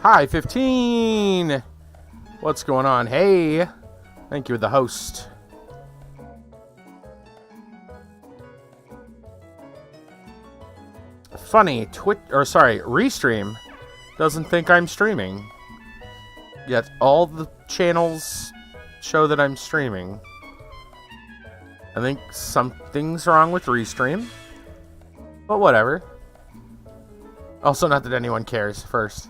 Hi, 15! What's going on? Hey! Thank you, the host. Funny, Restream doesn't think I'm streaming. Yet all the channels show that I'm streaming. I think something's wrong with Restream. But whatever. Also, not that anyone cares, first.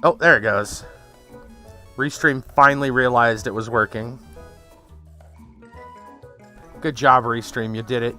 Oh, there it goes. Restream finally realized it was working. Good job, Restream. You did it.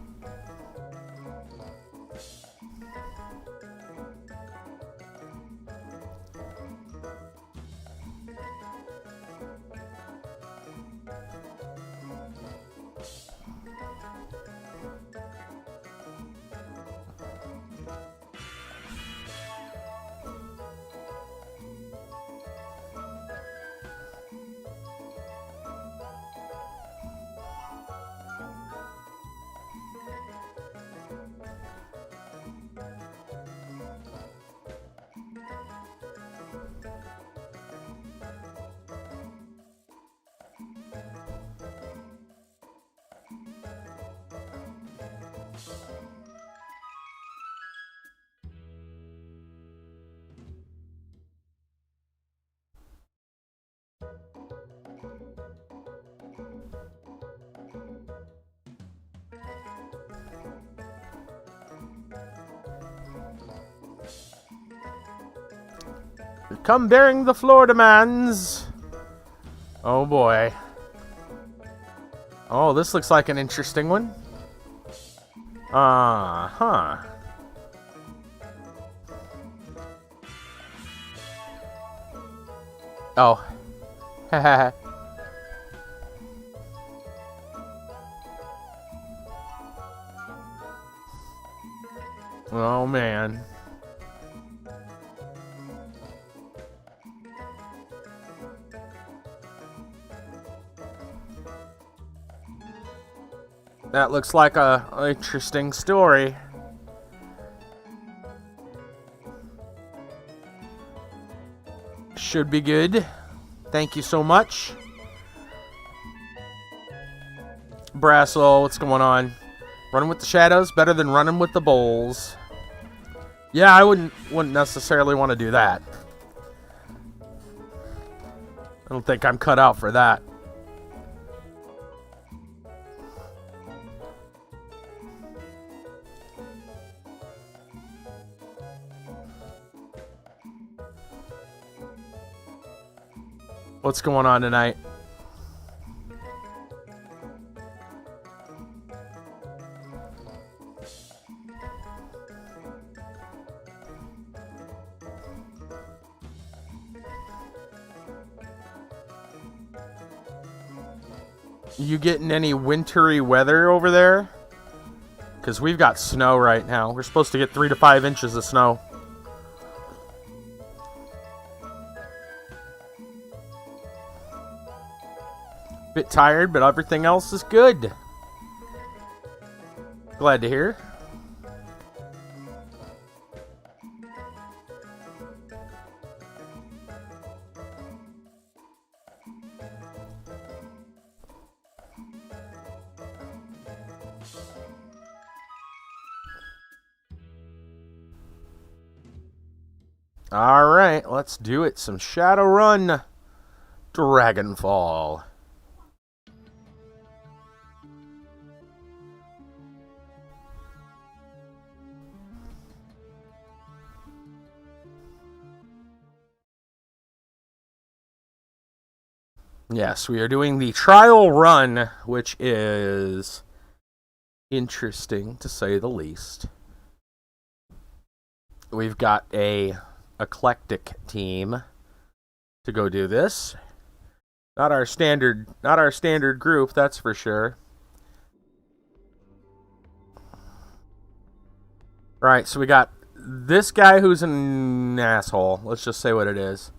Come bearing the Florida mans. Oh boy. Oh, this looks like an interesting one. Uh-huh. Oh. Haha. Oh man. That looks like a interesting story. Should be good. Thank you so much. Brassel, what's going on? Running with the shadows better than running with the bulls. Yeah, I wouldn't necessarily want to do that. I don't think I'm cut out for that. What's going on tonight? You getting any wintry weather over there? Because we've got snow right now. We're supposed to get 3 to 5 inches of snow. Bit tired, but everything else is good. Glad to hear. Alright, let's do it. Some Shadowrun Dragonfall. Yes, we are doing the trial run, which is interesting to say the least. We've got a eclectic team to go do this. Not our standard group, that's for sure. Right, so we got this guy who's an asshole. Let's just say what it is.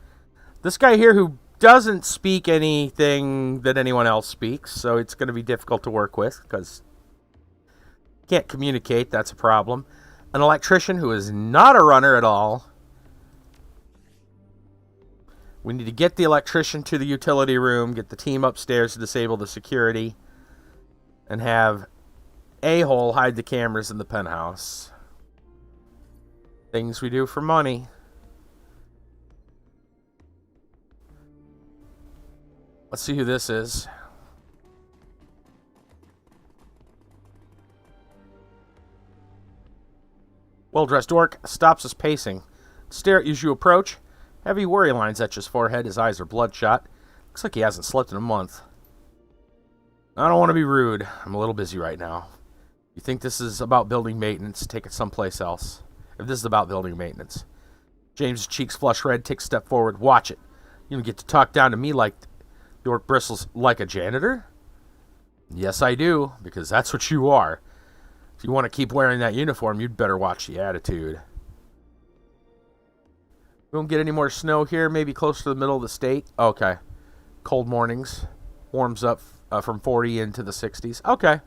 This guy here who doesn't speak anything that anyone else speaks, so it's going to be difficult to work with because can't communicate. That's a problem. An electrician who is not a runner at all. We need to get the electrician to the utility room, get the team upstairs to disable the security, and have a-hole hide the cameras in the penthouse. Things we do for money. Let's see who this is. Well-dressed orc stops his pacing. Stare at you as you approach. Heavy worry lines etch his forehead. His eyes are bloodshot. Looks like he hasn't slept in a month. I don't want to be rude. I'm a little busy right now. You think this is about building maintenance? Take it someplace else. If this is about building maintenance. James's cheeks flush red. Takes a step forward. Watch it. You don't get to talk down to me like the orc bristles. Like a janitor? Yes, I do. Because that's what you are. If you want to keep wearing that uniform, you'd better watch the attitude. We won't get any more snow here. Maybe close to the middle of the state. Okay. Cold mornings. Warms up from 40 into the 60s. Okay.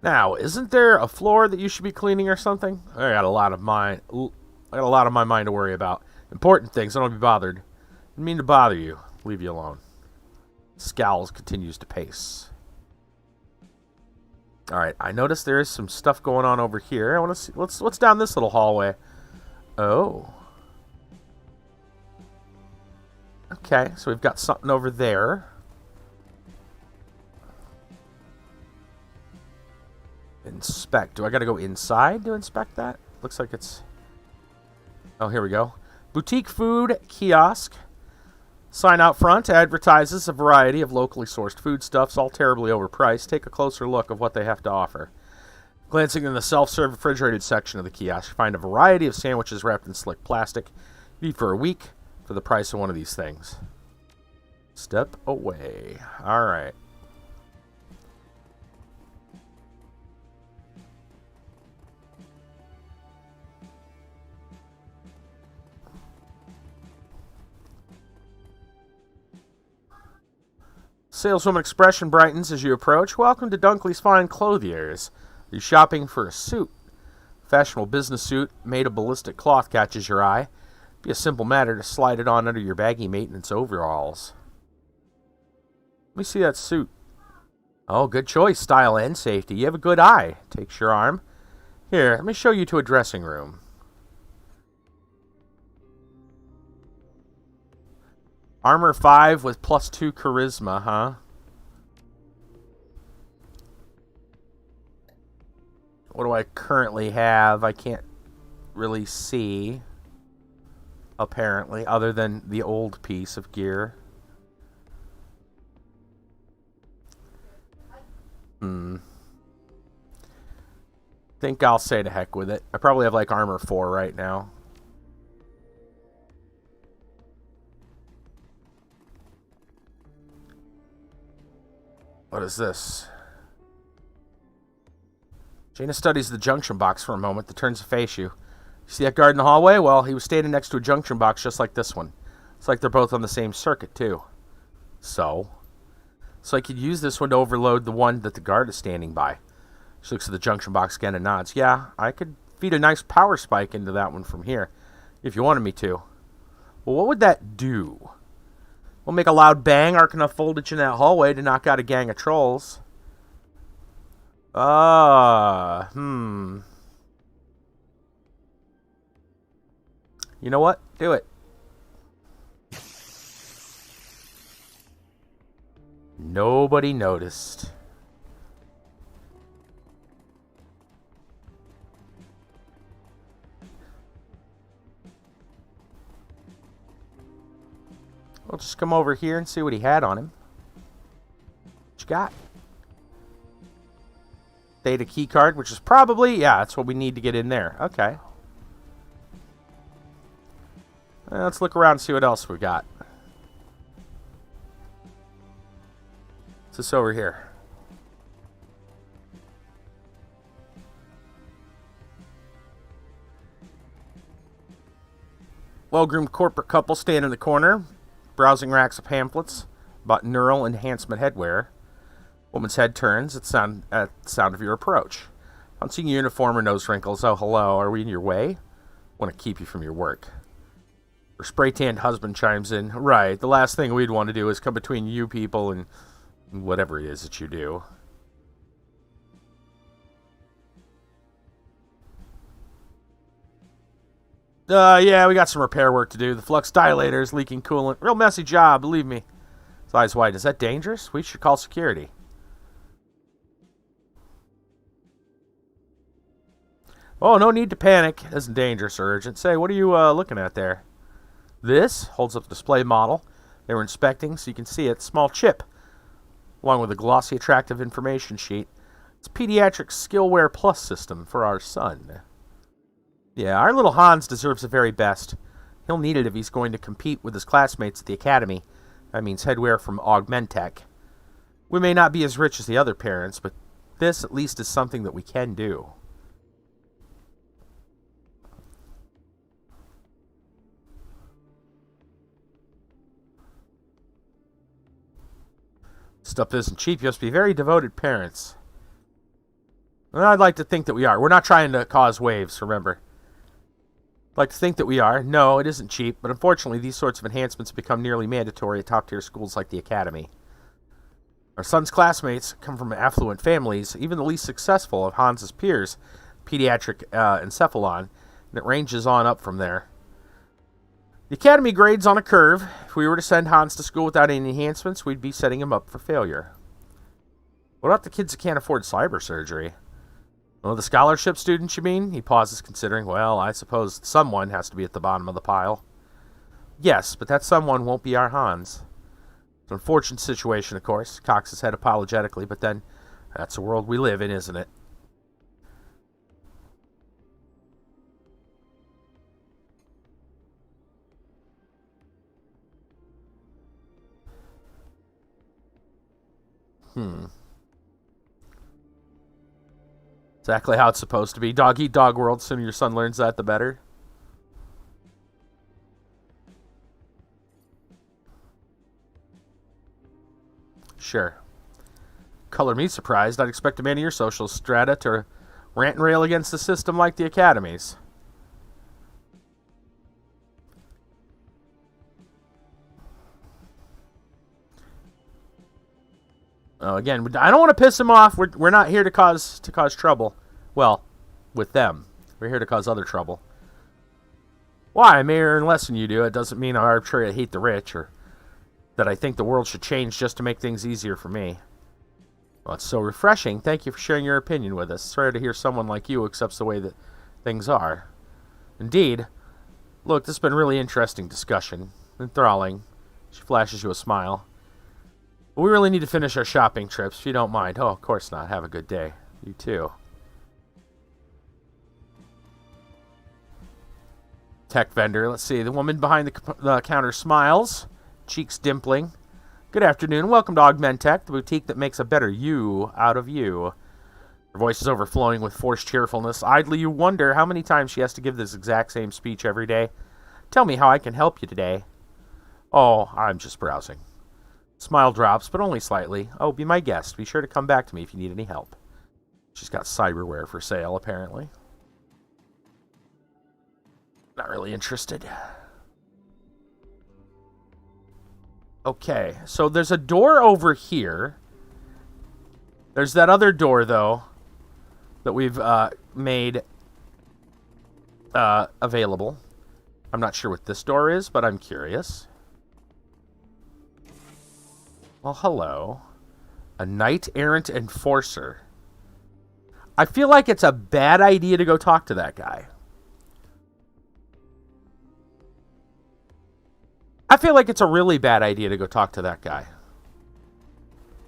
Now, isn't there a floor that you should be cleaning or something? I got a lot of my mind to worry about. Important things. I don't want to be bothered. I didn't mean to bother you. Leave you alone. Scowls continues to pace. Alright, I noticed there is some stuff going on over here. I want to see what's down this little hallway. Oh. Okay, so we've got something over there. Inspect. Do I gotta go inside to inspect that? Looks like it's... Oh, here we go. Boutique food kiosk. Sign out front advertises a variety of locally sourced foodstuffs, all terribly overpriced. Take a closer look of what they have to offer. Glancing in the self-serve refrigerated section of the kiosk, you find a variety of sandwiches wrapped in slick plastic. You eat for a week for the price of one of these things. Step away. All right. Saleswoman expression brightens as you approach. Welcome to Dunkley's Fine Clothiers. Are you shopping for a suit? Fashionable business suit made of ballistic cloth catches your eye. Be a simple matter to slide it on under your baggy maintenance overalls. Let me see that suit. Oh, good choice. Style and safety. You have a good eye. Takes your arm. Here, let me show you to a dressing room. Armor 5 with +2 charisma, huh? What do I currently have? I can't really see, apparently, other than the old piece of gear. Think I'll say to heck with it. I probably have like armor 4 right now. What is this? Jaina studies the junction box for a moment, then turns to face you. See that guard in the hallway? Well, he was standing next to a junction box just like this one. It's like they're both on the same circuit, too. So I could use this one to overload the one that the guard is standing by. She looks at the junction box again and nods. Yeah, I could feed a nice power spike into that one from here, if you wanted me to. Well, what would that do? We'll make a loud bang, arc enough voltage in that hallway to knock out a gang of trolls. You know what? Do it. Nobody noticed. We'll just come over here and see what he had on him. What you got? Data key card, which is probably, yeah, that's what we need to get in there. Okay. Let's look around and see what else we got. What's this over here? Well-groomed corporate couple stand in the corner, browsing racks of pamphlets about neural enhancement headwear. Woman's head turns at the sound of your approach. I'm seeing your uniform or nose wrinkles. Oh, hello. Are we in your way? Want to keep you from your work. Her spray-tanned husband chimes in. Right. The last thing we'd want to do is come between you people and whatever it is that you do. Yeah, we got some repair work to do. The flux dilator is leaking coolant. Real messy job, believe me. His eyes wide. Is that dangerous? We should call security. Oh, no need to panic. It isn't dangerous or urgent. Say, what are you looking at there? This holds up the display model they were inspecting so you can see it. Small chip, along with a glossy, attractive information sheet. It's a pediatric skillware plus system for our son. Yeah, our little Hans deserves the very best. He'll need it if he's going to compete with his classmates at the academy. That means headwear from Augmentech. We may not be as rich as the other parents, but this at least is something that we can do. Stuff isn't cheap. You must be very devoted parents. Well, I'd like to think that we are. We're not trying to cause waves, remember. I'd like to think that we are. No, it isn't cheap, but unfortunately these sorts of enhancements become nearly mandatory at top-tier schools like the Academy. Our son's classmates come from affluent families, even the least successful of Hans's peers, pediatric encephalon, and it ranges on up from there. The Academy grades on a curve. If we were to send Hans to school without any enhancements, we'd be setting him up for failure. What about the kids that can't afford cyber surgery? Oh, the scholarship students, you mean? He pauses, considering, well, I suppose someone has to be at the bottom of the pile. Yes, but that someone won't be our Hans. It's an unfortunate situation, of course. Cocks his head apologetically, but then, that's the world we live in, isn't it? Exactly how it's supposed to be. Dog eat dog world. Sooner your son learns that, the better. Sure. Color me surprised. I'd expect a man of your social strata to rant and rail against the system like the Academies. Again, I don't want to piss him off. We're not here to cause trouble. Well, with them. We're here to cause other trouble. Why? I may earn less than you do. It doesn't mean I arbitrarily hate the rich or that I think the world should change just to make things easier for me. Well, it's so refreshing. Thank you for sharing your opinion with us. It's rare to hear someone like you accepts the way that things are. Indeed. Look, this has been a really interesting discussion. Enthralling. She flashes you a smile. We really need to finish our shopping trips, if you don't mind. Oh, of course not. Have a good day. You too. Tech vendor. Let's see. The woman behind the counter smiles, cheeks dimpling. Good afternoon. Welcome to Augmentech, the boutique that makes a better you out of you. Her voice is overflowing with forced cheerfulness. Idly you wonder how many times she has to give this exact same speech every day. Tell me how I can help you today. Oh, I'm just browsing. Smile drops, but only slightly. Oh, be my guest. Be sure to come back to me if you need any help. She's got cyberware for sale, apparently. Not really interested. Okay, so there's a door over here. There's that other door, though, that we've made available. I'm not sure what this door is, but I'm curious. Well, hello. A knight-errant enforcer. I feel like it's a bad idea to go talk to that guy. I feel like it's a really bad idea to go talk to that guy.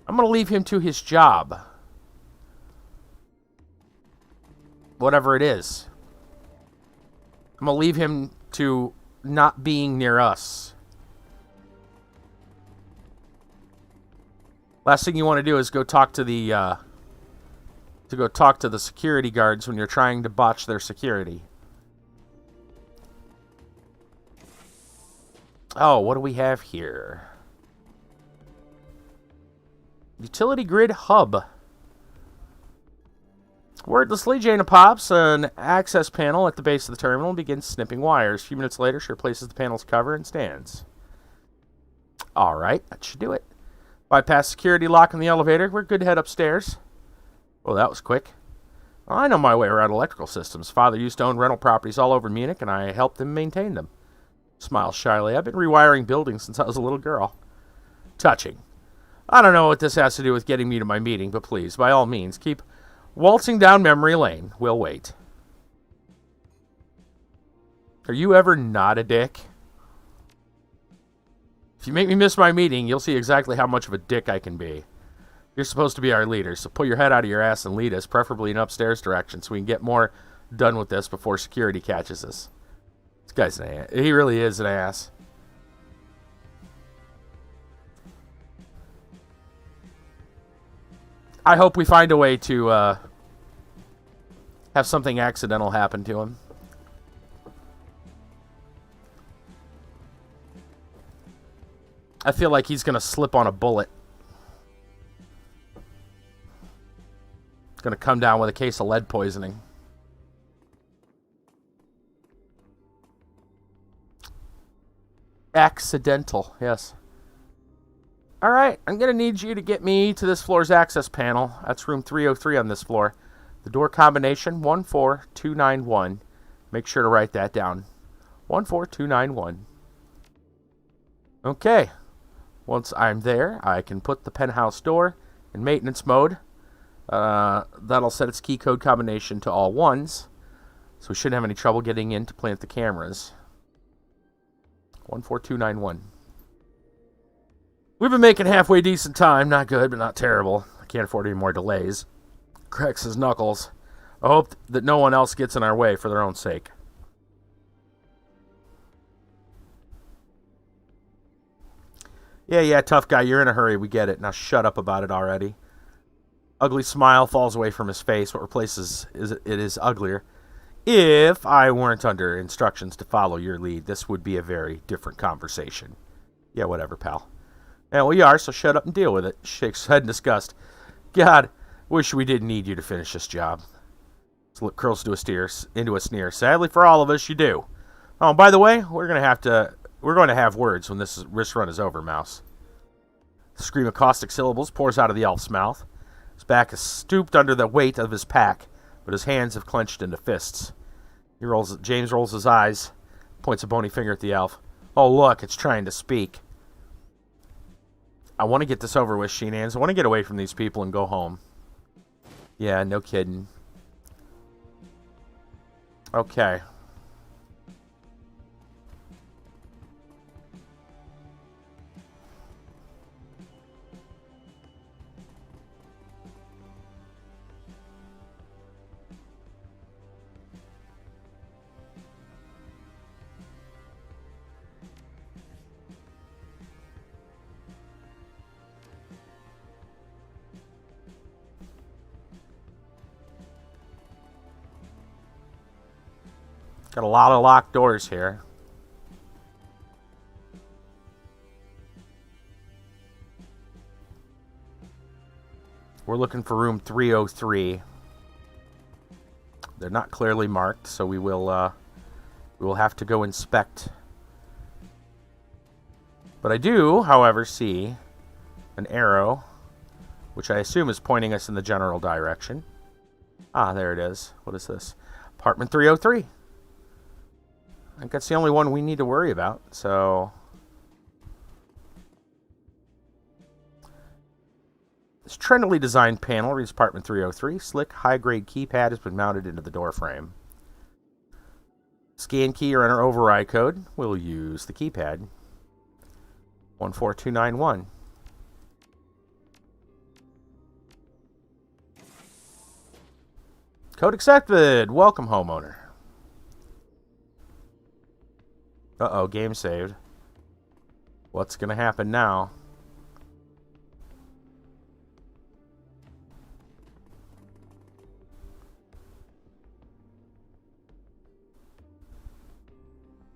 I'm going to leave him to his job. Whatever it is. I'm going to leave him to not being near us. Last thing you want to do is go talk to the security guards when you're trying to botch their security. Oh, what do we have here? Utility grid hub. Wordlessly, Jaina pops an access panel at the base of the terminal and begins snipping wires. A few minutes later, she replaces the panel's cover and stands. Alright, that should do it. Bypass security lock in the elevator. We're good to head upstairs. Well, that was quick. Well, I know my way around electrical systems. Father used to own rental properties all over Munich, and I helped him maintain them. Smiles shyly. I've been rewiring buildings since I was a little girl. Touching. I don't know what this has to do with getting me to my meeting, but please, by all means, keep waltzing down memory lane. We'll wait. Are you ever not a dick? If you make me miss my meeting, you'll see exactly how much of a dick I can be. You're supposed to be our leader, so pull your head out of your ass and lead us, preferably in upstairs direction, so we can get more done with this before security catches us. This guy's an ass. He really is an ass. I hope we find a way to have something accidental happen to him. I feel like he's going to slip on a bullet. Going to come down with a case of lead poisoning. Accidental, yes. Alright, I'm going to need you to get me to this floor's access panel. That's room 303 on this floor. The door combination, 14291. Make sure to write that down. 14291. Okay. Once I'm there, I can put the penthouse door in maintenance mode. That'll set its key code combination to all ones, so we shouldn't have any trouble getting in to plant the cameras. 14291. We've been making halfway decent time. Not good, but not terrible. I can't afford any more delays. Cracks his knuckles. I hope that no one else gets in our way for their own sake. Yeah, tough guy. You're in a hurry. We get it. Now shut up about it already. Ugly smile falls away from his face. What replaces it is uglier. If I weren't under instructions to follow your lead, this would be a very different conversation. Yeah, whatever, pal. Yeah, well, you are, so shut up and deal with it. Shakes his head in disgust. God, wish we didn't need you to finish this job. His lip curls into a sneer. Sadly for all of us, you do. Oh, by the way, we're going to have words when this wrist run is over, Mouse. A scream of caustic syllables pours out of the elf's mouth. His back is stooped under the weight of his pack, but his hands have clenched into fists. James rolls his eyes, points a bony finger at the elf. Oh, look, it's trying to speak. I want to get this over with, Sheenans. I want to get away from these people and go home. Yeah, no kidding. Okay. Got a lot of locked doors here. We're looking for room 303. They're not clearly marked, so we will have to go inspect. But I do, however, see an arrow, which I assume is pointing us in the general direction. Ah, there it is. What is this? Apartment 303. I think that's the only one we need to worry about, so... This trendily designed panel reads Apartment 303. Slick, high-grade keypad has been mounted into the door frame. Scan key or enter override code. We'll use the keypad. 14291. Code accepted. Welcome, homeowner. Uh-oh, game saved. What's going to happen now?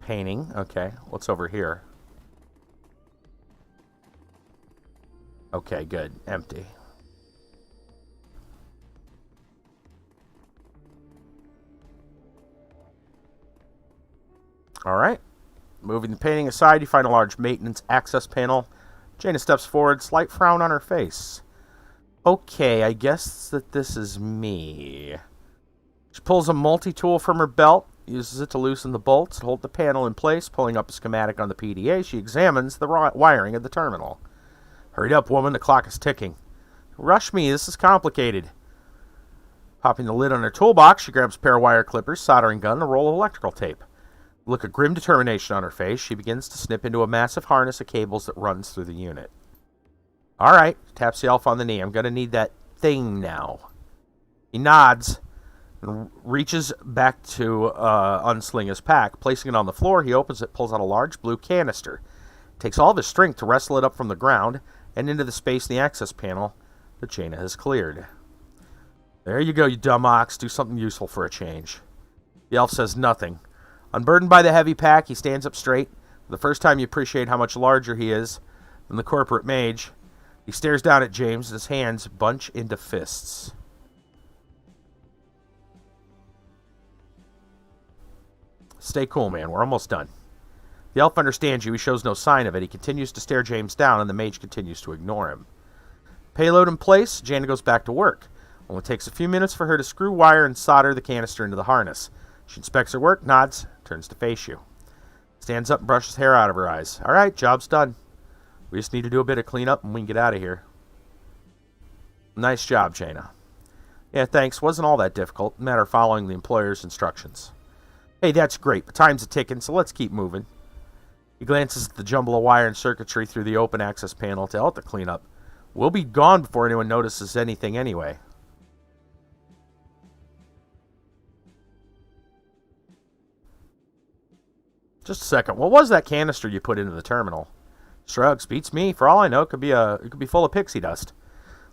Painting. Okay, what's over here? Okay, good. Empty. Alright. Moving the painting aside, you find a large maintenance access panel. Jaina steps forward, slight frown on her face. Okay, I guess that this is me. She pulls a multi-tool from her belt, uses it to loosen the bolts and hold the panel in place. Pulling up a schematic on the PDA, she examines the wiring of the terminal. Hurry up, woman, the clock is ticking. Rush me, this is complicated. Popping the lid on her toolbox, she grabs a pair of wire clippers, soldering gun, and a roll of electrical tape. Look of grim determination on her face, she begins to snip into a massive harness of cables that runs through the unit. Alright, taps the elf on the knee. I'm going to need that thing now. He nods and reaches back to unsling his pack. Placing it on the floor, he opens it, pulls out a large blue canister. Takes all of his strength to wrestle it up from the ground and into the space in the access panel that Jaina has cleared. There you go, you dumb ox. Do something useful for a change. The elf says nothing. Unburdened by the heavy pack, he stands up straight. For the first time, you appreciate how much larger he is than the corporate mage. He stares down at James, and his hands bunch into fists. Stay cool, man. We're almost done. The elf understands you. He shows no sign of it. He continues to stare James down, and the mage continues to ignore him. Payload in place, Jaina goes back to work. Only takes a few minutes for her to screw wire and solder the canister into the harness. She inspects her work, nods, turns to face you. Stands up and brushes hair out of her eyes. All right, job's done. We just need to do a bit of cleanup and we can get out of here. Nice job, Jaina. Yeah, thanks. Wasn't all that difficult. Matter of following the employer's instructions. Hey, that's great, but time's a-ticking, so let's keep moving. He glances at the jumble of wire and circuitry through the open access panel to help the cleanup. We'll be gone before anyone notices anything anyway. Just a second. What was that canister you put into the terminal? Shrugs. Beats me. For all I know, it could be full of pixie dust.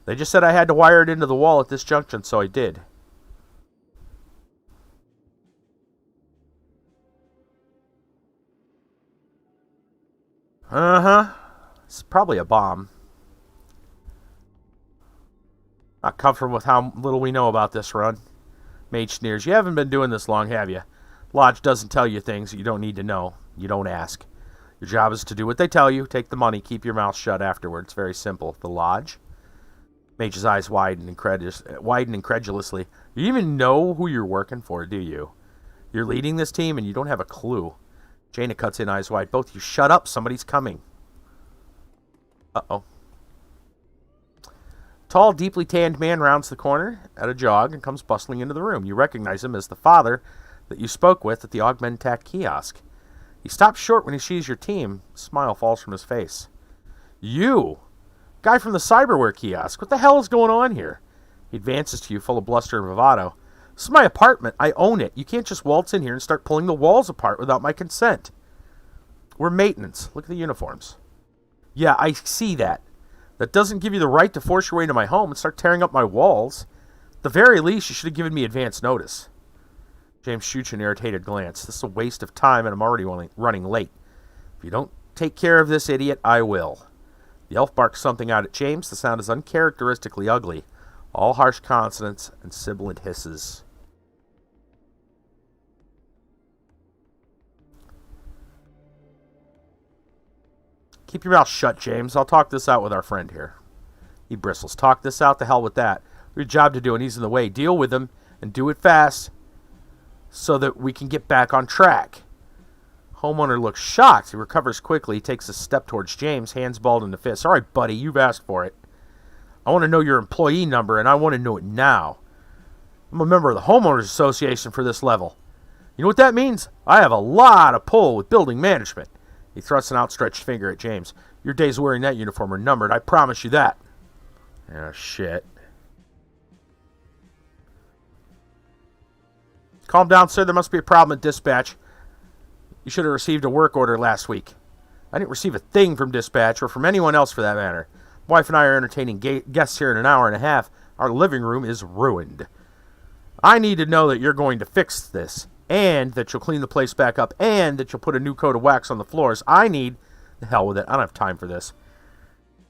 They just said I had to wire it into the wall at this junction, so I did. Uh-huh. It's probably a bomb. Not comfortable with how little we know about this run. Mage sneers. You haven't been doing this long, have you? Lodge doesn't tell you things you don't need to know. You don't ask. Your job is to do what they tell you, take the money, keep your mouth shut afterwards. Very simple. The Lodge? Mage's eyes widen incredulously. You even know who you're working for, do you? You're leading this team and you don't have a clue. Jaina cuts in, eyes wide. Both of you shut up. Somebody's coming. Uh-oh. Tall, deeply tanned man rounds the corner at a jog and comes bustling into the room. You recognize him as the father that you spoke with at the Augmentac kiosk. He stops short when he sees your team. A smile falls from his face. You! Guy from the cyberware kiosk. What the hell is going on here? He advances to you, full of bluster and bravado. This is my apartment. I own it. You can't just waltz in here and start pulling the walls apart without my consent. We're maintenance. Look at the uniforms. Yeah, I see that. That doesn't give you the right to force your way into my home and start tearing up my walls. At the very least, you should have given me advance notice. James shoots an irritated glance. This is a waste of time, and I'm already running late. If you don't take care of this idiot, I will. The elf barks something out at James. The sound is uncharacteristically ugly. All harsh consonants and sibilant hisses. Keep your mouth shut, James. I'll talk this out with our friend here. He bristles. Talk this out? The hell with that. We have a job to do, and he's in the way. Deal with him, and do it fast, so that we can get back on track. Homeowner looks shocked. He recovers quickly. He takes a step towards James, hands balled into fists. All right, buddy, you've asked for it. I want to know your employee number, and I want to know it now. I'm a member of the Homeowners Association for this level. You know what that means? I have a lot of pull with building management. He thrusts an outstretched finger at James. Your days wearing that uniform are numbered, I promise you that. Oh, shit. Calm down, sir. There must be a problem at dispatch. You should have received a work order last week. I didn't receive a thing from dispatch, or from anyone else for that matter. My wife and I are entertaining guests here in an hour and a half. Our living room is ruined. I need to know that you're going to fix this, and that you'll clean the place back up, and that you'll put a new coat of wax on the floors. I need... The hell with it. I don't have time for this.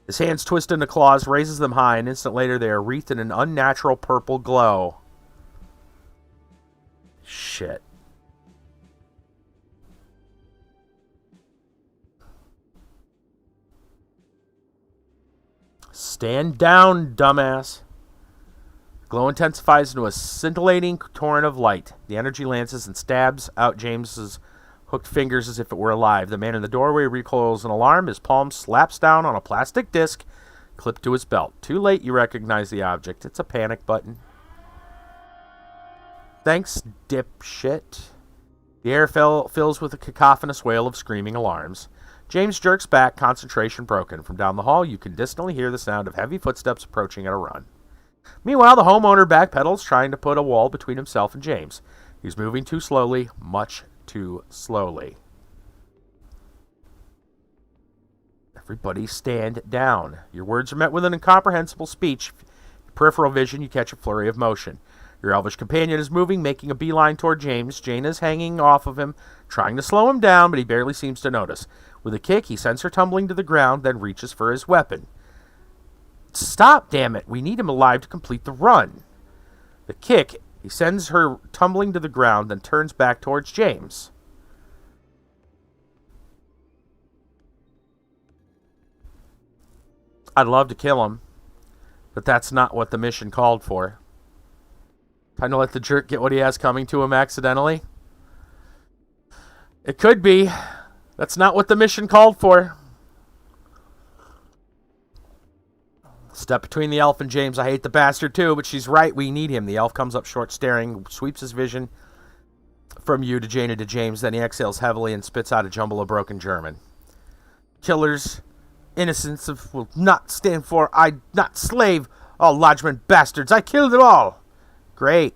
His hands twist into claws, raises them high, and an instant later they are wreathed in an unnatural purple glow. Shit. Stand down, dumbass. The glow intensifies into a scintillating torrent of light. The energy lances and stabs out James's hooked fingers as if it were alive. The man in the doorway recoils in alarm. His palm slaps down on a plastic disc clipped to his belt. Too late, you recognize the object. It's a panic button. Thanks, dipshit. The air fills with a cacophonous wail of screaming alarms. James jerks back, concentration broken. From down the hall, you can distantly hear the sound of heavy footsteps approaching at a run. Meanwhile, the homeowner backpedals, trying to put a wall between himself and James. He's moving too slowly, much too slowly. Everybody stand down. Your words are met with an incomprehensible speech. Peripheral vision, you catch a flurry of motion. Your elvish companion is moving, making a beeline toward James. Jaina is hanging off of him, trying to slow him down, but he barely seems to notice. With a kick, he sends her tumbling to the ground, then reaches for his weapon. Stop, damn it. We need him alive to complete the run. The kick, he sends her tumbling to the ground, then turns back towards James. I'd love to kill him, but that's not what the mission called for. Time to let the jerk get what he has coming to him accidentally? It could be. That's not what the mission called for. Step between the elf and James. I hate the bastard too, but she's right. We need him. The elf comes up short, staring, sweeps his vision from you to Jaina to James. Then he exhales heavily and spits out a jumble of broken German. Killers, innocents will not stand for. I not slave. All lodgemen bastards. I killed them all. Great.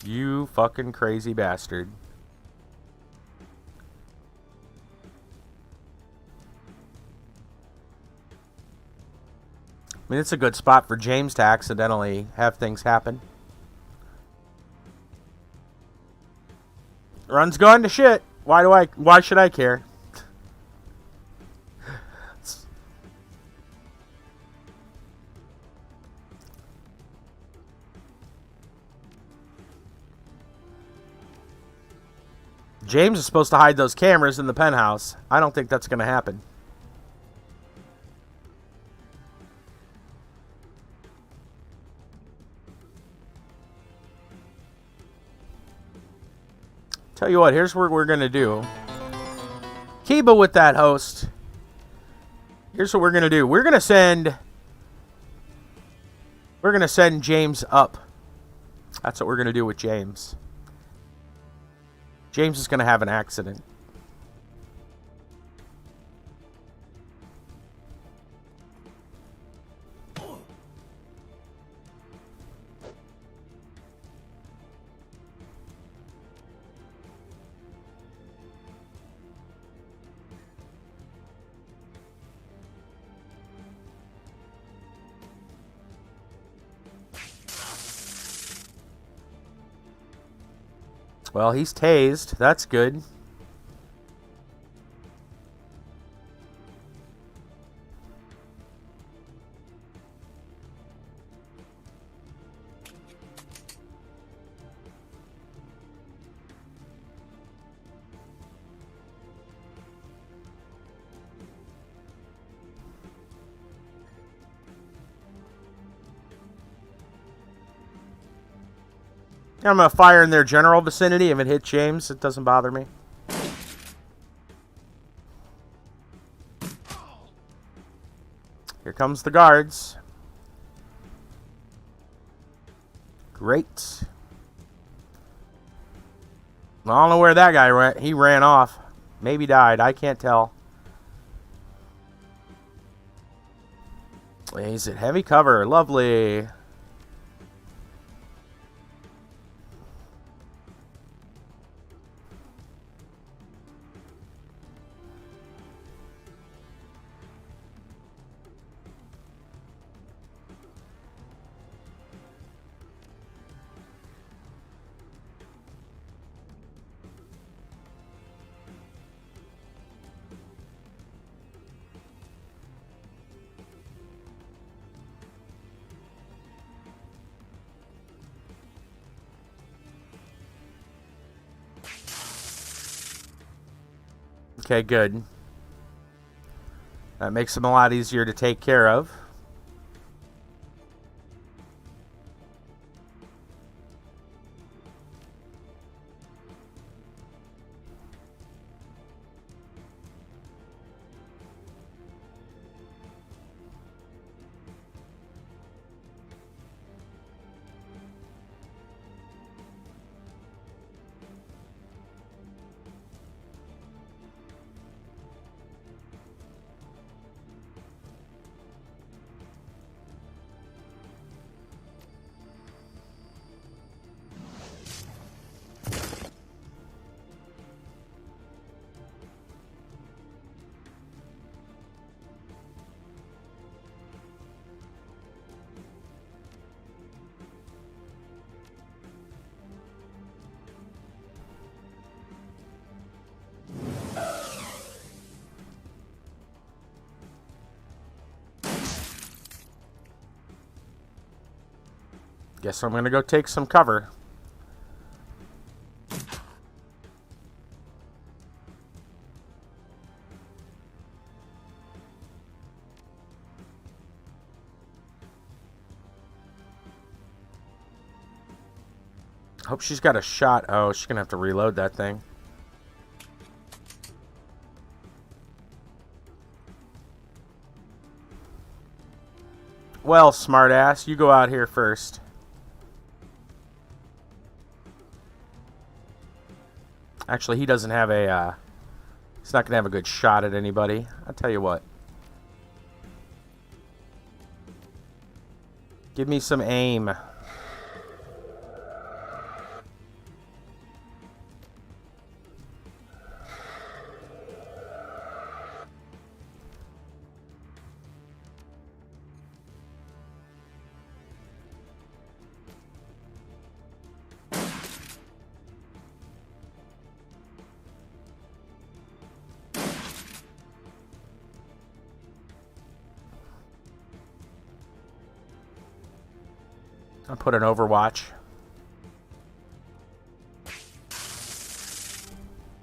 You fucking crazy bastard. I mean, it's a good spot for James to accidentally have things happen. Run's gone to shit. Why should I care? James is supposed to hide those cameras in the penthouse. I don't think that's going to happen. Tell you what, here's what we're going to do. Kiba with that host. Here's what we're going to do. We're going to send James up. That's what we're going to do with James. James is going to have an accident. Well, he's tased. That's good. I'm going to fire in their general vicinity. If it hit James, it doesn't bother me. Here comes the guards. Great. I don't know where that guy went. He ran off. Maybe died. I can't tell. He's at heavy cover. Lovely. Okay, good. That makes them a lot easier to take care of. Guess I'm gonna go take some cover. Hope she's got a shot. Oh, she's gonna have to reload that thing. Well, smartass, you go out here first. Actually, he doesn't have a, he's not going to have a good shot at anybody. I'll tell you what. Give me some aim. I'll put an Overwatch.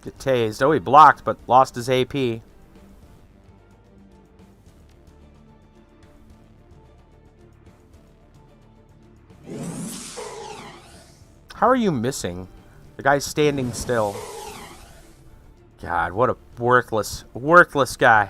Get tased. Oh, he blocked, but lost his AP. How are you missing? The guy's standing still. God, what a worthless guy.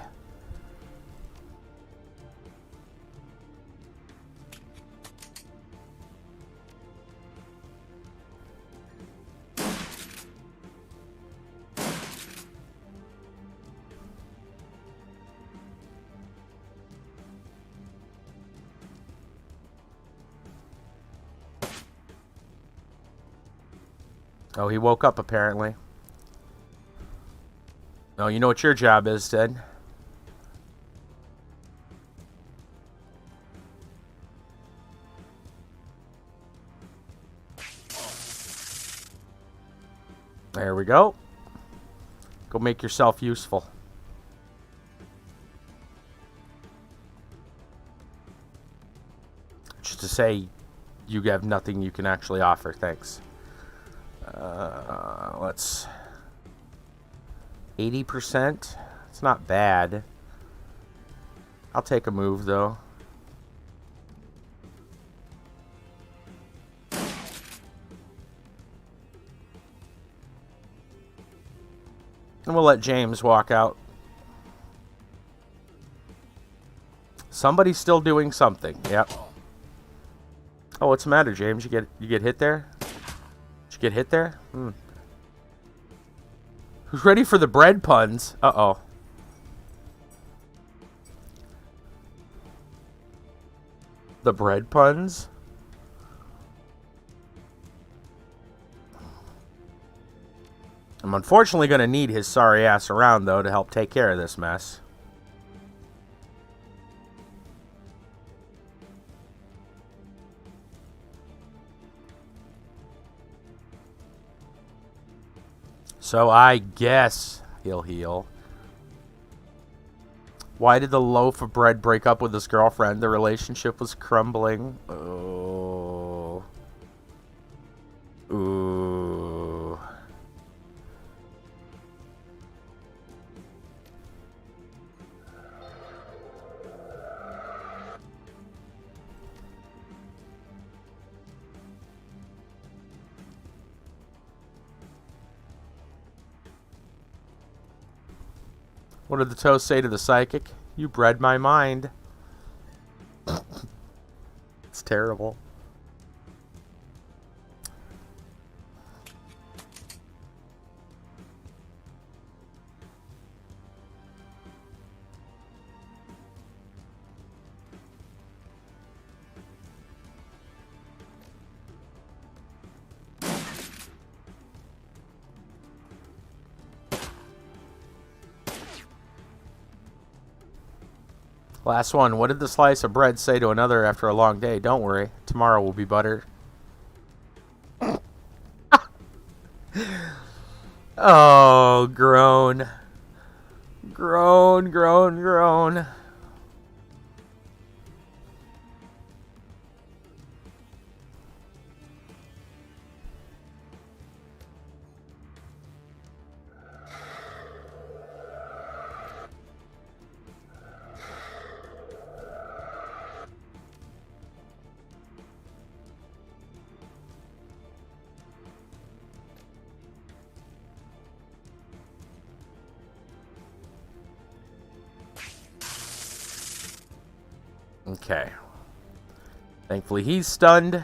Oh, he woke up apparently. Oh, you know what your job is, Ted. There we go. Go make yourself useful. Just to say you have nothing you can actually offer. Thanks. Let's 80%. It's not bad. I'll take a move though. And we'll let James walk out. Somebody's still doing something. Yep. Oh, what's the matter, James? You get hit there? Did you get hit there? Who's ready for the bread puns? Uh-oh. The bread puns? I'm unfortunately going to need his sorry ass around, though, to help take care of this mess. So I guess he'll heal. Why did the loaf of bread break up with his girlfriend? The relationship was crumbling. Oh. Ooh. What did the toast say to the psychic? You bred my mind. It's terrible. Last one. What did the slice of bread say to another after a long day? Don't worry. Tomorrow will be butter. Oh, groan. Groan, groan, groan. Okay. Thankfully, he's stunned.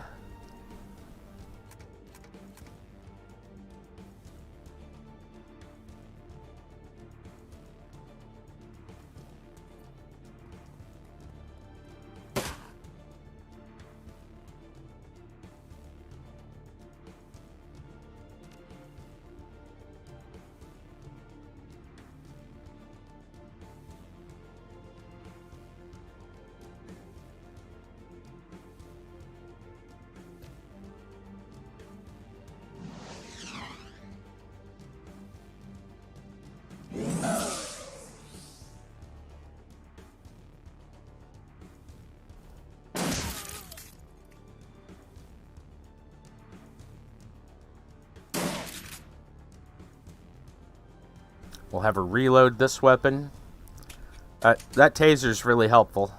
We'll have her reload this weapon. That taser's really helpful.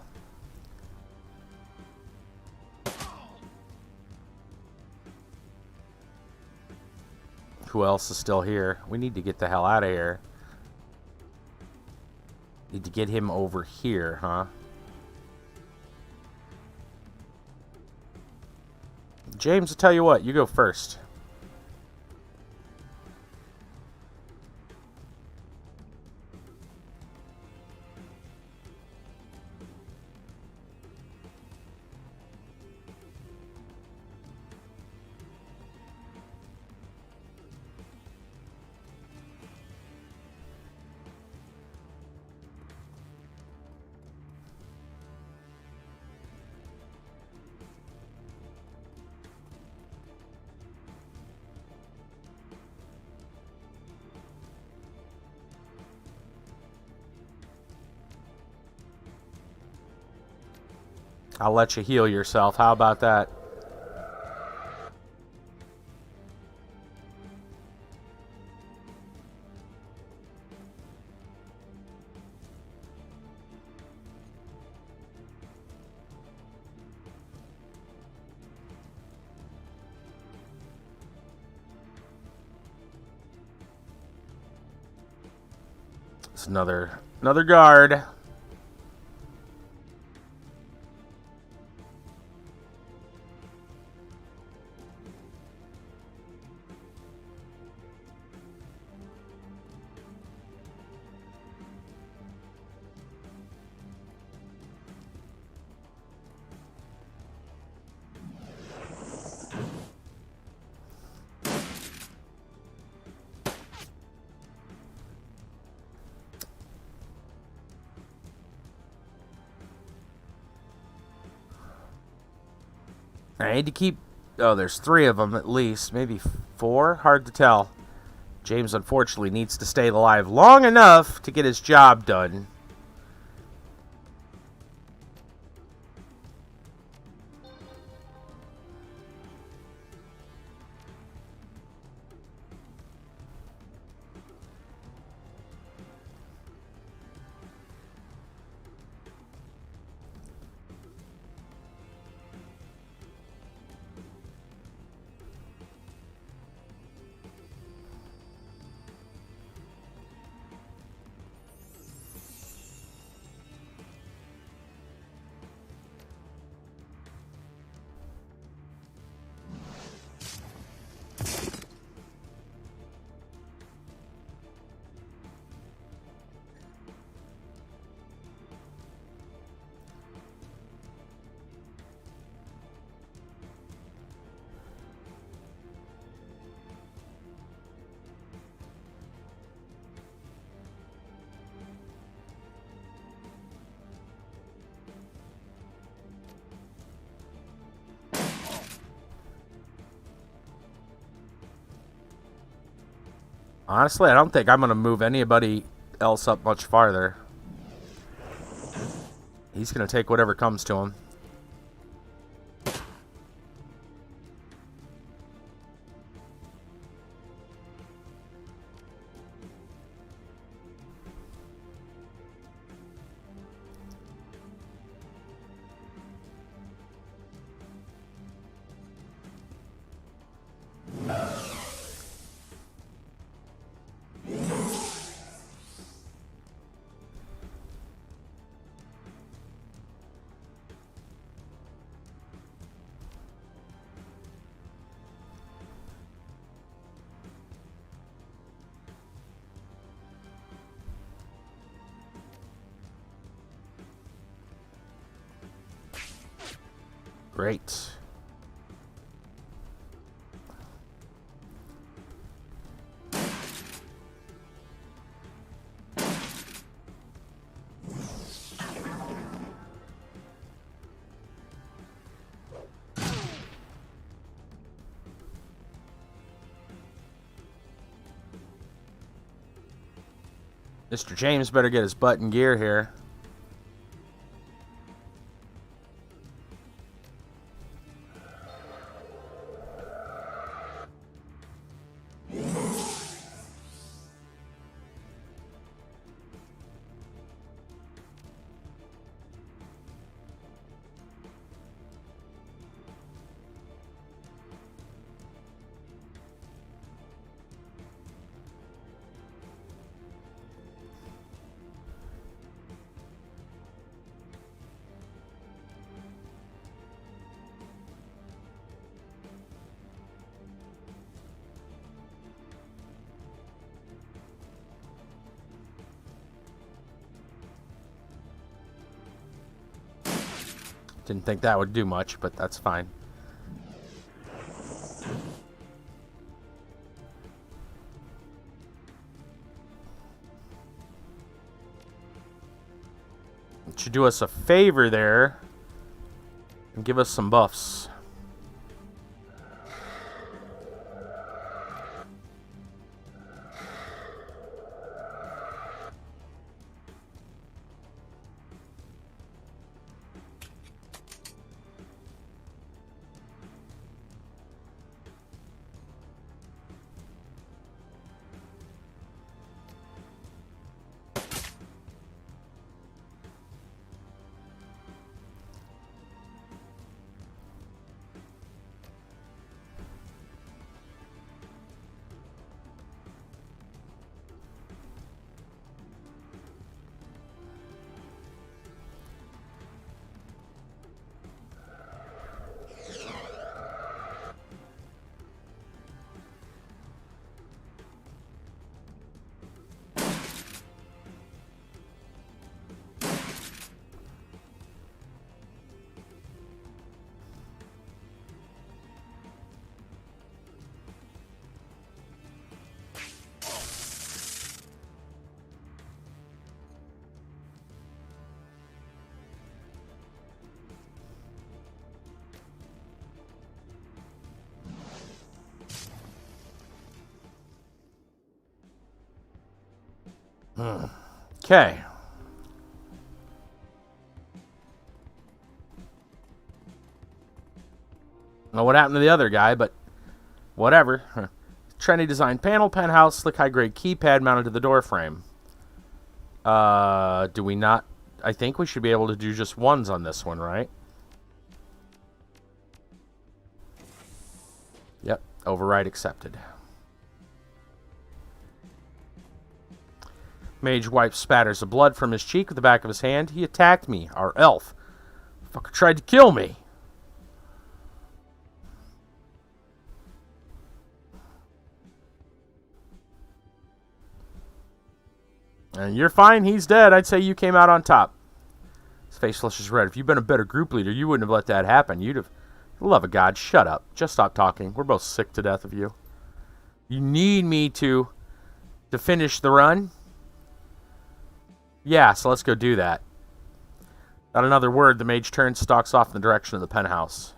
Who else is still here? We need to get the hell out of here. Need to get him over here, huh? James, I'll tell you what. You go first. I'll let you heal yourself. How about that? It's another guard. I need to keep... Oh, there's 3 of them at least. Maybe 4? Hard to tell. James, unfortunately, needs to stay alive long enough to get his job done. Honestly, I don't think I'm going to move anybody else up much farther. He's going to take whatever comes to him. Great. Mr. James better get his butt in gear here. Didn't think that would do much, but that's fine. It should do us a favor there and give us some buffs. Okay. Know what happened to the other guy, but whatever. Trendy design panel, penthouse, slick high-grade keypad mounted to the door frame. Do we not... I think we should be able to do just ones on this one, right? Yep, override accepted. Mage wipes spatters of blood from his cheek with the back of his hand. He attacked me, our elf. Fucker tried to kill me. And you're fine, he's dead. I'd say you came out on top. His face flushes red. If you'd been a better group leader, you wouldn't have let that happen. You'd have... For the love of God, shut up. Just stop talking. We're both sick to death of you. You need me to finish the run? Yeah, so let's go do that. Not another word, the mage turns, stalks off in the direction of the penthouse.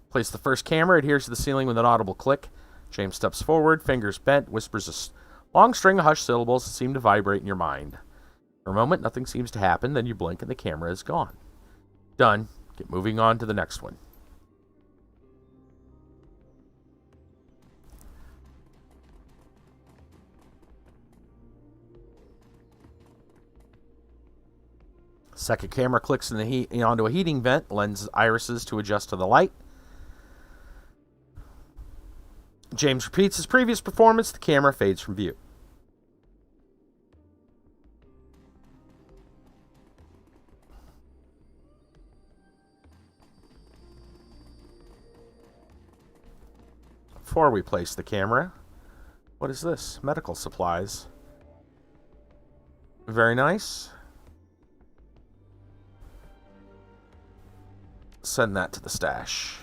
Place the first camera, adheres to the ceiling with an audible click. James steps forward, fingers bent, whispers a long string of hushed syllables that seem to vibrate in your mind. For a moment, nothing seems to happen, then you blink and the camera is gone. Done. Get moving on to the next one. Second camera clicks onto a heating vent, lends irises to adjust to the light. James repeats his previous performance. The camera fades from view. Before we place the camera, what is this? Medical supplies. Very nice. Send that to the stash.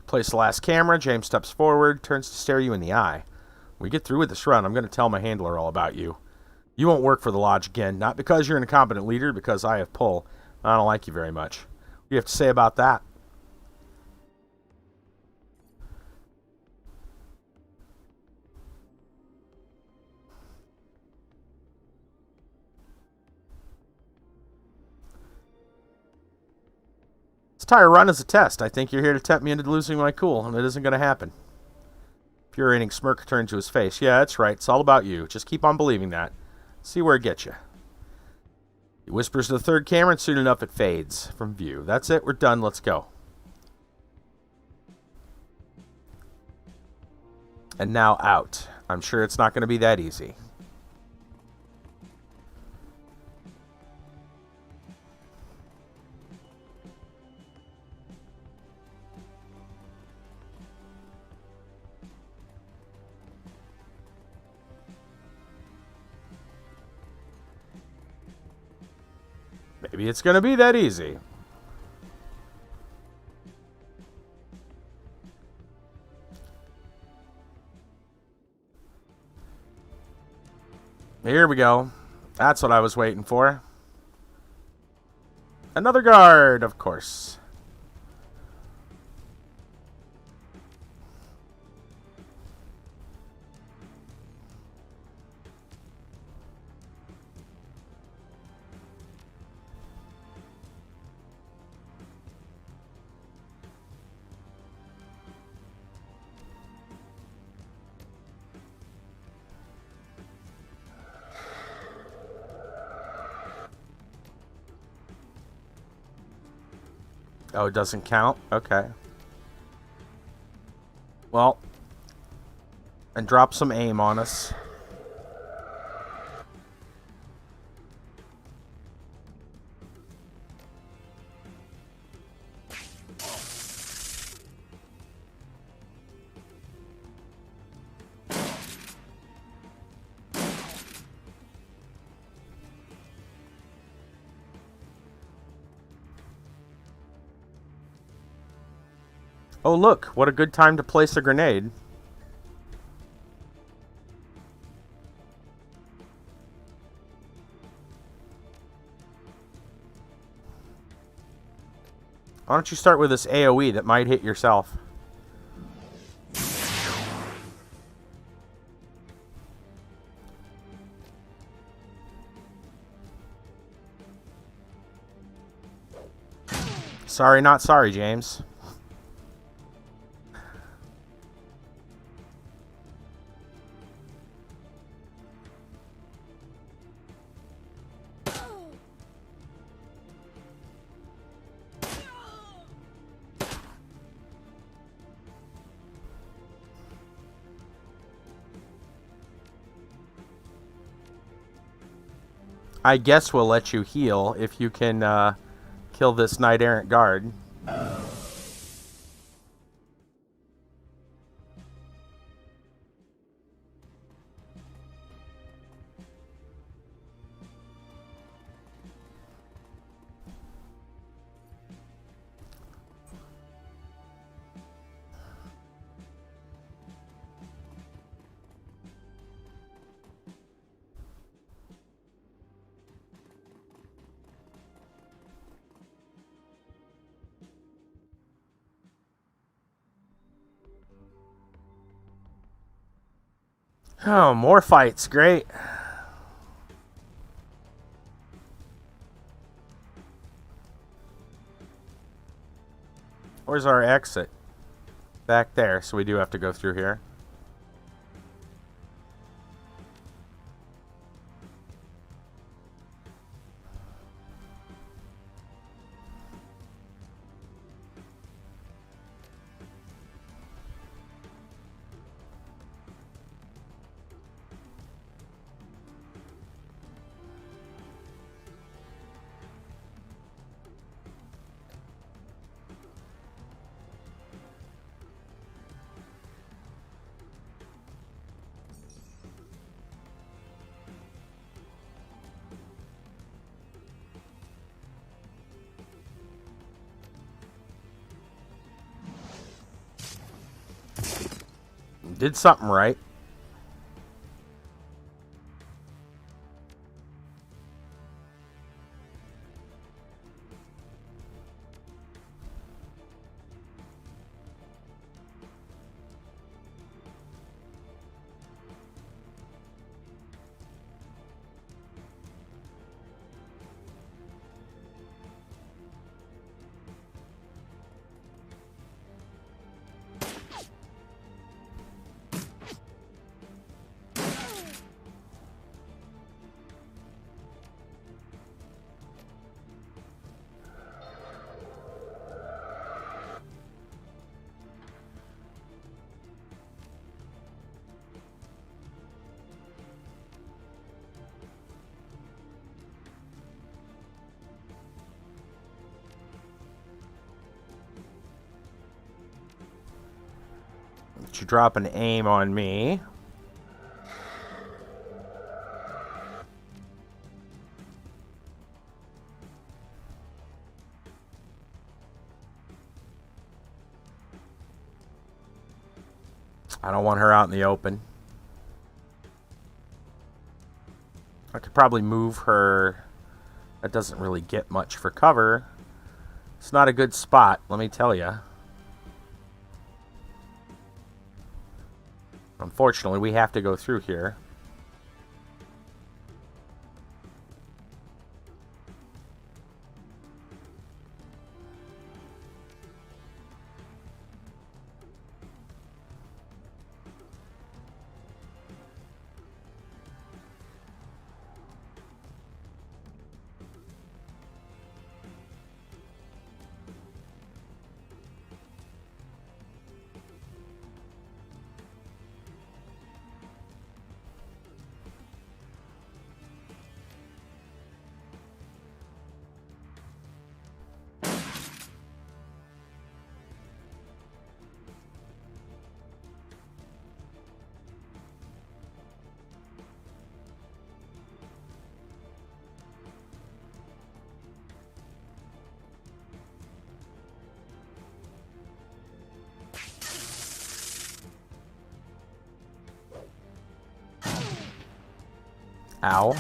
Place the last camera. James steps forward, turns to stare you in the eye. When we get through with this run, I'm going to tell my handler all about you. You won't work for the lodge again, not because you're an incompetent leader, because I have pull. I don't like you very much. What do you have to say about that? This entire run is a test. I think you're here to tempt me into losing my cool, and it isn't going to happen. Infuriating smirk returned to his face. Yeah, that's right. It's all about you. Just keep on believing that. See where it gets you. He whispers to the third camera, and soon enough it fades from view. That's it. We're done. Let's go. And now out. I'm sure it's not going to be that easy. Maybe it's going to be that easy. Here we go. That's what I was waiting for. Another guard, of course. Oh, it doesn't count? Okay. Well, and drop some aim on us. Oh, look, what a good time to place a grenade. Why don't you start with this AoE that might hit yourself? Sorry, not sorry, James. I guess we'll let you heal if you can kill this Knight Errant Guard. Oh, more fights. Great. Where's our exit? Back there, so we do have to go through here. Did something right. Did you drop an aim on me? I don't want her out in the open. I could probably move her. That doesn't really get much for cover. It's not a good spot, let me tell you. Unfortunately, we have to go through here. Ow.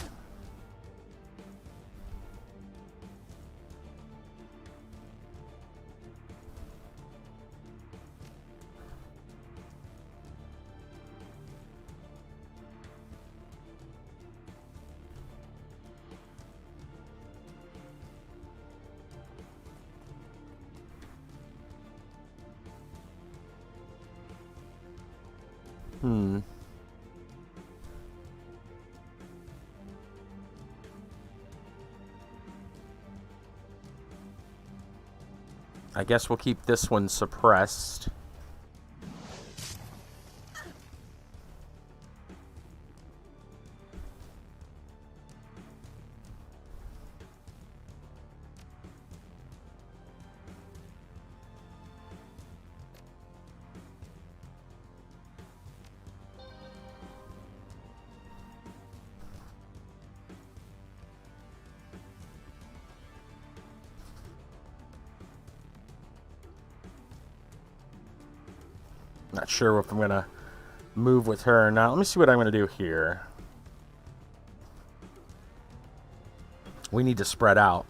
Hmm. I guess we'll keep this one suppressed. Not sure if I'm going to move with her or not. Let me see what I'm going to do here. We need to spread out.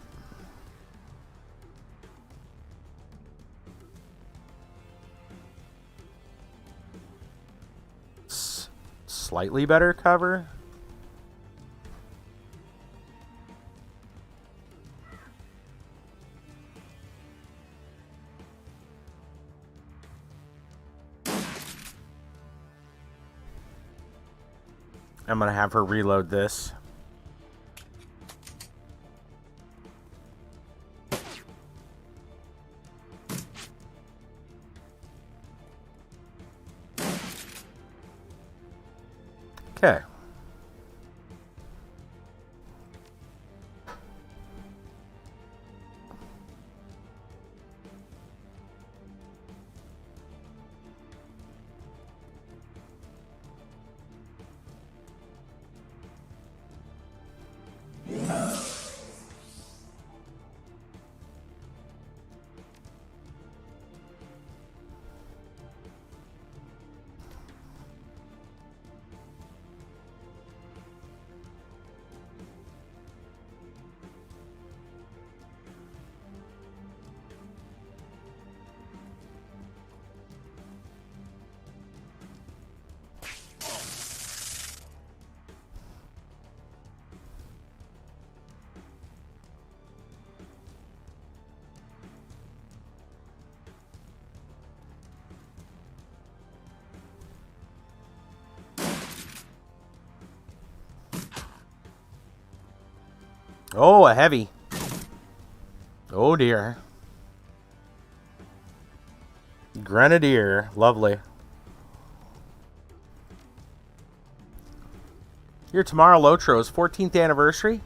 Slightly better cover. I'm going to have her reload this. Okay. Oh, a heavy. Oh, dear. Grenadier. Lovely. Your tomorrow, Lotro's 14th anniversary.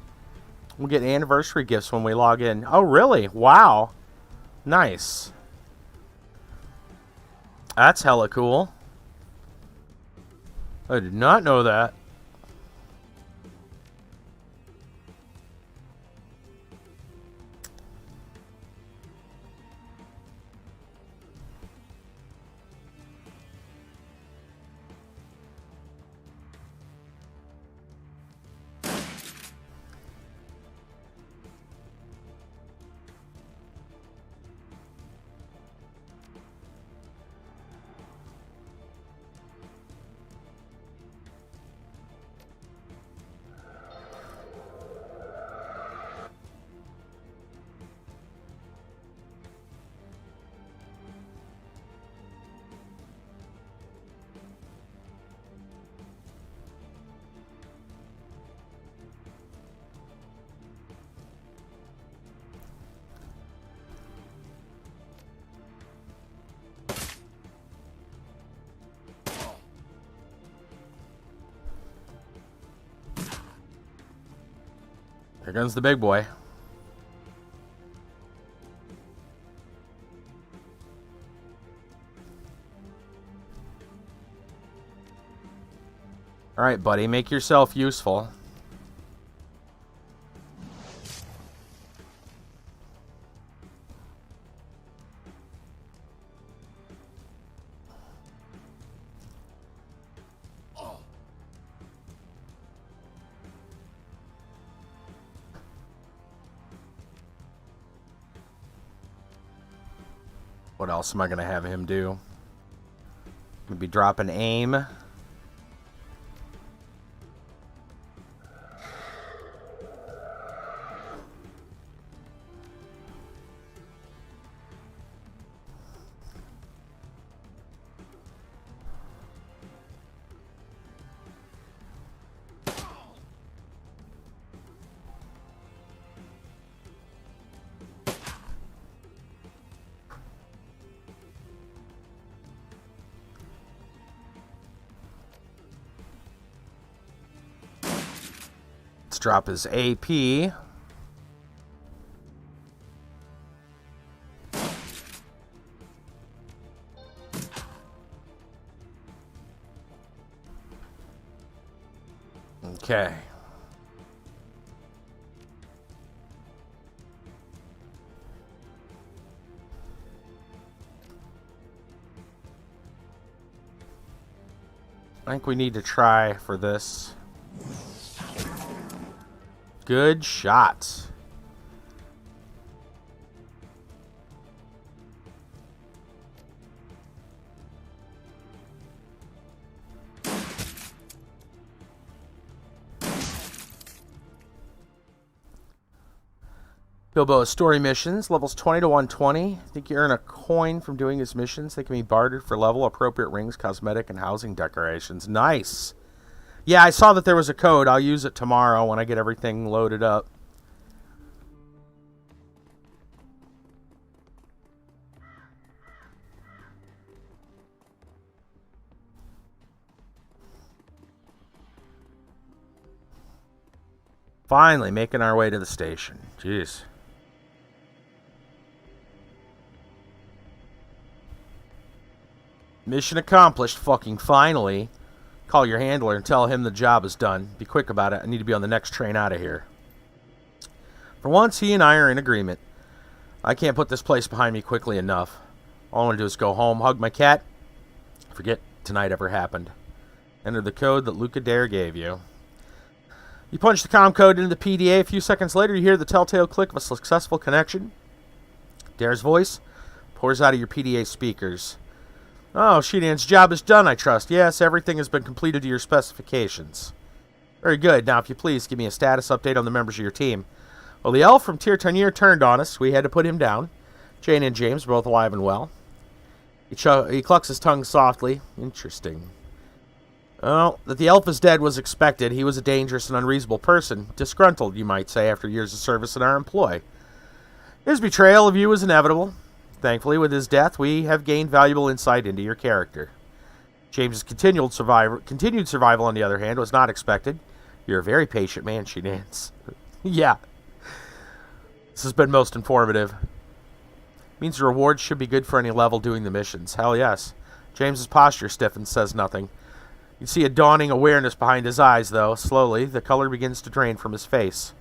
We'll get anniversary gifts when we log in. Oh, really? Wow. Nice. That's hella cool. I did not know that. Here comes the big boy. Alright, buddy, make yourself useful. What else am I going to have him do? Maybe drop an aim. drop his AP. Okay. I think we need to try for this. Good shot. Bilbo's story missions, levels 20 to 120. I think you earn a coin from doing his missions. They can be bartered for level, appropriate rings, cosmetic, and housing decorations. Nice. Yeah, I saw that there was a code. I'll use it tomorrow when I get everything loaded up. Finally, making our way to the station. Jeez. Mission accomplished, fucking finally. Call your handler and tell him the job is done. Be quick about it. I need to be on the next train out of here. For once, he and I are in agreement. I can't put this place behind me quickly enough. All I want to do is go home, hug my cat, forget tonight ever happened. Enter the code that Luca Dare gave you. You punch the comm code into the PDA. A few seconds later, you hear the telltale click of a successful connection. Dare's voice pours out of your PDA speakers. Oh, Sheenan's job is done, I trust. Yes, everything has been completed to your specifications. Very good. Now, if you please, give me a status update on the members of your team. Well, the elf from Tyr Tanir turned on us. We had to put him down. Jane and James are both alive and well. He clucks his tongue softly. Interesting. Well, that the elf is dead was expected. He was a dangerous and unreasonable person. Disgruntled, you might say, after years of service in our employ. His betrayal of you was inevitable. Thankfully, with his death, we have gained valuable insight into your character. James's continued survival, on the other hand, was not expected. You're a very patient man, Sheenans. Yeah. This has been most informative. Means the rewards should be good for any level doing the missions. Hell yes. James's posture stiffens, says nothing. You see a dawning awareness behind his eyes, though. Slowly, the color begins to drain from his face.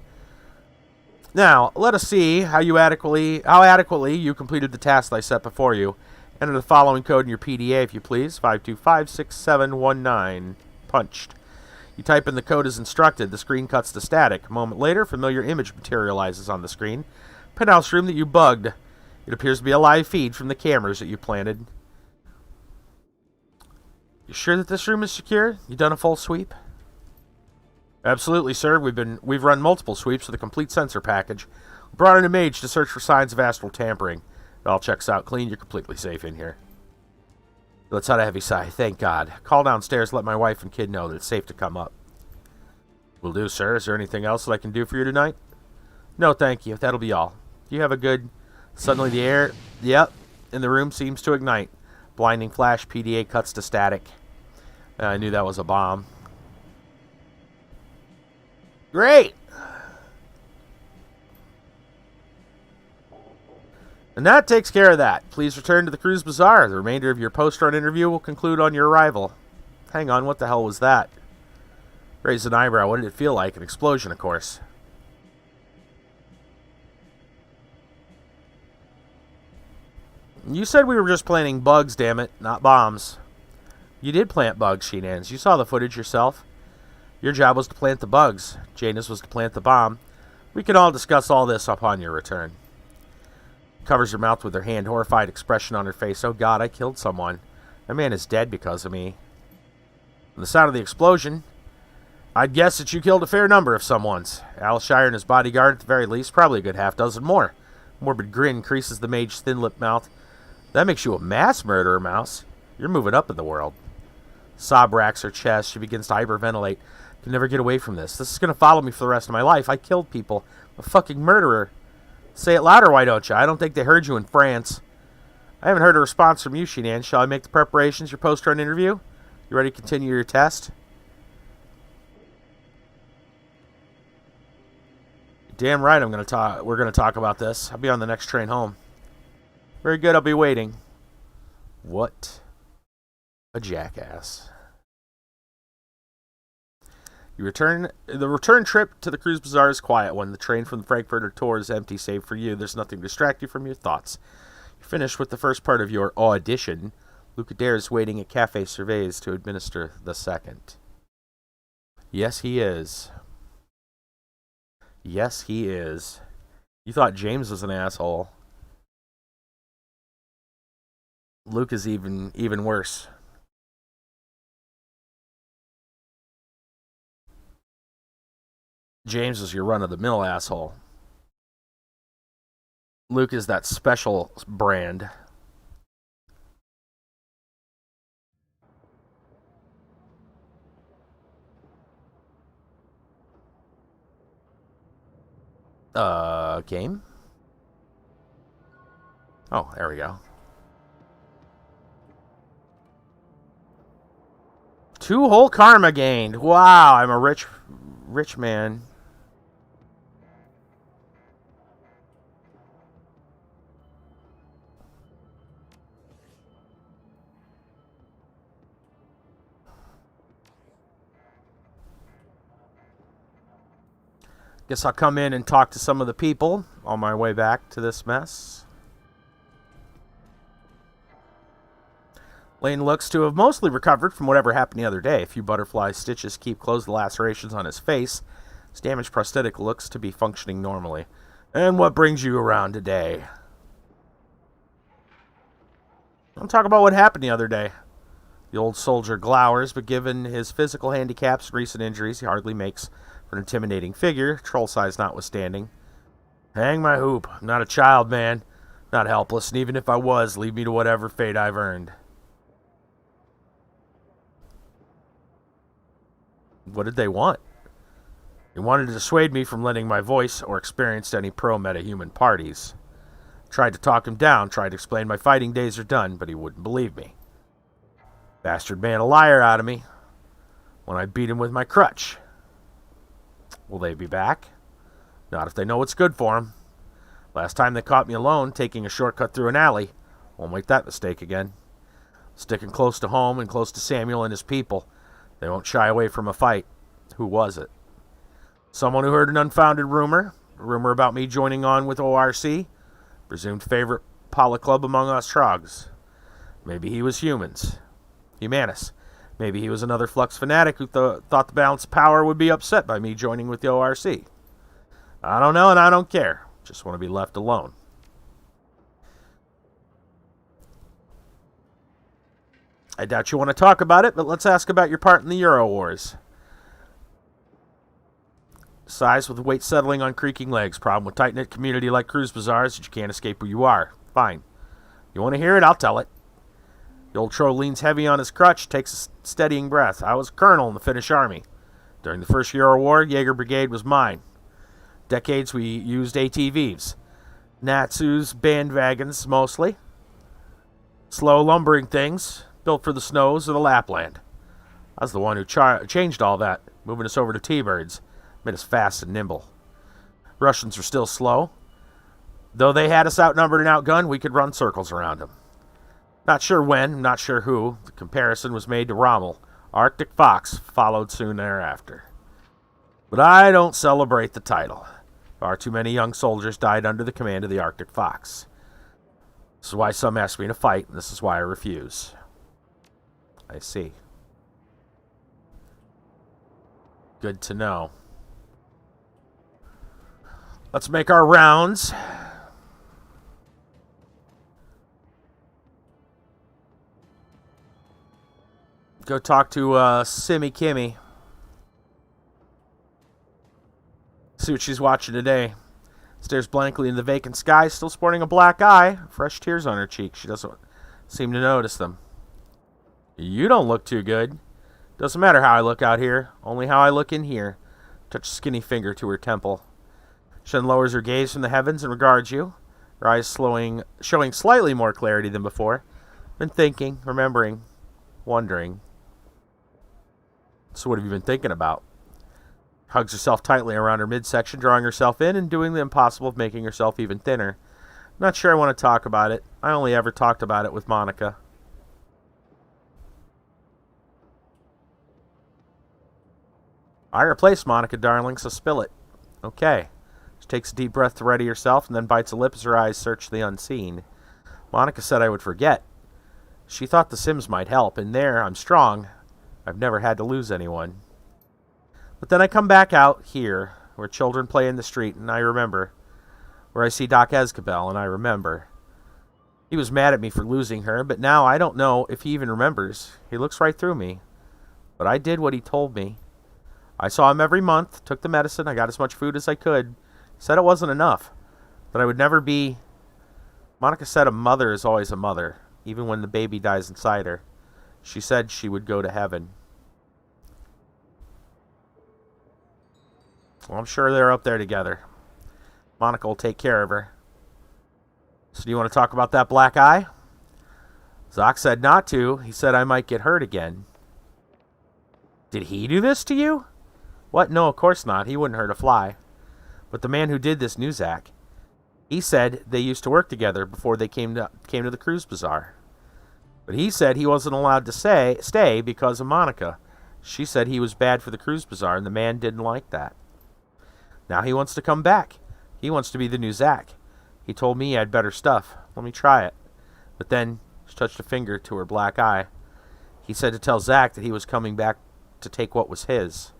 Now, let us see how adequately you completed the task I set before you. Enter the following code in your PDA, if you please. 5256719. Punched. You type in the code as instructed. The screen cuts to static. A moment later, familiar image materializes on the screen. Penthouse room that you bugged. It appears to be a live feed from the cameras that you planted. You sure that this room is secure? You done a full sweep? Absolutely, sir. We've run multiple sweeps with a complete sensor package. We brought in a mage to search for signs of astral tampering. It all checks out clean. You're completely safe in here. Let's out a heavy sigh. Thank God. Call downstairs. Let my wife and kid know that it's safe to come up. Will do, sir. Is there anything else that I can do for you tonight? No, thank you. That'll be all. Do you have a good... Suddenly the air... Yep. In the room seems to ignite. Blinding flash. PDA cuts to static. I knew that was a bomb. Great! And that takes care of that. Please return to the Cruise Bazaar. The remainder of your post-run interview will conclude on your arrival. Hang on, what the hell was that? Raised an eyebrow. What did it feel like? An explosion, of course. You said we were just planting bugs, damn it, not bombs. You did plant bugs, Sheenans. You saw the footage yourself. Your job was to plant the bugs. Janus was to plant the bomb. We can all discuss all this upon your return. Covers her mouth with her hand, horrified expression on her face. Oh God, I killed someone. That man is dead because of me. From the sound of the explosion, I'd guess that you killed a fair number of someones. Alshire and his bodyguard, at the very least, probably a good half dozen more. Morbid grin creases the mage's thin-lipped mouth. That makes you a mass murderer, Mouse. You're moving up in the world. Sob racks her chest. She begins to hyperventilate. I can never get away from this. This is going to follow me for the rest of my life. I killed people. I'm a fucking murderer. Say it louder, why don't you? I don't think they heard you in France. I haven't heard a response from you, Sheenan. Shall I make the preparations, your post-run interview? You ready to continue your test? Damn right I'm gonna talk. We're gonna talk about this. I'll be on the next train home. Very good. I'll be waiting. What a jackass. The return trip to the Cruise Bazaar is quiet one. The train from the Frankfurter tour is empty save for you. There's nothing to distract you from your thoughts. You're finished with the first part of your audition. Luke Adair is waiting at Cafe Cervez to administer the second. Yes, he is. Yes, he is. You thought James was an asshole. Luke is even worse. James is your run-of-the-mill asshole. Luke is that special brand. Game? Oh, there we go. 2 whole karma gained. Wow, I'm a rich man. Guess I'll come in and talk to some of the people on my way back to this mess. Lane looks to have mostly recovered from whatever happened the other day. A few butterfly stitches keep closed the lacerations on his face. His damaged prosthetic looks to be functioning normally. And what brings you around today? I'll talk about what happened the other day. The old soldier glowers, but given his physical handicaps and recent injuries, he hardly makes for an intimidating figure, troll size notwithstanding. Hang my hoop. I'm not a child, man. Not helpless, and even if I was, leave me to whatever fate I've earned. What did they want? They wanted to dissuade me from lending my voice or experience to any pro-meta-human parties. Tried to talk him down, tried to explain my fighting days are done, but he wouldn't believe me. Bastard man a liar out of me when I beat him with my crutch. Will they be back? Not if they know what's good for them. Last time they caught me alone, taking a shortcut through an alley. Won't make that mistake again. Sticking close to home and close to Samuel and his people. They won't shy away from a fight. Who was it? Someone who heard an unfounded rumor. A rumor about me joining on with ORC. Presumed favorite polyclub among us trogs. Maybe he was Humanus. Maybe he was another Flux fanatic who thought the balance of power would be upset by me joining with the ORC. I don't know and I don't care. Just want to be left alone. I doubt you want to talk about it, but let's ask about your part in the Euro Wars. Size with weight settling on creaking legs. Problem with tight-knit community like Cruise Bazaars that you can't escape who you are. Fine. You want to hear it? I'll tell it. The old troll leans heavy on his crutch, takes a steadying breath. I was a colonel in the Finnish army. During the First Euro War, Jaeger Brigade was mine. Decades we used ATVs. Natsus, bandwagons mostly. Slow lumbering things, built for the snows of the Lapland. I was the one who changed all that, moving us over to T-birds. Made us fast and nimble. Russians were still slow. Though they had us outnumbered and outgunned, we could run circles around them. Not sure when, not sure who. The comparison was made to Rommel. Arctic Fox followed soon thereafter. But I don't celebrate the title. Far too many young soldiers died under the command of the Arctic Fox. This is why some ask me to fight, and this is why I refuse. I see. Good to know. Let's make our rounds. Go talk to Simmy Kimmy. See what she's watching today. Stares blankly in the vacant sky, still sporting a black eye. Fresh tears on her cheek. She doesn't seem to notice them. You don't look too good. Doesn't matter how I look out here, only how I look in here. Touch a skinny finger to her temple. She then lowers her gaze from the heavens and regards you. Her eyes showing slightly more clarity than before. Been thinking, remembering, wondering. So what have you been thinking about? Hugs herself tightly around her midsection, drawing herself in and doing the impossible of making herself even thinner. Not sure I want to talk about it. I only ever talked about it with Monica. I replaced Monica, darling, so spill it. Okay. She takes a deep breath to ready herself and then bites a lip as her eyes search the unseen. Monica said I would forget. She thought the Sims might help, and there, I'm strong. I've never had to lose anyone. But then I come back out here, where children play in the street, and I remember. Where I see Doc Escabel, and I remember. He was mad at me for losing her, but now I don't know if he even remembers. He looks right through me. But I did what he told me. I saw him every month, took the medicine, I got as much food as I could. Said it wasn't enough. That I would never be... Monica said a mother is always a mother, even when the baby dies inside her. She said she would go to heaven. Well, I'm sure they're up there together. Monica will take care of her. So do you want to talk about that black eye? Zoc said not to. He said I might get hurt again. Did he do this to you? What? No, of course not. He wouldn't hurt a fly. But the man who did this knew Zac. He said they used to work together before they came to the cruise bazaar. But he said he wasn't allowed to stay because of Monica. She said he was bad for the cruise bazaar, and the man didn't like that. Now he wants to come back. He wants to be the new Zac. He told me he had better stuff. Let me try it. But then she touched a finger to her black eye. He said to tell Zac that he was coming back to take what was his.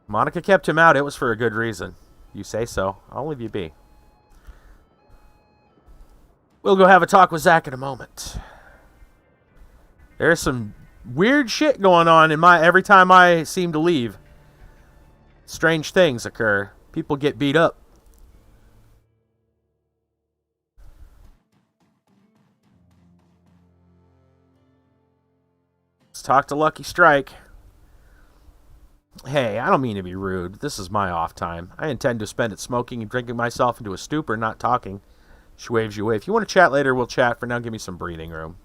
Monica kept him out. It was for a good reason. You say so. I'll leave you be. We'll go have a talk with Zac in a moment. There's some weird shit going on in every time I seem to leave. Strange things occur. People get beat up. Let's talk to Lucky Strike. Hey, I don't mean to be rude. This is my off time. I intend to spend it smoking and drinking myself into a stupor, not talking. She waves you away. If you want to chat later, we'll chat. For now, give me some breathing room.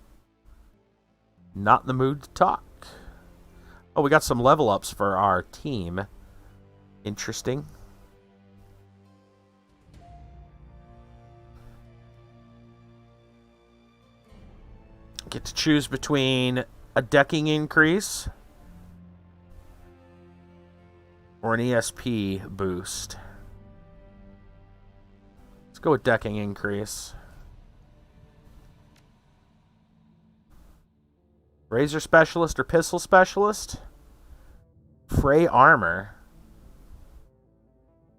Not in the mood to talk. Oh, we got some level ups for our team. Interesting. Get to choose between a decking increase or an ESP boost. Let's go with decking increase. Razor Specialist or Pistol Specialist? Fray Armor.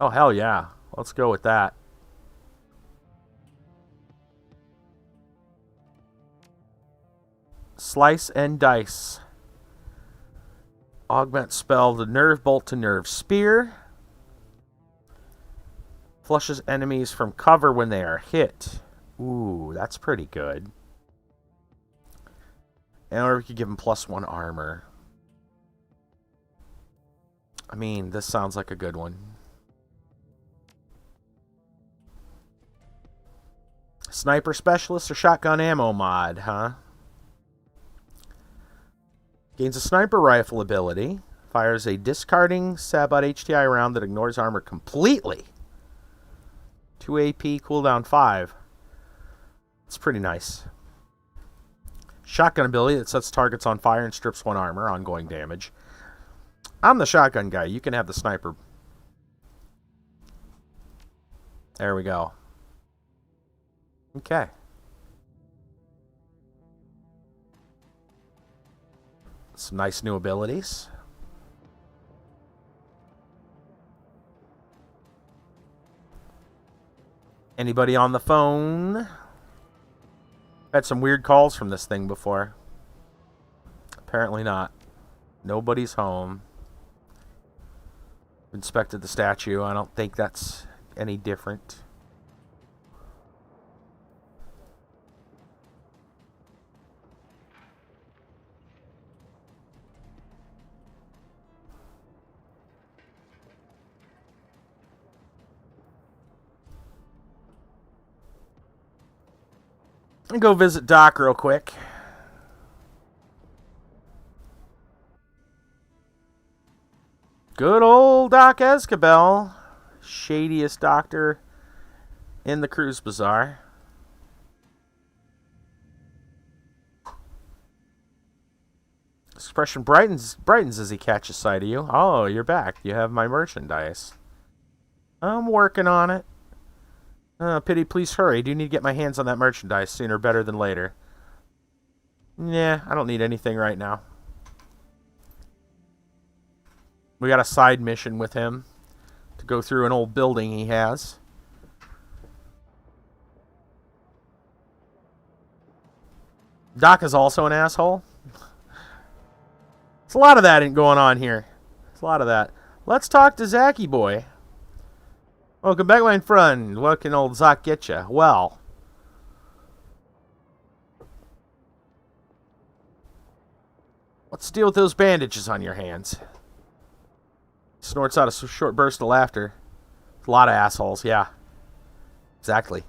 Oh, hell yeah. Let's go with that. Slice and Dice. Augment spell the Nerve Bolt to Nerve Spear. Flushes enemies from cover when they are hit. Ooh, that's pretty good. And we could give them +1 armor. I mean, this sounds like a good one. Sniper Specialist or Shotgun Ammo mod, huh? Gains a sniper rifle ability. Fires a discarding Sabot HTI round that ignores armor completely. 2 AP, cooldown 5. It's pretty nice. Shotgun ability that sets targets on fire and strips 1 armor, ongoing damage. I'm the shotgun guy. You can have the sniper. There we go. Okay. Some nice new abilities. Anybody on the phone? Had some weird calls from this thing before. Apparently not. Nobody's home. Inspected the statue. I don't think that's any different. And go visit Doc real quick. Good old Doc Escabel. Shadiest doctor in the Cruise Bazaar. Expression brightens as he catches sight of you. Oh, you're back. You have my merchandise. I'm working on it. Pity, please hurry. Do need to get my hands on that merchandise sooner better than later. Nah, I don't need anything right now. We got a side mission with him to go through an old building he has. Doc is also an asshole. There's a lot of that going on here. There's a lot of that. Let's talk to Zacky boy. Welcome back, my friend. What can old Zack get you? Well, let's deal with those bandages on your hands. Snorts out a short burst of laughter. A lot of assholes, yeah. Exactly.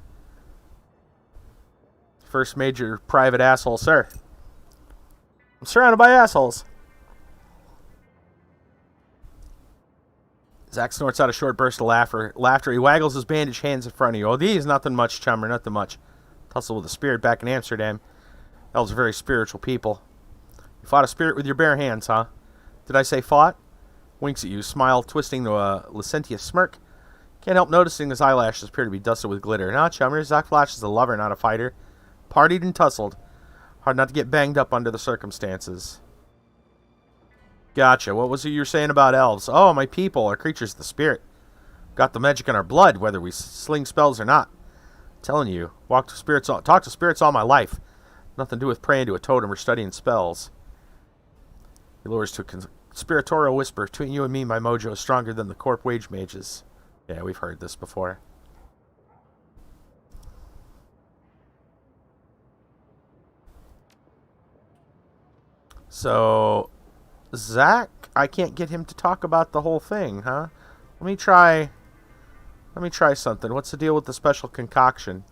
First major private asshole, sir. I'm surrounded by assholes. Zack snorts out a short burst of laughter. He waggles his bandaged hands in front of you. Oh, these nothing much, chummer, nothing much. Tussle with a spirit back in Amsterdam. Elves are very spiritual people. You fought a spirit with your bare hands, huh? Did I say fought? Winks at you, smile twisting to a licentious smirk. Can't help noticing his eyelashes appear to be dusted with glitter. Now, chummer, Zack Flash is a lover, not a fighter. Partied and tussled. Hard not to get banged up under the circumstances. Gotcha. What was it you were saying about elves? Oh, my people are creatures of the spirit. Got the magic in our blood, whether we sling spells or not. I'm telling you, talk to spirits all my life. Nothing to do with praying to a totem or studying spells. He lowers to a conspiratorial whisper. Between you and me, my mojo is stronger than the corp wage mages. Yeah, we've heard this before. So, Zack, I can't get him to talk about the whole thing, huh? Let me try something. What's the deal with the special concoction?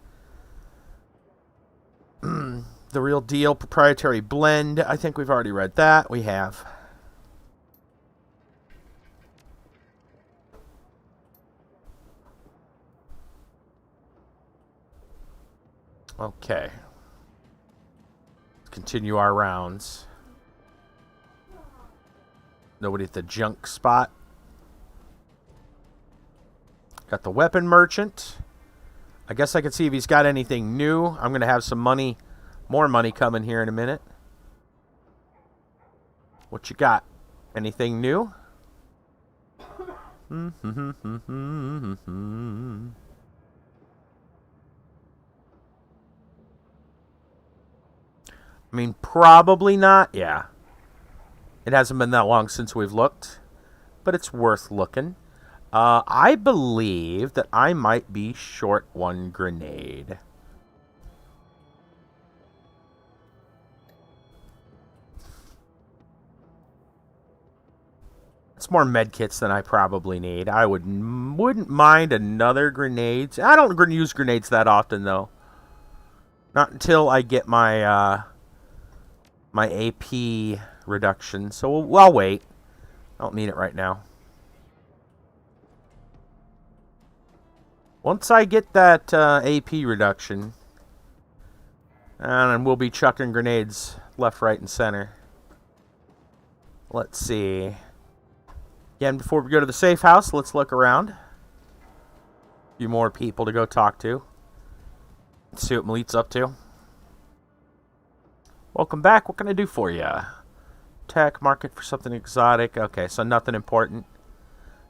The real deal, proprietary blend. I think we've already read that. We have. Okay. Let's continue our rounds. Nobody at the junk spot. Got the weapon merchant. I guess I can see if he's got anything new. I'm going to have some money, more money coming here in a minute. What you got? Anything new? I mean, probably not. Yeah. It hasn't been that long since we've looked, but it's worth looking. I believe that I might be short one grenade. It's more medkits than I probably need. I wouldn't mind another grenade. I don't use grenades that often, though. Not until I get my my AP reduction. So I'll wait. I don't need it right now. Once I get that AP reduction, and we'll be chucking grenades left, right, and center. Let's see. Again, before we go to the safe house, let's look around. A few more people to go talk to. Let's see what Malit's up to. Welcome back. What can I do for you? Tech, market for something exotic. Okay, so nothing important.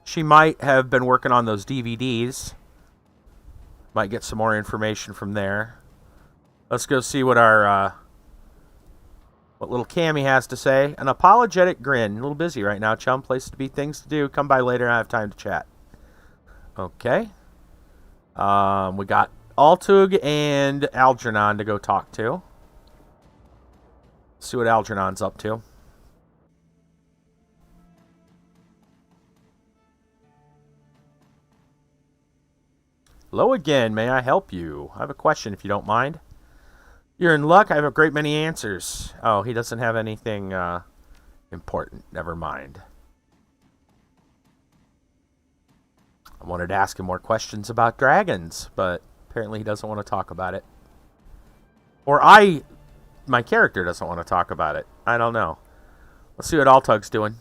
She might have been working on those DVDs. Might get some more information from there. Let's go see what our what little Cammy has to say. An apologetic grin. A little busy right now, chum. Places to be, things to do. Come by later. I have time to chat. Okay. We got Altug and Algernon to go talk to. See what Algernon's up to. Hello again. May I help you? I have a question if you don't mind. You're in luck. I have a great many answers. Oh, he doesn't have anything important. Never mind. wanted to ask him more questions about dragons, but apparently he doesn't want to talk about it. Or my character doesn't want to talk about it. I don't know. Let's see what Altug's doing.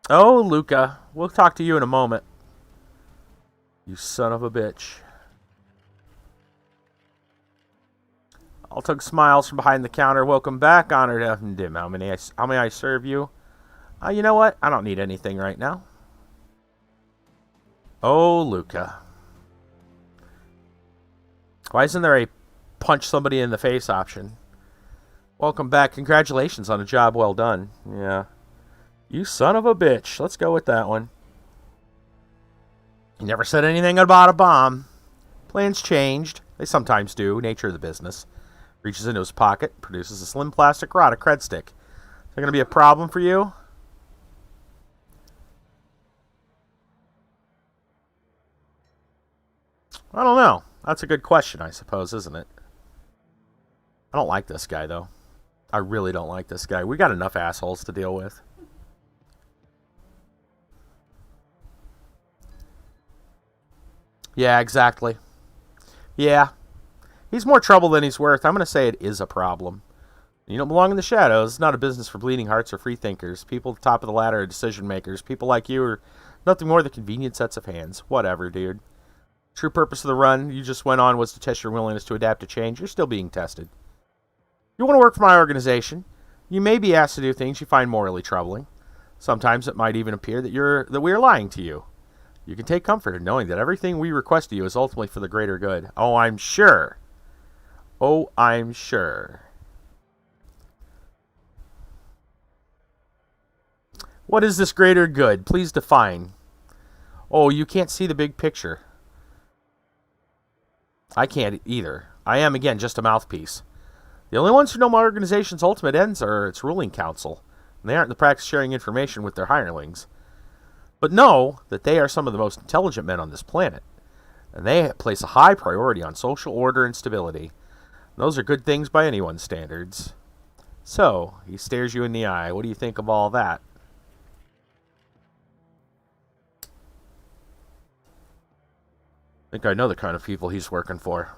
Oh, Luca. We'll talk to you in a moment. You son of a bitch. Altug smiles from behind the counter. Welcome back, honored Dim. How may I serve you? You know what? I don't need anything right now. Oh, Luca. Why isn't there a punch somebody in the face option? Welcome back. Congratulations on a job well done. Yeah. You son of a bitch. Let's go with that one. You never said anything about a bomb. Plans changed. They sometimes do. Nature of the business. Reaches into his pocket. Produces a slim plastic rod, a cred stick. Is that going to be a problem for you? I don't know. That's a good question, I suppose, isn't it? I don't like this guy, though. I really don't like this guy. We got enough assholes to deal with. Yeah, exactly. Yeah. He's more trouble than he's worth. I'm going to say it is a problem. You don't belong in the shadows. It's not a business for bleeding hearts or free thinkers. People at the top of the ladder are decision makers. People like you are nothing more than convenient sets of hands. Whatever, dude. True purpose of the run you just went on was to test your willingness to adapt to change. You're still being tested. You want to work for my organization. You may be asked to do things you find morally troubling. Sometimes it might even appear that we are lying to you. You can take comfort in knowing that everything we request of you is ultimately for the greater good. Oh, I'm sure. Oh, I'm sure. What is this greater good? Please define. Oh, you can't see the big picture. I can't either. I am, again, just a mouthpiece. The only ones who know my organization's ultimate ends are its ruling council, and they aren't in the practice of sharing information with their hirelings. But know that they are some of the most intelligent men on this planet, and they place a high priority on social order and stability. And those are good things by anyone's standards. So, he stares you in the eye. What do you think of all that? I think I know the kind of people he's working for.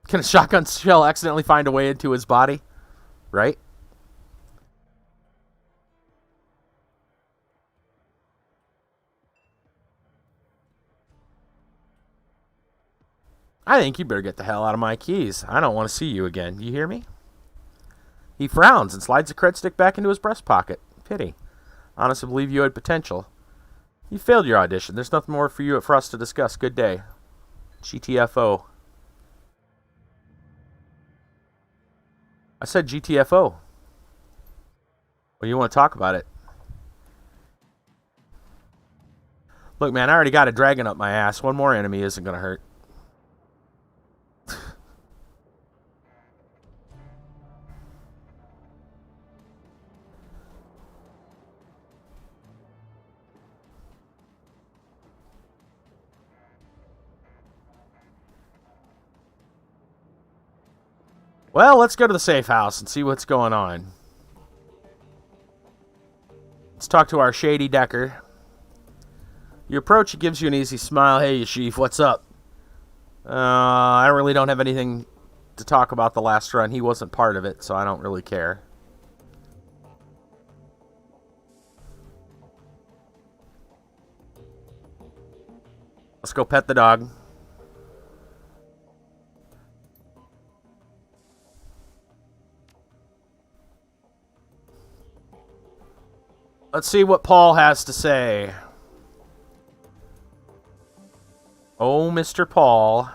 Can a shotgun shell accidentally find a way into his body? Right? I think you better get the hell out of my keys. I don't want to see you again. You hear me? He frowns and slides the cred stick back into his breast pocket. Pity. Honestly believe you had potential. You failed your audition. There's nothing more for us to discuss. Good day. GTFO. I said GTFO. Well, you want to talk about it? Look, man, I already got a dragon up my ass. One more enemy isn't going to hurt. Well, let's go to the safe house and see what's going on. Let's talk to our shady Decker. You approach, he gives you an easy smile. Hey, Chief, what's up? I really don't have anything to talk about the last run. He wasn't part of it, so I don't really care. Let's go pet the dog. Let's see what Paul has to say. Oh, Mr. Paul.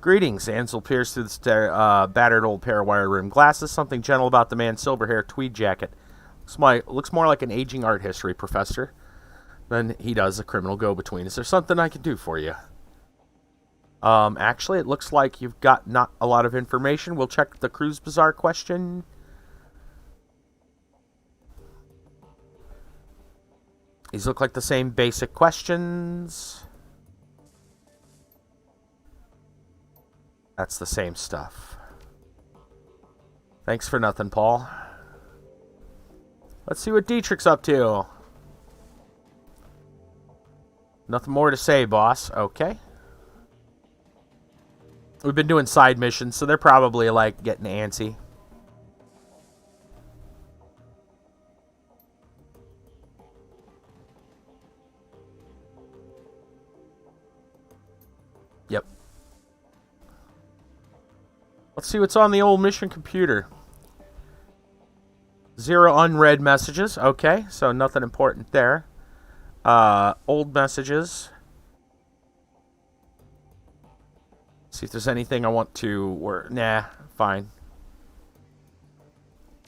Greetings. Ansel peers through the battered old pair of wire-rimmed glasses. Something gentle about the man's silver hair tweed jacket. Looks more like an aging art history professor than he does a criminal go-between. Is there something I can do for you? Actually, it looks like you've got not a lot of information. We'll check the Cruise Bazaar question. These look like the same basic questions. That's the same stuff. Thanks for nothing, Paul. Let's see what Dietrich's up to. Nothing more to say, boss. Okay. We've been doing side missions, so they're probably, like, getting antsy. Yep. Let's see what's on the old mission computer. 0 unread messages. Okay, so nothing important there. Old messages. See if there's anything I want to... Nah, fine.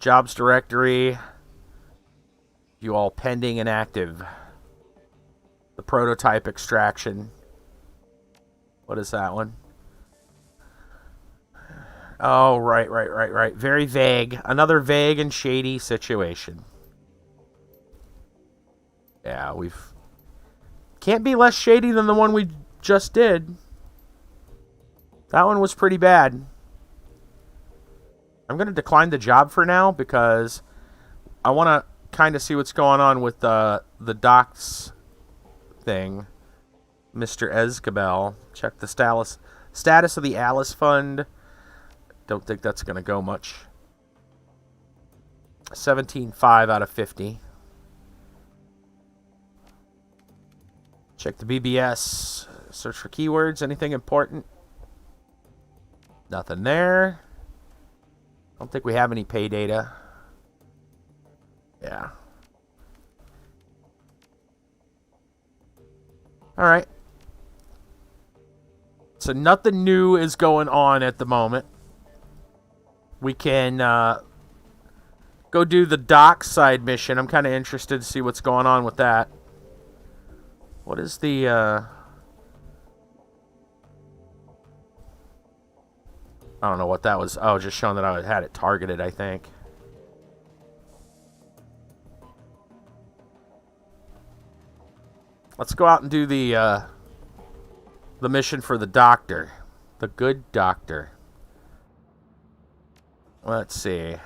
Jobs directory. You all pending and active. The prototype extraction. What is that one? Oh, right. Very vague. Another vague and shady situation. Yeah, we've... Can't be less shady than the one we just did. That one was pretty bad. I'm going to decline the job for now because I want to kind of see what's going on with the docs thing. Mr. Escabel. Check the status of the Alice Fund. Don't think that's going to go much. 17.5 out of 50. Check the BBS. Search for keywords. Anything important? Nothing there. Don't think we have any pay data. Yeah. Alright. So nothing new is going on at the moment. We can go do the Darkside mission. I'm kind of interested to see what's going on with that. What is the... I don't know what that was. Oh, just showing that I had it targeted, I think. Let's go out and do the mission for the doctor. The good doctor. Let's see.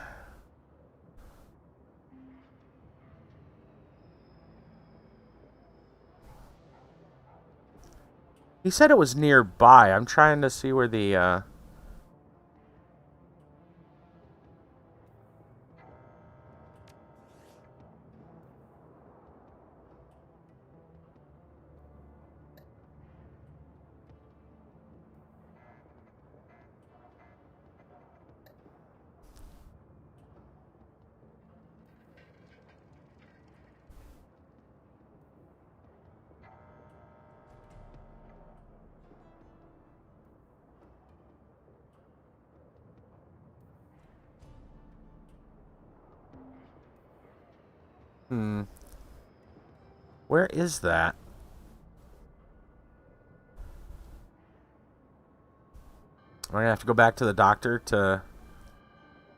He said it was nearby. I'm trying to see where the... Where is that? I'm going to have to go back to the doctor to...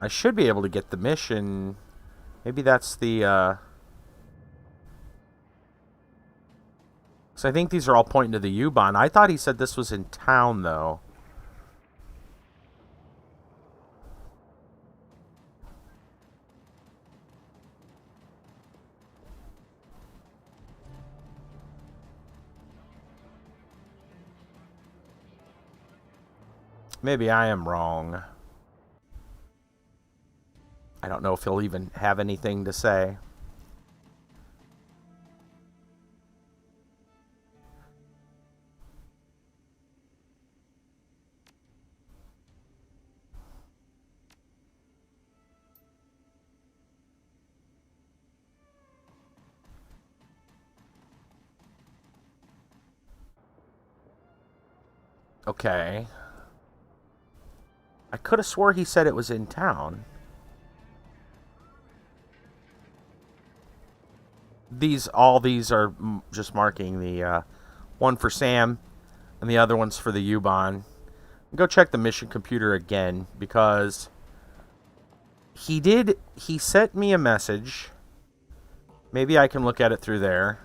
I should be able to get the mission. Maybe that's the... So I think these are all pointing to the U-Bahn. I thought he said this was in town, though. Maybe I am wrong. I don't know if he'll even have anything to say. Okay. I could have swore he said it was in town. All these are just marking the one for Sam and the other one's for the U-Bahn. Go check the mission computer again because he sent me a message. Maybe I can look at it through there.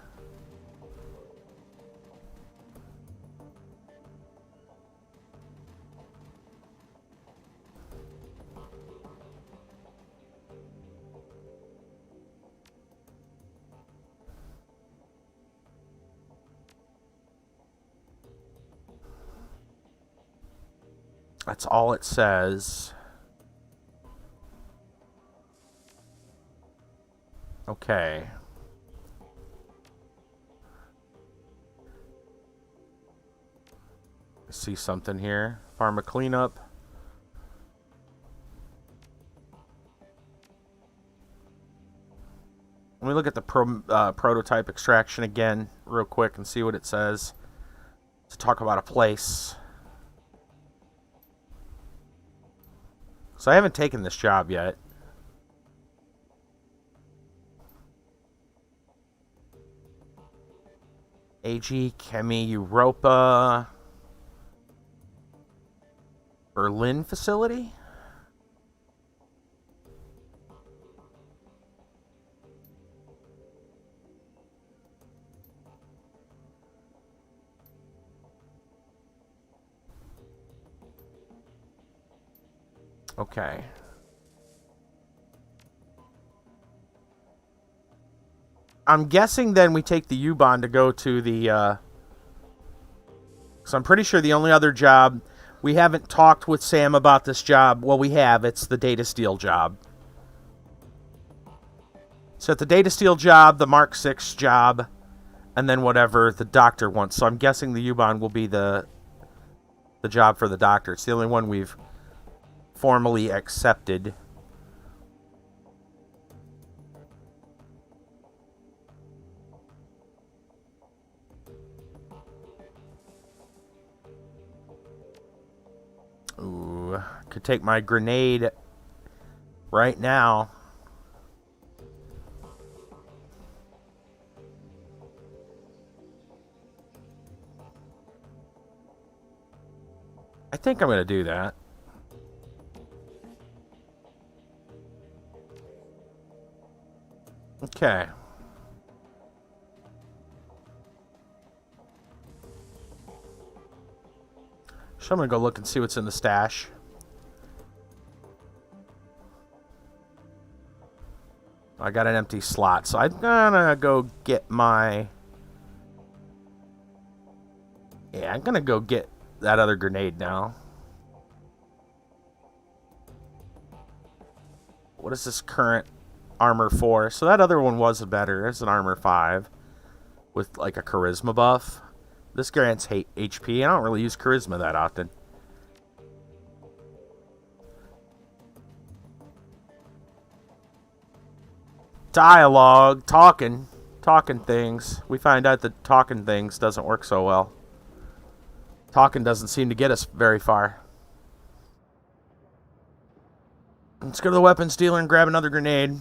That's all it says. Okay. I see something here. Pharma cleanup. Let me look at the prototype extraction again real quick and see what it says. To talk about a place. So I haven't taken this job yet. AG, Chemi, Europa. Berlin facility? Okay. I'm guessing then we take the U-Bahn to go to the, so I'm pretty sure the only other job, we haven't talked with Sam about this job. Well, we have. It's the data steal job. So at the data steal job, the Mark 6 job, and then whatever the doctor wants. So I'm guessing the U-Bahn will be the job for the doctor. It's the only one we've formally accepted. Ooh, could take my grenade right now. I think I'm going to do that. Okay. So I'm going to go look and see what's in the stash. I got an empty slot, so I'm going to go get my... Yeah, I'm going to go get that other grenade now. What is this current armor 4? So that other one was better. It's an armor 5 with like a charisma buff. This grants HP. I don't really use charisma that often. Dialogue, talking things. We find out that talking things doesn't work so well. Talking doesn't seem to get us very far. Let's go to the weapons dealer and grab another grenade.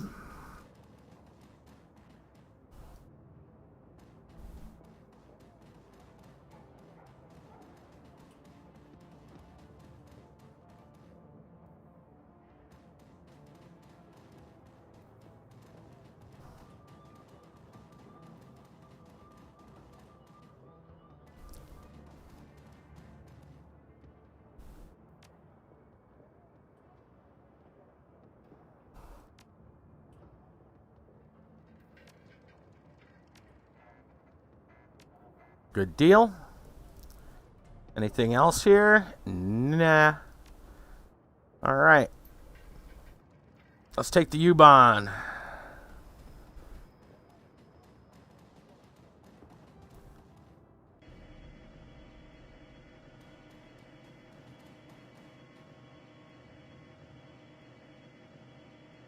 Good deal. Anything else here? Nah. Alright. Let's take the U-Bahn.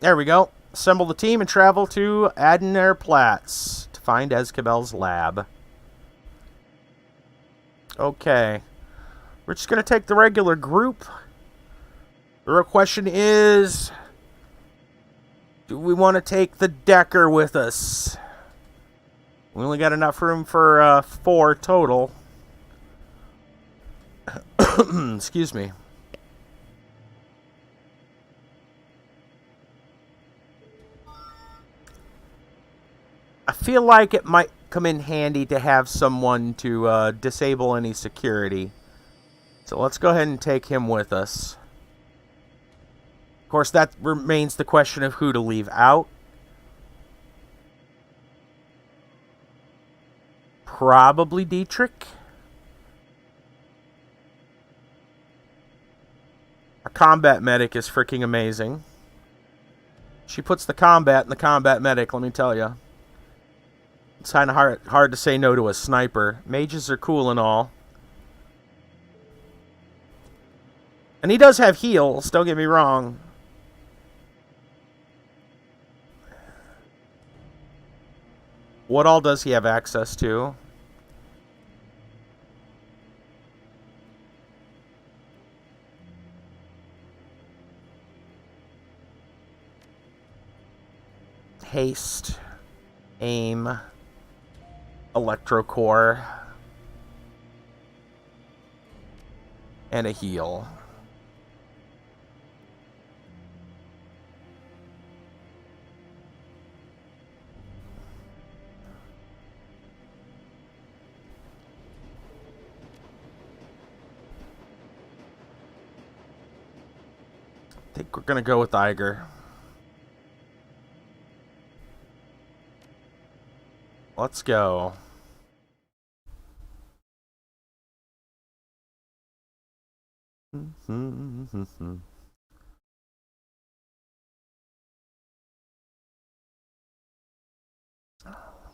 There we go. Assemble the team and travel to Adenerplatz to find Escabel's lab. Okay. We're just going to take the regular group. The real question is, do we want to take the Decker with us? We only got enough room for 4 total. Excuse me. I feel like it might come in handy to have someone to disable any security. So let's go ahead and take him with us. Of course, that remains the question of who to leave out. Probably Dietrich. combat medic is freaking amazing. She puts the combat in the combat medic, let me tell you. It's kind of hard to say no to a sniper. Mages are cool and all. And he does have heals, don't get me wrong. What all does he have access to? Haste, aim, electrocore, and a heal. I think we're gonna go with Iger. Let's go.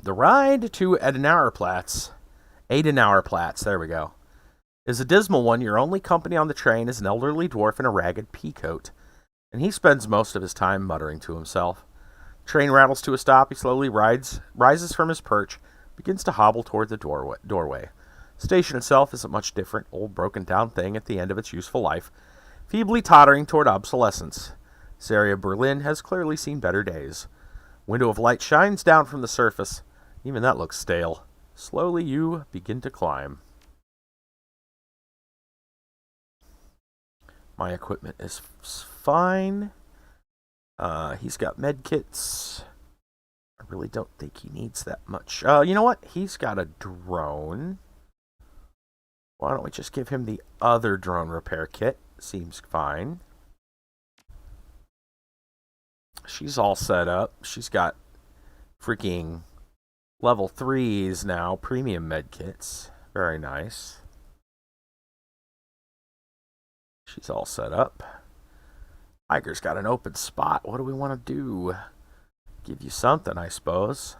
The ride to Adenauerplatz, there we go, is a dismal one. Your only company on the train is an elderly dwarf in a ragged peacoat, and he spends most of his time muttering to himself. Train rattles to a stop. He slowly rises from his perch, begins to hobble toward the doorway. The station itself isn't much different. Old broken-down thing at the end of its useful life, feebly tottering toward obsolescence. This area of Berlin has clearly seen better days. Window of light shines down from the surface. Even that looks stale. Slowly you begin to climb. My equipment is fine. He's got med kits. I really don't think he needs that much. You know what? He's got a drone. Why don't we just give him the other drone repair kit? Seems fine. She's all set up. She's got freaking level 3s now. Premium med kits. Very nice. She's all set up. Iger's got an open spot. What do we want to do? Give you something, I suppose.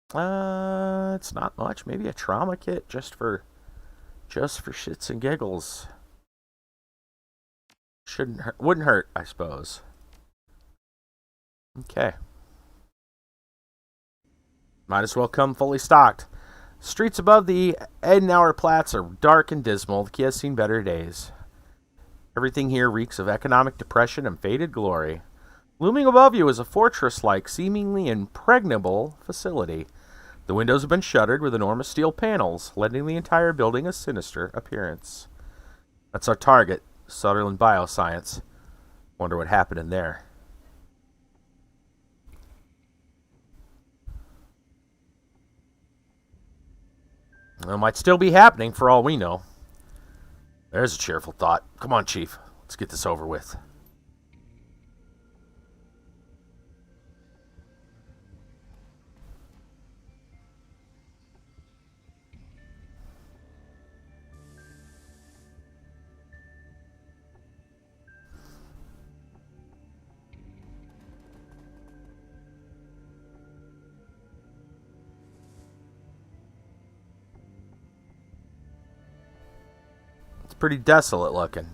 It's not much. Maybe a trauma kit just for shits and giggles. Shouldn't hurt. Wouldn't hurt, I suppose. Okay. Might as well come fully stocked. Streets above the Adenauerplatz are dark and dismal. The kid has seen better days. Everything here reeks of economic depression and faded glory. Looming above you is a fortress-like, seemingly impregnable facility. The windows have been shuttered with enormous steel panels, lending the entire building a sinister appearance. That's our target, Sutherland Bioscience. Wonder what happened in there. It might still be happening for all we know. There's a cheerful thought. Come on, Chief. Let's get this over with. Pretty desolate looking.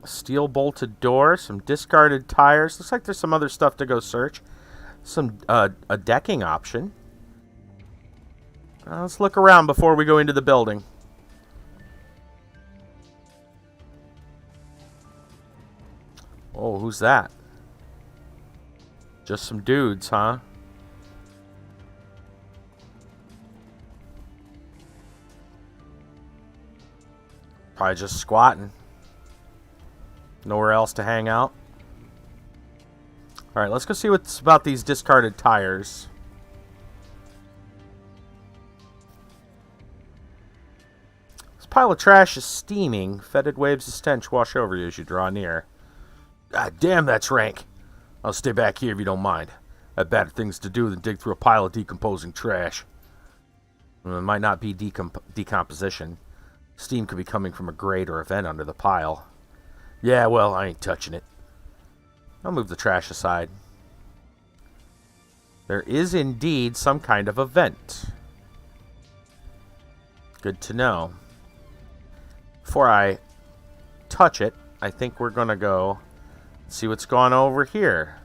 Steel bolted door, some discarded tires. Looks like there's some other stuff to go search. Some a decking option. Let's look around before we go into the building. Oh, who's that? Just some dudes, huh? Probably just squatting. Nowhere else to hang out. Alright, let's go see what's about these discarded tires. Pile of trash is steaming. Fetid waves of stench wash over you as you draw near. God damn, that's rank. I'll stay back here if you don't mind. I have better things to do than dig through a pile of decomposing trash. Well, it might not be decomposition. Steam could be coming from a grate or a vent under the pile. Yeah, well, I ain't touching it. I'll move the trash aside. There is indeed some kind of a vent. Good to know. Before I touch it, I think we're going to go see what's going on over here.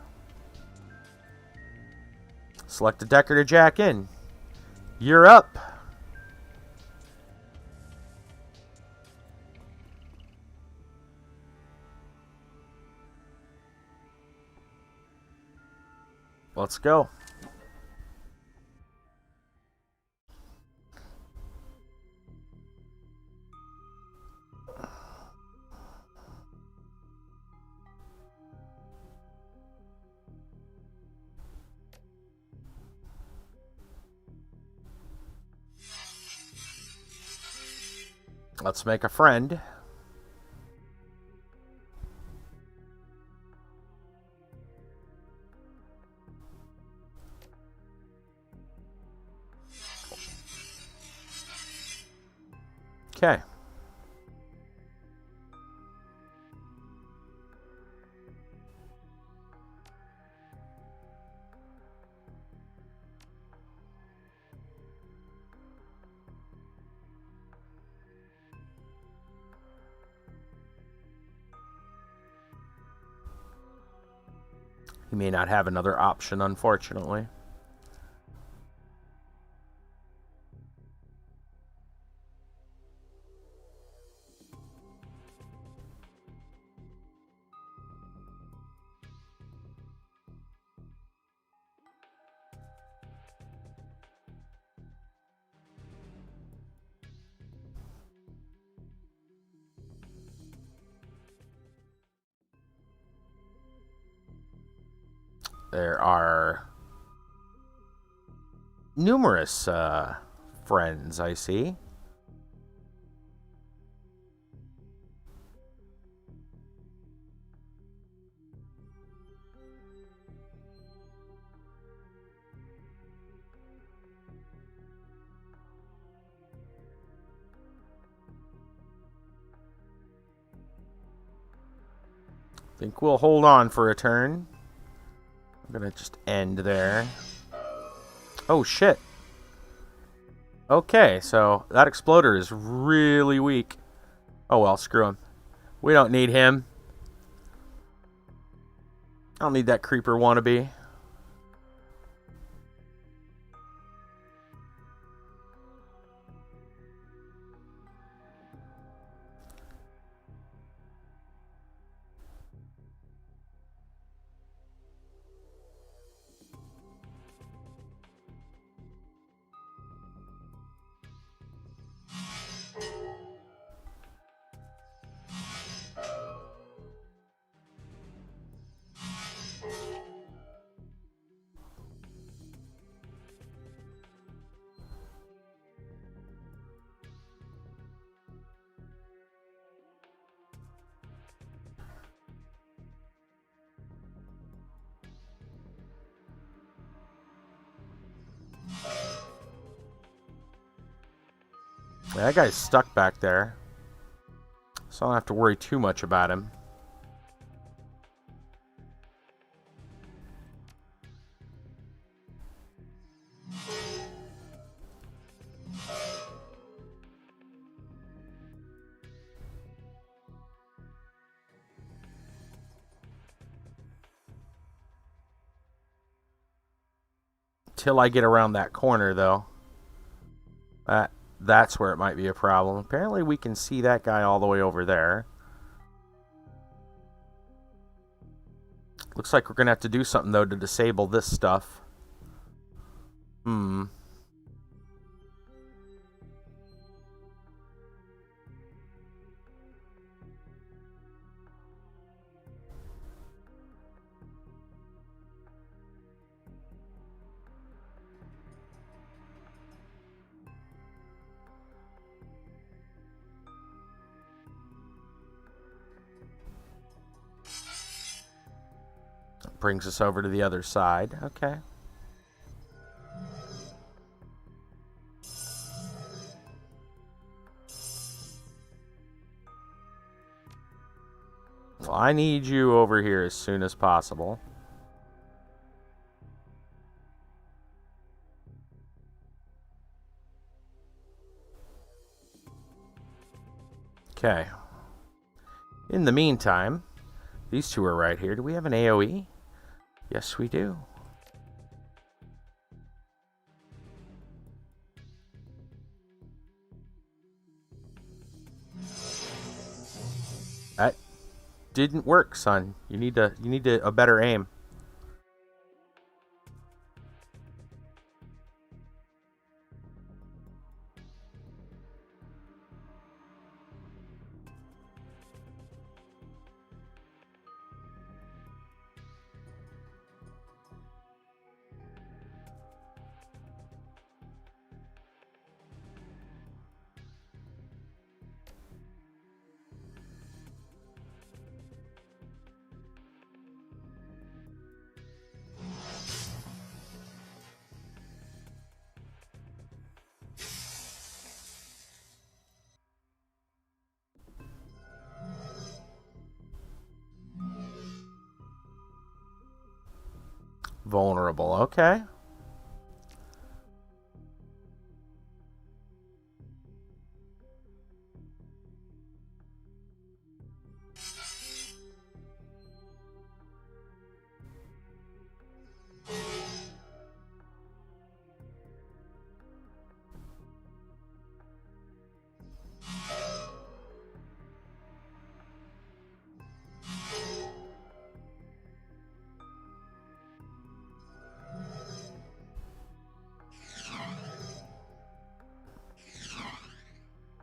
Select the Decker to jack in. You're up. Let's go. Let's make a friend. Okay. He may not have another option, unfortunately. There are numerous friends, I see. Think we'll hold on for a turn. I'm gonna just end there. Oh, shit. Okay, so that exploder is really weak. Oh, well, screw him. We don't need him. I don't need that creeper wannabe. That guy's stuck back there, so I don't have to worry too much about him. Till I get around that corner, though. That's where it might be a problem. Apparently we can see that guy all the way over there. Looks like we're going to have to do something, though, to disable this stuff. brings us over to the other side. Okay. Well, I need you over here as soon as possible. Okay. In the meantime, these two are right here. Do we have an AoE? Yes, we do. That didn't work, son. You need a better aim. Vulnerable, okay.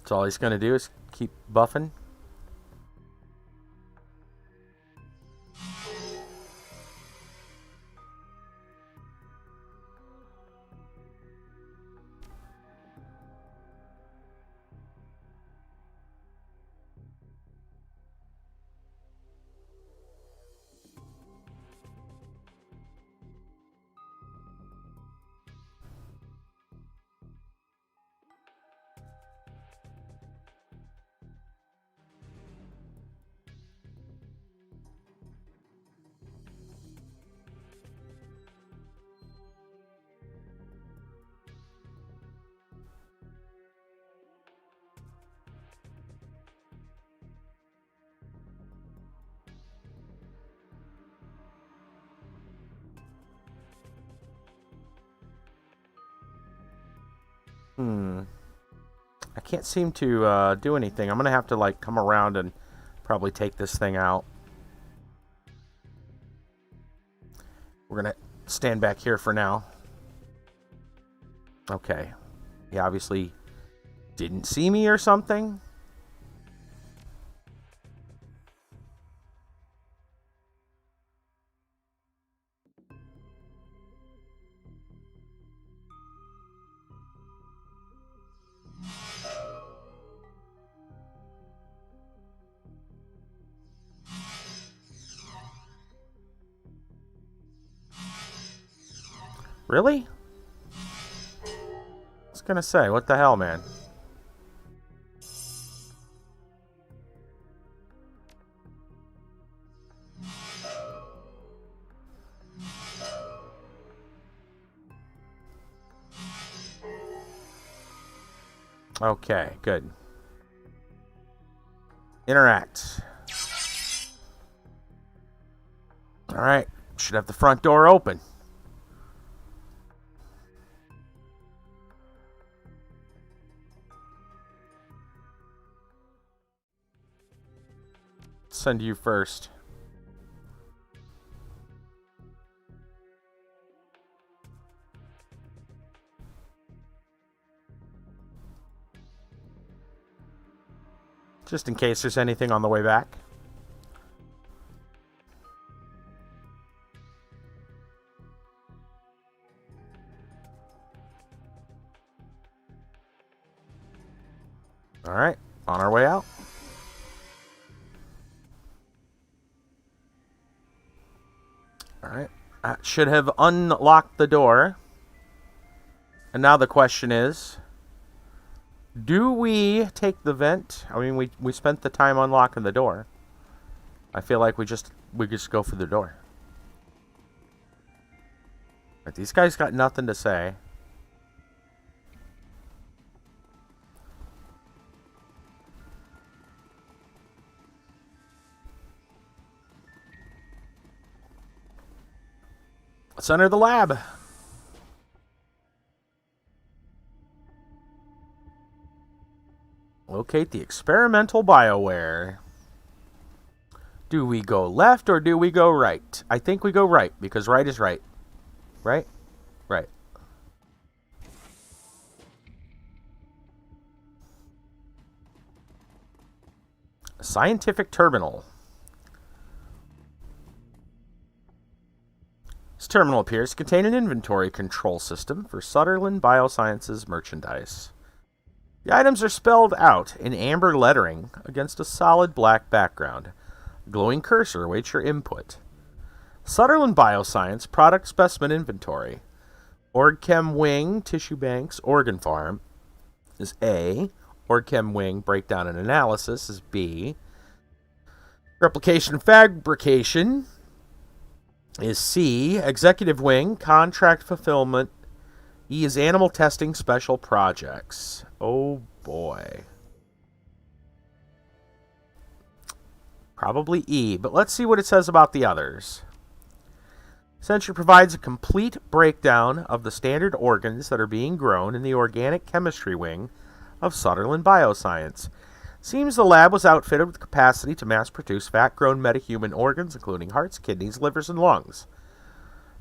That's all he's gonna do is keep buffing. I can't seem to do anything. I'm gonna have to like come around and probably take this thing out. We're gonna stand back here for now. Okay. He obviously didn't see me or something. Really? I was gonna say, what the hell, man? Okay, good. Interact. Alright, should have the front door open. Send you first. Just in case there's anything on the way back. Alright, on our way out. Alright. That should have unlocked the door. And now the question is, do we take the vent? I mean, we spent the time unlocking the door. I feel like we just go for the door. Right, these guys got nothing to say. Let's enter the lab. Locate the experimental bioware. Do we go left or do we go right? I think we go right, because right is right. Right? Right. Scientific terminal. This terminal appears to contain an inventory control system for Sutherland Biosciences merchandise. The items are spelled out in amber lettering against a solid black background. A glowing cursor awaits your input. Sutherland Bioscience product specimen inventory. OrgChem Wing Tissue Banks Organ Farm is A. OrgChem Wing Breakdown and Analysis is B. Replication Fabrication is C. Executive Wing Contract Fulfillment. E is Animal Testing Special Projects. Oh boy. Probably E, but let's see what it says about the others. Sentry provides a complete breakdown of the standard organs that are being grown in the Organic Chemistry Wing of Sutherland Bioscience. Seems the lab was outfitted with capacity to mass-produce fat-grown metahuman organs, including hearts, kidneys, livers, and lungs.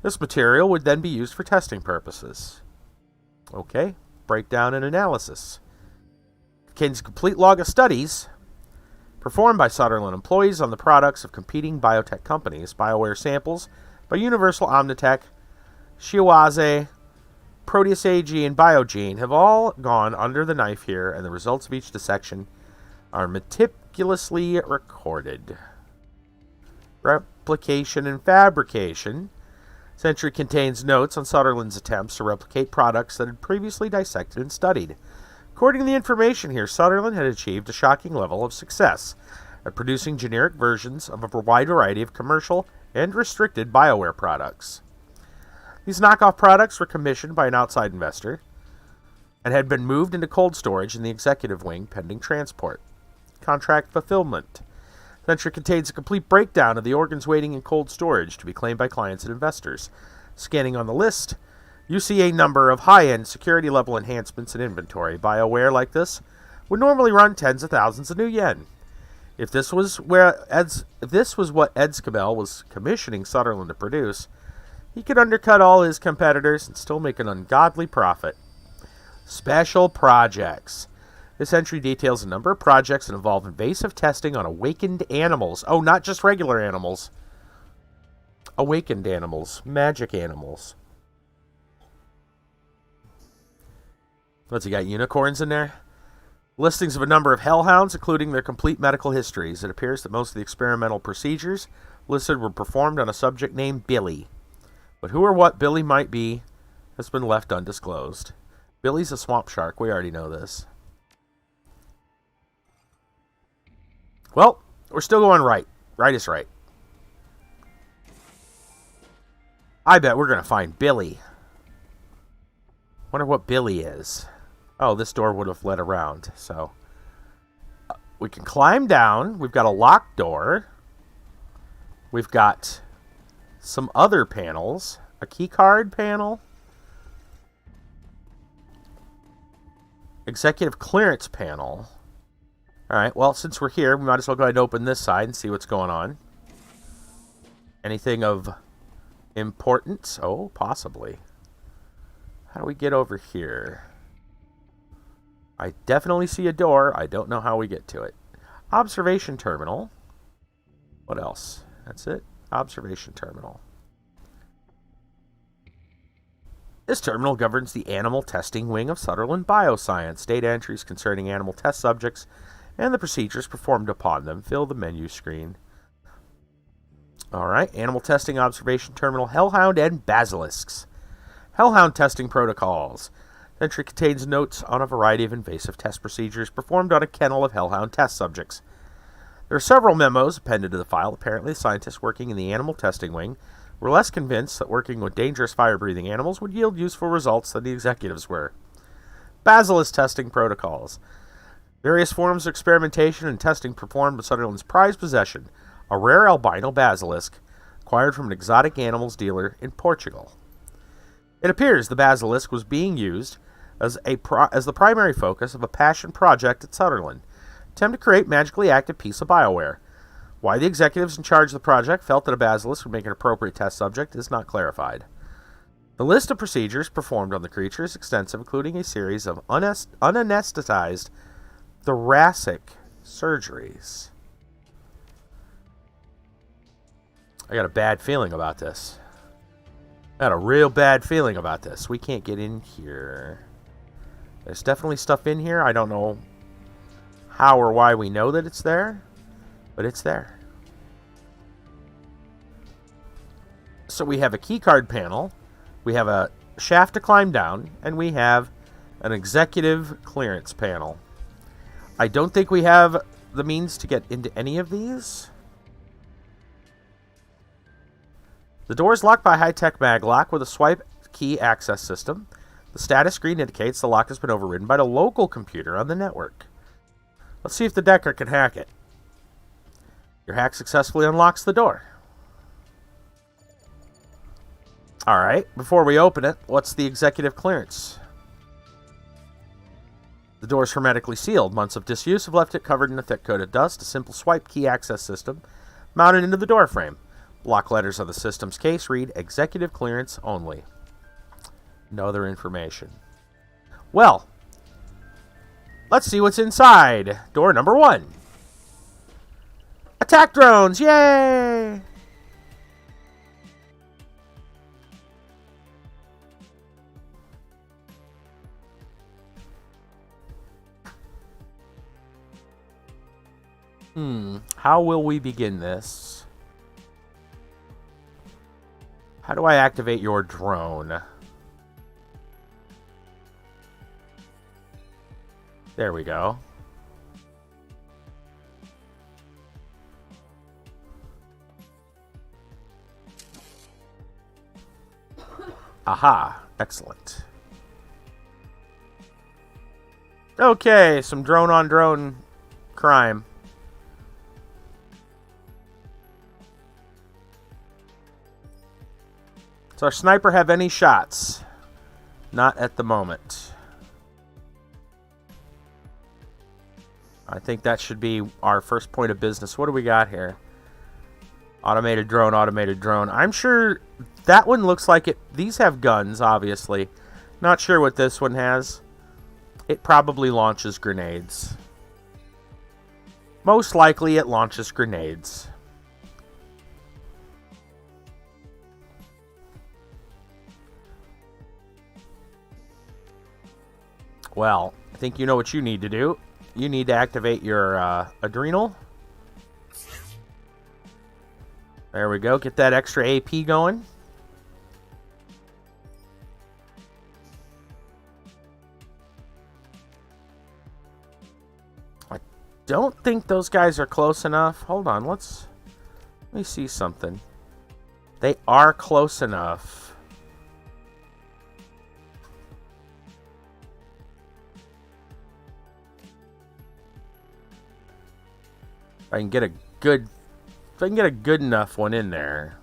This material would then be used for testing purposes. Okay, breakdown and analysis. Contains a complete log of studies performed by Sutherland employees on the products of competing biotech companies. BioWare samples by Universal Omnitech, Shiawaze, Proteus AG, and Biogene have all gone under the knife here, and the results of each dissection are meticulously recorded. Replication and fabrication. Sentry contains notes on Sutherland's attempts to replicate products that had previously dissected and studied. According to the information here, Sutherland had achieved a shocking level of success at producing generic versions of a wide variety of commercial and restricted BioWare products. These knockoff products were commissioned by an outside investor and had been moved into cold storage in the executive wing pending transport. Contract fulfillment. Sentry contains a complete breakdown of the organs waiting in cold storage to be claimed by clients and investors. Scanning on the list, you see a number of high-end security level enhancements in inventory. BioWare like this would normally run tens of thousands of new yen. If this was what Edscabel was commissioning Sutherland to produce, he could undercut all his competitors and still make an ungodly profit. Special projects. This entry details a number of projects that involve invasive testing on awakened animals. Oh, not just regular animals. Awakened animals. Magic animals. What's he got? Unicorns in there? Listings of a number of hellhounds, including their complete medical histories. It appears that most of the experimental procedures listed were performed on a subject named Billy. But who or what Billy might be has been left undisclosed. Billy's a swamp shark. We already know this. Well, we're still going right. Right is right. I bet we're going to find Billy. Wonder what Billy is. Oh, this door would have led around, so. We can climb down. We've got a locked door. We've got some other panels. A keycard panel. Executive clearance panel. Alright, well, since we're here, we might as well go ahead and open this side and see what's going on. Anything of importance? Oh, possibly. How do we get over here? I definitely see a door. I don't know how we get to it. Observation terminal. What else? That's it. Observation terminal. This terminal governs the animal testing wing of Sutherland Bioscience. Data entries concerning animal test subjects and the procedures performed upon them fill the menu screen. Alright, Animal Testing Observation Terminal, Hellhound, and Basilisks. Hellhound Testing Protocols. The entry contains notes on a variety of invasive test procedures performed on a kennel of Hellhound test subjects. There are several memos appended to the file. Apparently, the scientists working in the animal testing wing were less convinced that working with dangerous fire-breathing animals would yield useful results than the executives were. Basilisk Testing Protocols. Various forms of experimentation and testing performed with Sutherland's prized possession, a rare albino basilisk, acquired from an exotic animals dealer in Portugal. It appears the basilisk was being used as the primary focus of a passion project at Sutherland, attempt to create magically active piece of bioware. Why the executives in charge of the project felt that a basilisk would make an appropriate test subject is not clarified. The list of procedures performed on the creature is extensive, including a series of unanesthetized thoracic surgeries. I got a bad feeling about this. I got a real bad feeling about this. We can't get in here. There's definitely stuff in here. I don't know how or why we know that it's there, but it's there. So we have a keycard panel, we have a shaft to climb down, and we have an executive clearance panel. I don't think we have the means to get into any of these. The door is locked by a high-tech mag lock with a swipe key access system. The status screen indicates the lock has been overridden by the local computer on the network. Let's see if the Decker can hack it. Your hack successfully unlocks the door. Alright, before we open it, what's the executive clearance? The door is hermetically sealed. Months of disuse have left it covered in a thick coat of dust. A simple swipe key access system mounted into the door frame. Block letters on the system's case read, Executive Clearance Only. No other information. Well, let's see what's inside. Door number 1. Attack drones! Yay! How will we begin this? How do I activate your drone? There we go. Aha, excellent. Okay, some drone-on-drone crime. Does our sniper have any shots? Not at the moment. I think that should be our first point of business. What do we got here? Automated drone, automated drone. I'm sure that one looks like it. These have guns, obviously. Not sure what this one has. It probably launches grenades. Most likely it launches grenades. Well, I think you know what you need to do. You need to activate your adrenal. There we go. Get that extra AP going. I don't think those guys are close enough. Hold on. Let me see something. They are close enough. If I can get a good enough one in there.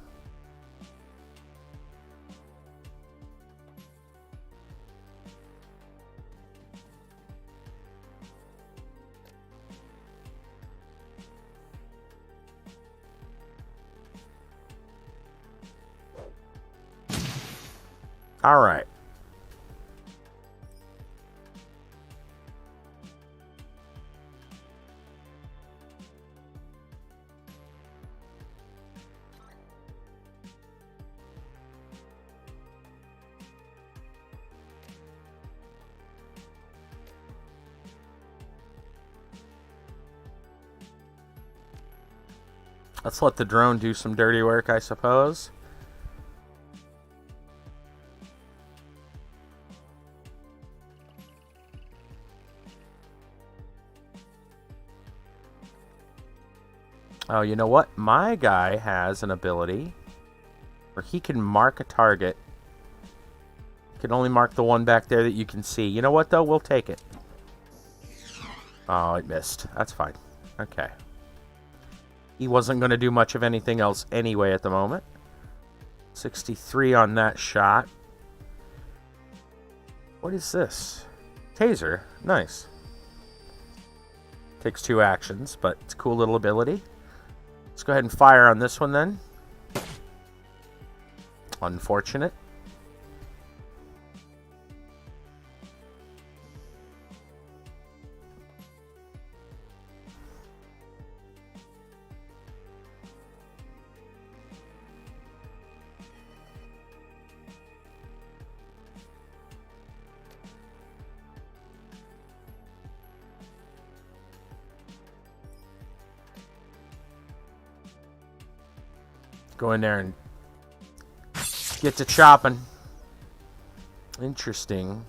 All right. Let's let the drone do some dirty work, I suppose. Oh, you know what? My guy has an ability where he can mark a target. He can only mark the one back there that you can see. You know what, though? We'll take it. Oh, it missed. That's fine. Okay. He wasn't going to do much of anything else anyway at the moment. 63 on that shot. What is this? Taser. Nice. Takes 2 actions, but it's a cool little ability. Let's go ahead and fire on this one then. Unfortunate. Go in there and get to chopping. Interesting.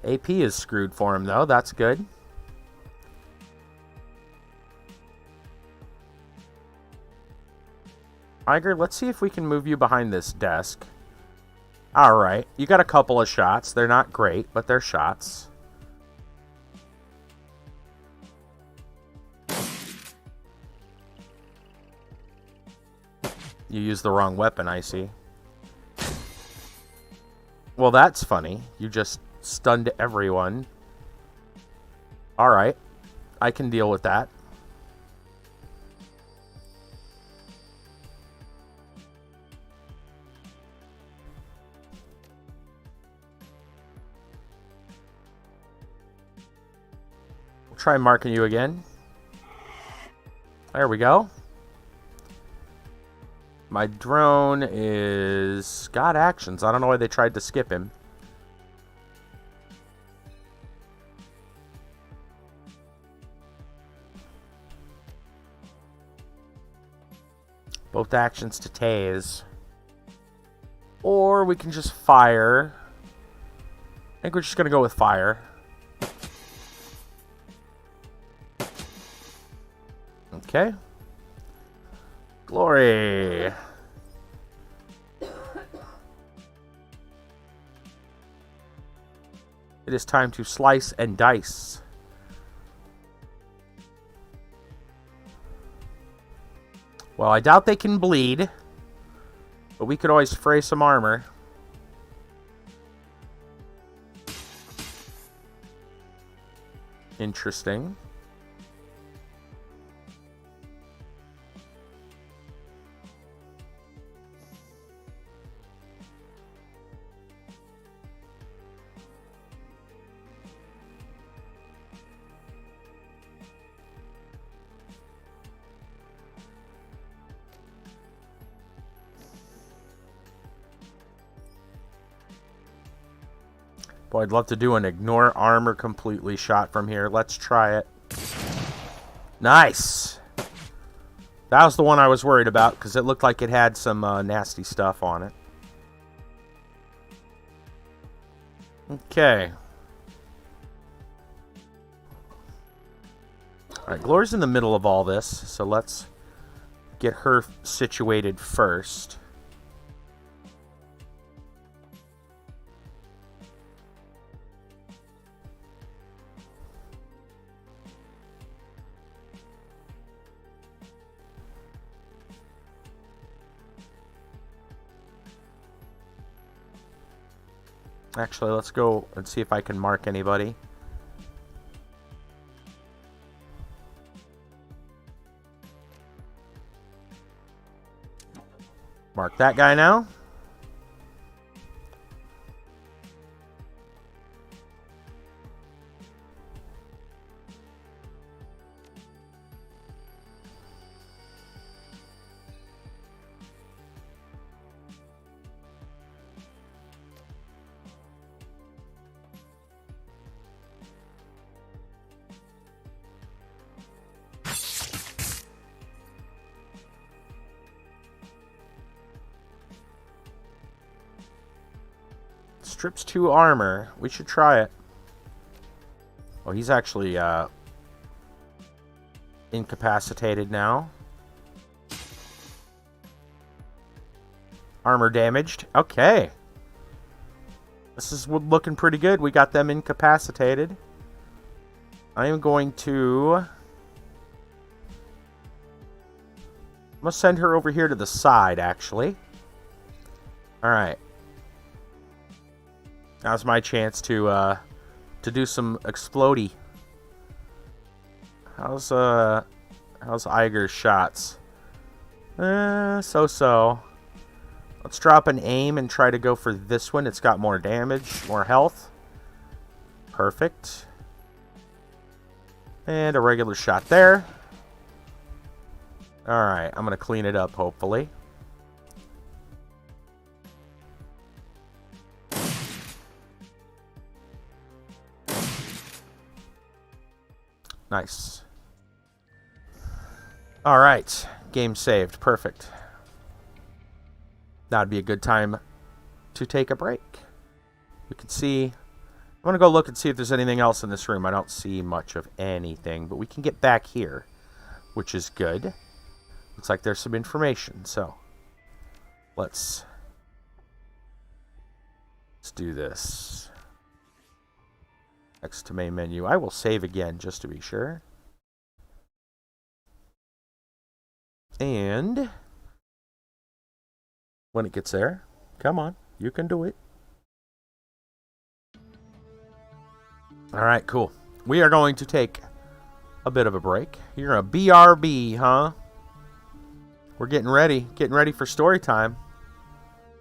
AP is screwed for him, though. That's good. Iger, let's see if we can move you behind this desk. Alright. You got a couple of shots. They're not great, but they're shots. You used the wrong weapon, I see. Well, that's funny. You just stunned everyone. Alright. I can deal with that. We'll try marking you again. There we go. My drone is got actions. I don't know why they tried to skip him. Both actions to tase. Or we can just fire. I think we're just going to go with fire. Okay. Glory. It is time to slice and dice. Well, I doubt they can bleed, but we could always fray some armor. Interesting. Boy, I'd love to do an ignore armor completely shot from here. Let's try it. Nice! That was the one I was worried about, because it looked like it had some nasty stuff on it. Okay. Alright, Glory's in the middle of all this, so let's get her situated first. Actually, let's go and see if I can mark anybody. Mark that guy now. Strips 2 armor. We should try it. Oh, he's actually incapacitated now. Armor damaged. Okay. This is looking pretty good. We got them incapacitated. I am going to... I'm going to send her over here to the side, actually. Alright. Now's my chance to do some explodey. How's Iger's shots? So-so. Let's drop an aim and try to go for this one. It's got more damage, more health. Perfect. And a regular shot there. Alright, I'm going to clean it up, hopefully. Nice. Alright, game saved. Perfect. That would be a good time to take a break. We can see... I'm going to go look and see if there's anything else in this room. I don't see much of anything, but we can get back here, which is good. Looks like there's some information, so let's do this. Next to main menu. I will save again just to be sure. And when it gets there, come on, you can do it. Alright, cool. We are going to take a bit of a break. You're a BRB, huh? We're getting ready for story time.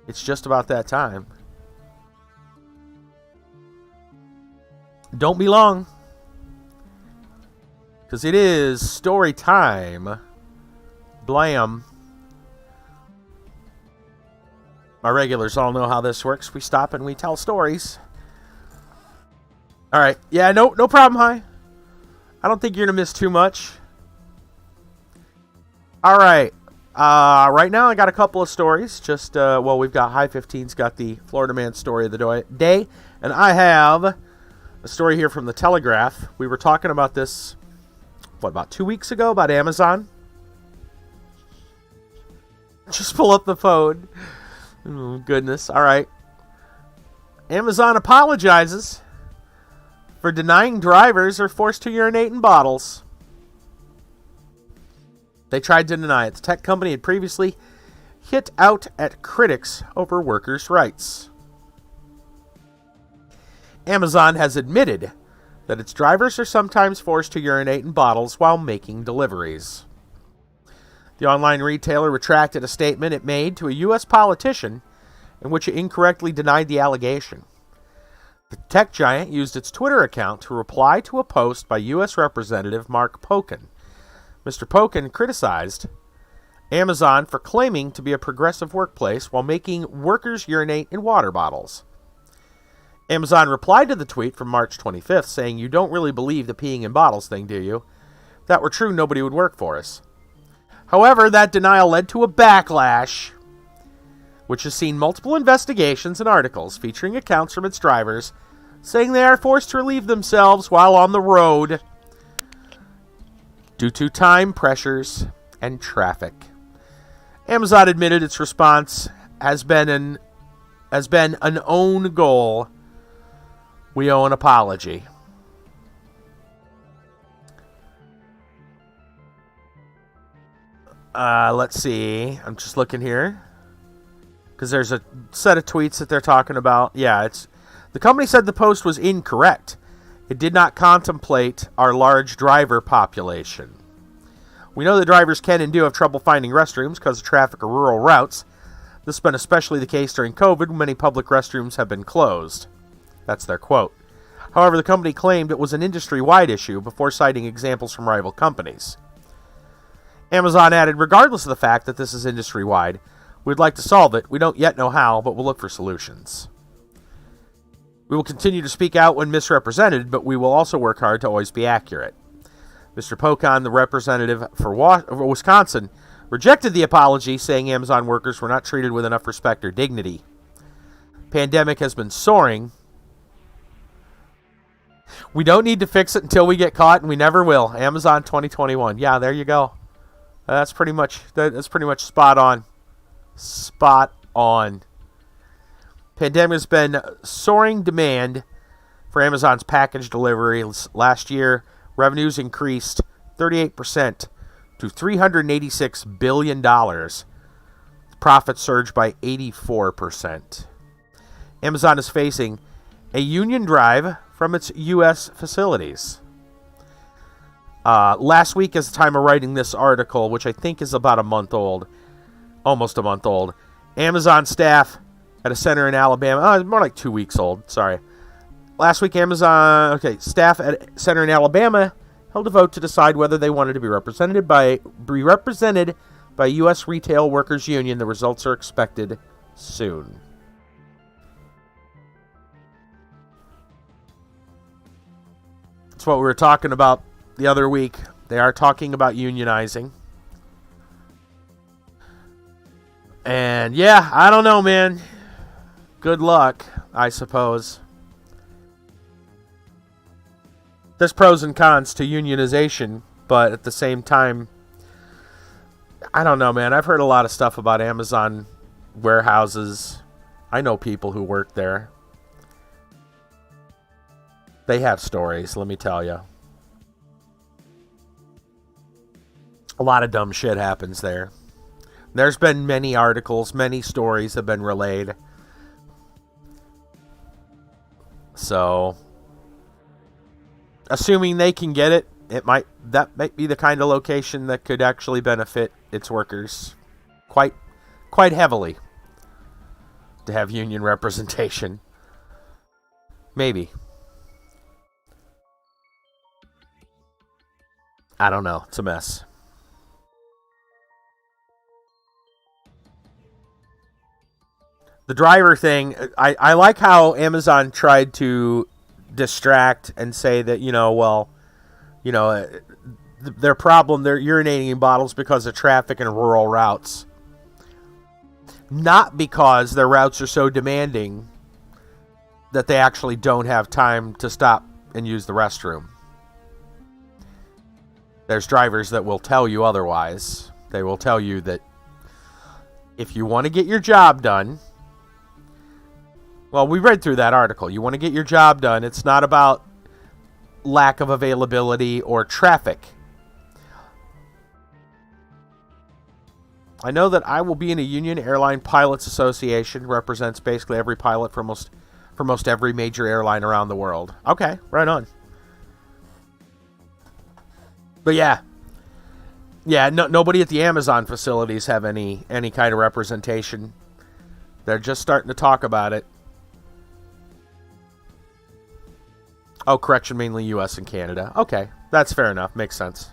It's just about that time. Don't be long, because it is story time. Blam. My regulars all know how this works. We stop and we tell stories. Alright. Yeah, no problem, Hi. I don't think you're going to miss too much. Alright. Right now I got a couple of stories. Just, well, we've got High 15's got the Florida Man story of the day. And I have a story here from the Telegraph. We were talking about this, what, about 2 weeks ago, about Amazon. Just pull up the phone. Oh, goodness. Alright. Amazon apologizes for denying drivers are forced to urinate in bottles. They tried to deny it. The tech company had previously hit out at critics over workers' rights. Amazon has admitted that its drivers are sometimes forced to urinate in bottles while making deliveries. The online retailer retracted a statement it made to a U.S. politician in which it incorrectly denied the allegation. The tech giant used its Twitter account to reply to a post by U.S. Representative Mark Pocan. Mr. Pocan criticized Amazon for claiming to be a progressive workplace while making workers urinate in water bottles. Amazon replied to the tweet from March 25th saying, "You don't really believe the peeing in bottles thing, do you? If that were true, nobody would work for us." However, that denial led to a backlash, which has seen multiple investigations and articles featuring accounts from its drivers saying they are forced to relieve themselves while on the road due to time pressures and traffic. Amazon admitted its response has been an own goal. We owe an apology. Let's see. I'm just looking here, because there's a set of tweets that they're talking about. Yeah, the company said the post was incorrect. It did not contemplate our large driver population. We know that drivers can and do have trouble finding restrooms because of traffic or rural routes. This has been especially the case during COVID, when many public restrooms have been closed. That's their quote. However, the company claimed it was an industry-wide issue before citing examples from rival companies. Amazon added, regardless of the fact that this is industry-wide, we'd like to solve it. We don't yet know how, but we'll look for solutions. We will continue to speak out when misrepresented, but we will also work hard to always be accurate. Mr. Pocan, the representative for Wisconsin, rejected the apology, saying Amazon workers were not treated with enough respect or dignity. Pandemic has been soaring. We don't need to fix it until we get caught, and we never will. Amazon 2021. Yeah, there you go. That's pretty much spot on. Spot on. Pandemic has been soaring demand for Amazon's package deliveries. Last year, revenues increased 38% to $386 billion. Profits surged by 84%. Amazon is facing a union drive from its U.S. facilities. Last week, as the time of writing this article, which I think is about a month old, almost a month old, Amazon staff at a center in Alabama, more like 2 weeks old, sorry. Last week, staff at a center in Alabama held a vote to decide whether they wanted to be represented by U.S. Retail Workers Union. The results are expected soon. That's what we were talking about the other week. They are talking about unionizing. And yeah, I don't know, man. Good luck, I suppose. There's pros and cons to unionization, but at the same time, I don't know, man. I've heard a lot of stuff about Amazon warehouses. I know people who work there. They have stories, let me tell you. A lot of dumb shit happens there. There's been many articles, many stories have been relayed. So, assuming they can get it, that might be the kind of location that could actually benefit its workers quite heavily to have union representation. Maybe. I don't know. It's a mess. The driver thing, I like how Amazon tried to distract and say that, their problem, they're urinating in bottles because of traffic and rural routes. Not because their routes are so demanding that they actually don't have time to stop and use the restroom. There's drivers that will tell you otherwise. They will tell you that if you want to get your job done, well, we read through that article. You want to get your job done. It's not about lack of availability or traffic. I know that I will be in a union. Airline Pilots Association represents basically every pilot for most every major airline around the world. Okay, right on. But yeah, nobody at the Amazon facilities have any kind of representation. They're just starting to talk about it. Oh, correction, mainly U.S. and Canada. Okay, that's fair enough. Makes sense.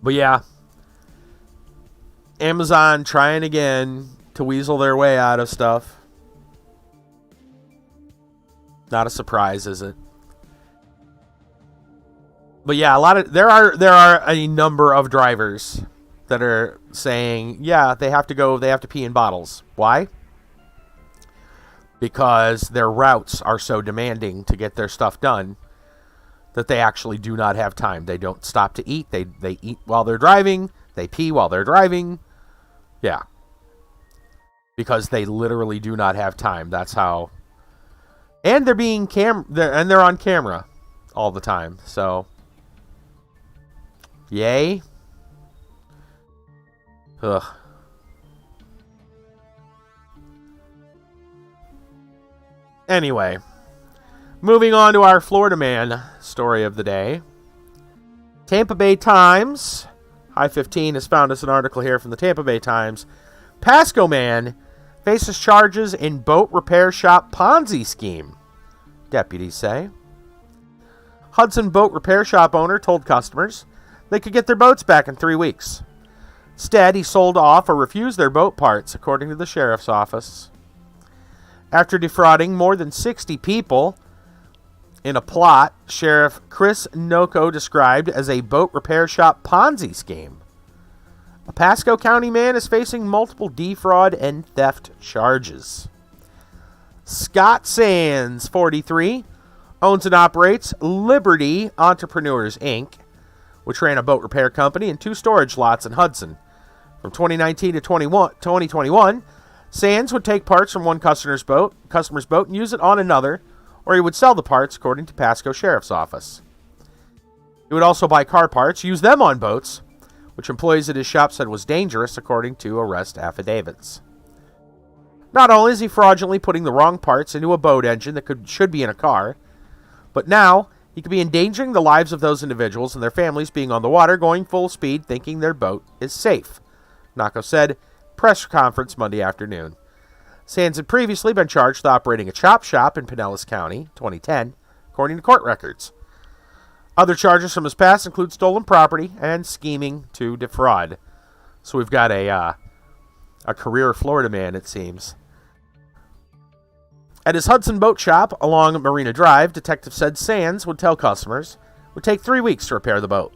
But yeah, Amazon trying again to weasel their way out of stuff. Not a surprise, is it? But yeah, there are a number of drivers that are saying, yeah, they have to pee in bottles. Why? Because their routes are so demanding to get their stuff done that they actually do not have time. They don't stop to eat. They eat while they're driving. They pee while they're driving. Yeah. Because they literally do not have time. That's how. And they're they're on camera all the time. So, yay. Ugh. Anyway, moving on to our Florida man story of the day. Tampa Bay Times, High 15 has found us an article here from the Tampa Bay Times. Pasco man faces charges in boat repair shop Ponzi scheme, deputies say. Hudson boat repair shop owner told customers they could get their boats back in 3 weeks. Instead, he sold off or refused their boat parts, according to the sheriff's office. After defrauding more than 60 people in a plot Sheriff Chris Noko described as a boat repair shop Ponzi scheme. A Pasco County man is facing multiple defraud and theft charges. Scott Sands, 43, owns and operates Liberty Entrepreneurs, Inc., which ran a boat repair company and 2 storage lots in Hudson. From 2019 to 2021, Sands would take parts from one customer's boat and use it on another, or he would sell the parts, according to Pasco Sheriff's Office. He would also buy car parts, use them on boats, which employees at his shop said was dangerous, according to arrest affidavits. Not only is he fraudulently putting the wrong parts into a boat engine that should be in a car, but now he could be endangering the lives of those individuals and their families being on the water, going full speed, thinking their boat is safe, Nako said, press conference Monday afternoon. Sands had previously been charged with operating a chop shop in Pinellas County, 2010, according to court records. Other charges from his past include stolen property and scheming to defraud. So we've got a career Florida man, it seems. At his Hudson boat shop along Marina Drive, detectives said Sands would tell customers it would take 3 weeks to repair the boat.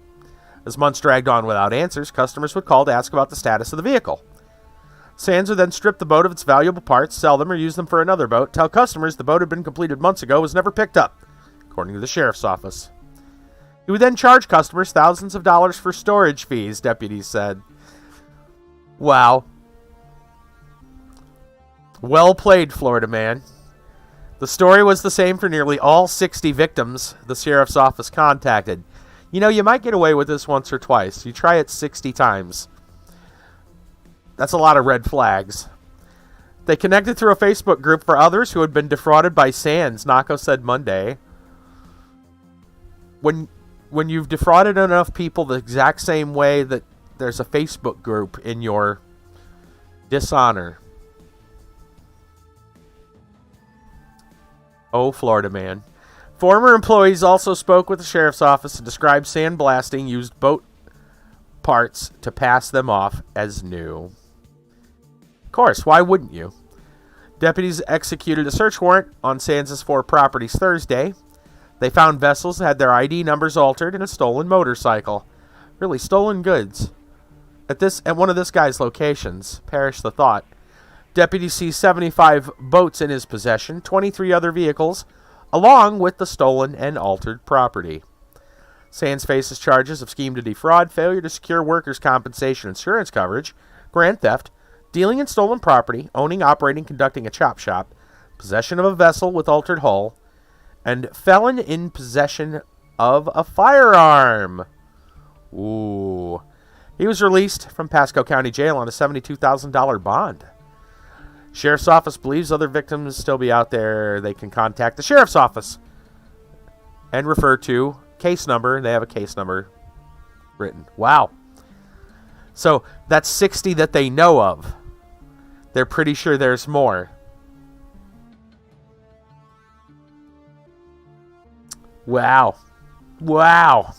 As months dragged on without answers, customers would call to ask about the status of the vehicle. Sands would then strip the boat of its valuable parts, sell them, or use them for another boat, tell customers the boat had been completed months ago, was never picked up, according to the sheriff's office. He would then charge customers thousands of dollars for storage fees, deputies said. Wow. Well played, Florida man. The story was the same for nearly all 60 victims the sheriff's office contacted. You know, you might get away with this once or twice. You try it 60 times. That's a lot of red flags. They connected through a Facebook group for others who had been defrauded by Sands, Nako said Monday. When you've defrauded enough people the exact same way that there's a Facebook group in your dishonor. Oh, Florida man. Former employees also spoke with the sheriff's office and described sandblasting used boat parts to pass them off as new. Of course, why wouldn't you? Deputies executed a search warrant on Sands' 4 properties Thursday. They found vessels that had their ID numbers altered and a stolen motorcycle. Really, stolen goods. At one of this guy's locations. Perish the thought. Deputies see 75 boats in his possession, 23 other vehicles, along with the stolen and altered property. Sands faces charges of scheme to defraud, failure to secure workers' compensation insurance coverage, grand theft, dealing in stolen property, owning, operating, conducting a chop shop, possession of a vessel with altered hull, and felon in possession of a firearm. Ooh. He was released from Pasco County Jail on a $72,000 bond. Sheriff's office believes other victims still be out there. They can contact the sheriff's office and refer to case number. They have a case number written. Wow. So that's 60 that they know of. They're pretty sure there's more. Wow. Wow.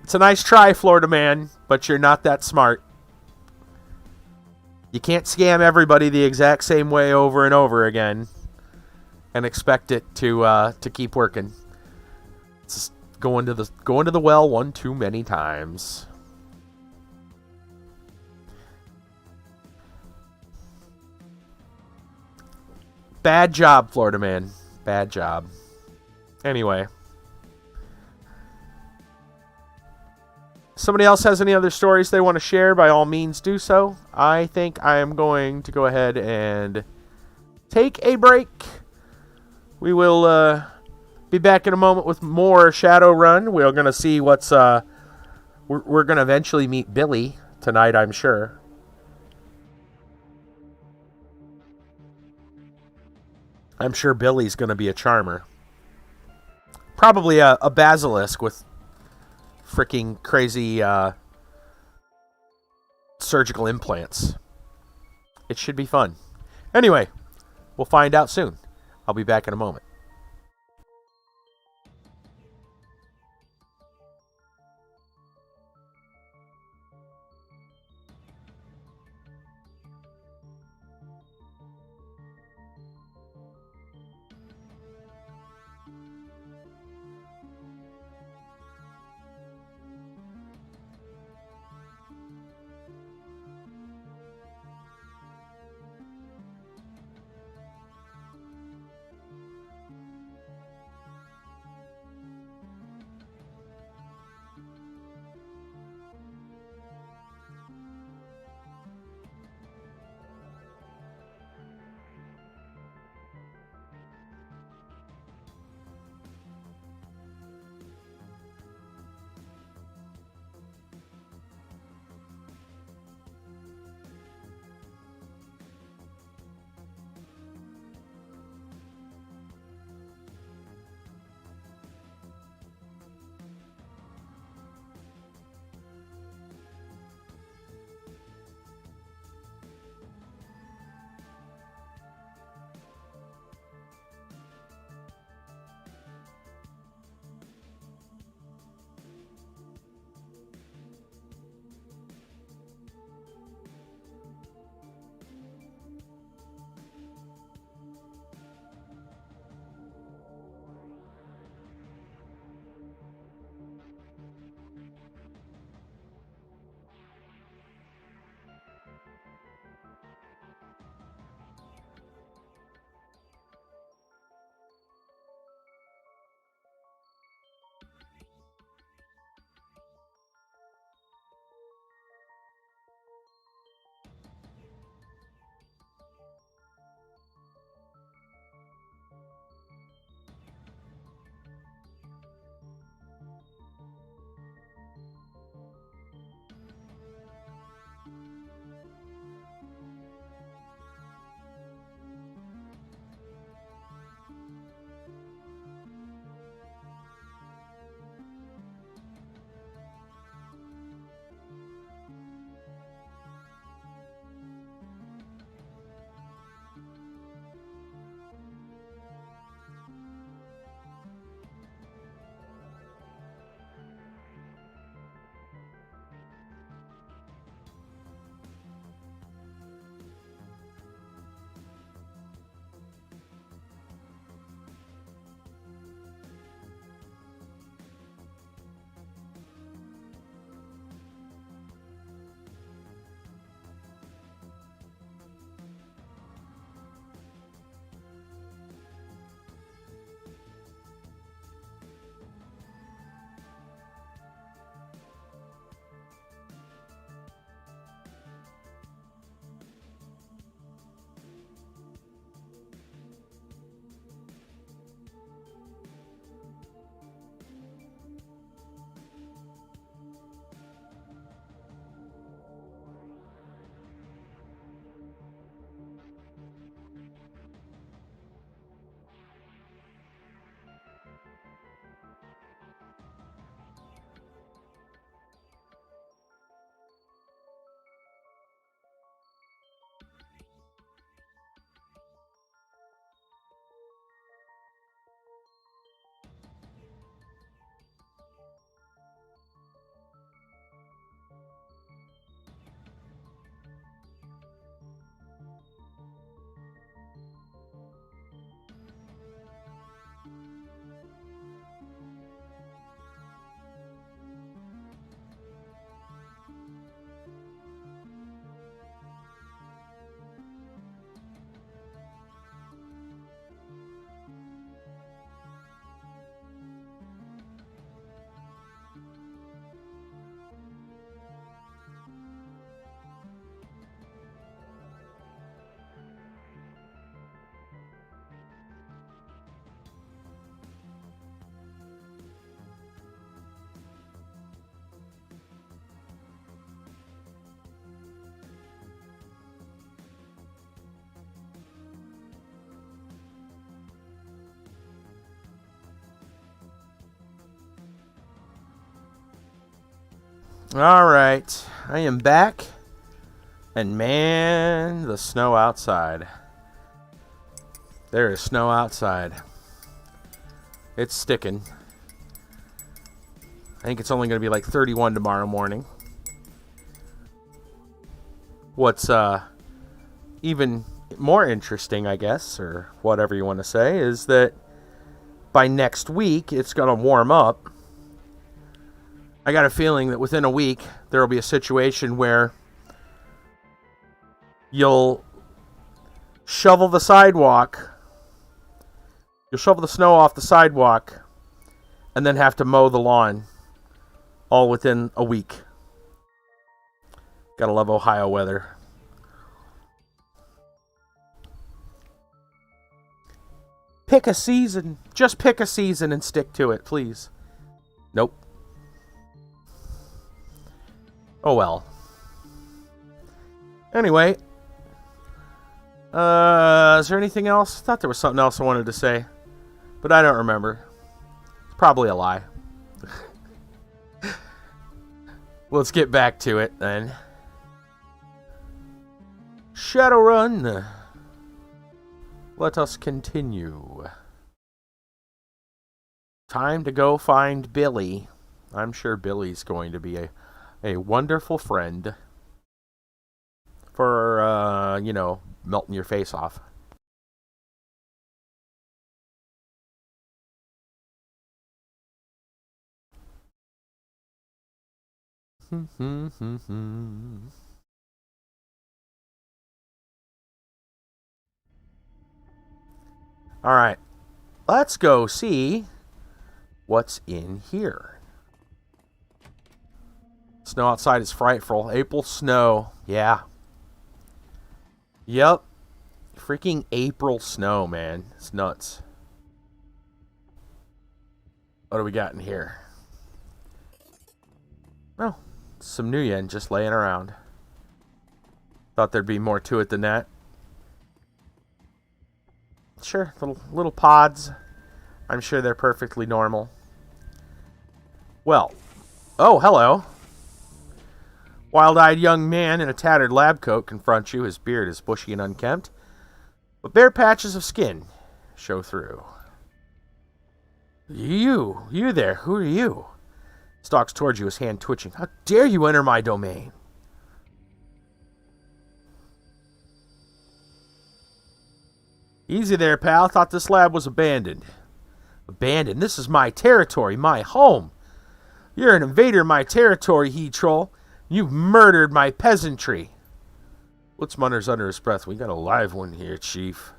It's a nice try, Florida man, but you're not that smart. You can't scam everybody the exact same way over and over again and expect it to keep working. It's just going to the well one too many times. Bad job, Florida man. Bad job. Anyway. Somebody else has any other stories they want to share, by all means do so. I think I am going to go ahead and take a break. We will be back in a moment with more Shadowrun. We're going to see what's... We're going to eventually meet Billy tonight, I'm sure. I'm sure Billy's going to be a charmer. Probably a basilisk with freaking crazy surgical implants. It should be fun. Anyway, we'll find out soon. I'll be back in a moment. Alright, I am back. And man, the snow outside. There is snow outside. It's sticking. I think it's only going to be like 31 tomorrow morning. What's even more interesting, I guess, or whatever you want to say, is that by next week, it's going to warm up. I got a feeling that within a week, there will be a situation where you'll shovel the sidewalk, you'll shovel the snow off the sidewalk, and then have to mow the lawn all within a week. Gotta love Ohio weather. Pick a season. Just pick a season and stick to it, please. Nope. Oh well. Anyway. Is there anything else? I thought there was something else I wanted to say. But I don't remember. It's probably a lie. Let's get back to it then. Shadowrun. Let us continue. Time to go find Billy. I'm sure Billy's going to be a wonderful friend for, melting your face off. Alright, let's go see what's in here. Snow outside is frightful. April snow. Yeah. Yep. Freaking April snow, man. It's nuts. What do we got in here? Oh, some new yen just laying around. Thought there'd be more to it than that. Sure, little pods. I'm sure they're perfectly normal. Well, oh, hello. Wild-eyed young man in a tattered lab coat confronts you. His beard is bushy and unkempt, but bare patches of skin show through. You there, who are you? Stalks towards you, his hand twitching. How dare you enter my domain? Easy there, pal. Thought this lab was abandoned. Abandoned? This is my territory, my home. You're an invader of my territory, he-troll. You've murdered my peasantry. Woods mutters under his breath. We got a live one here, Chief.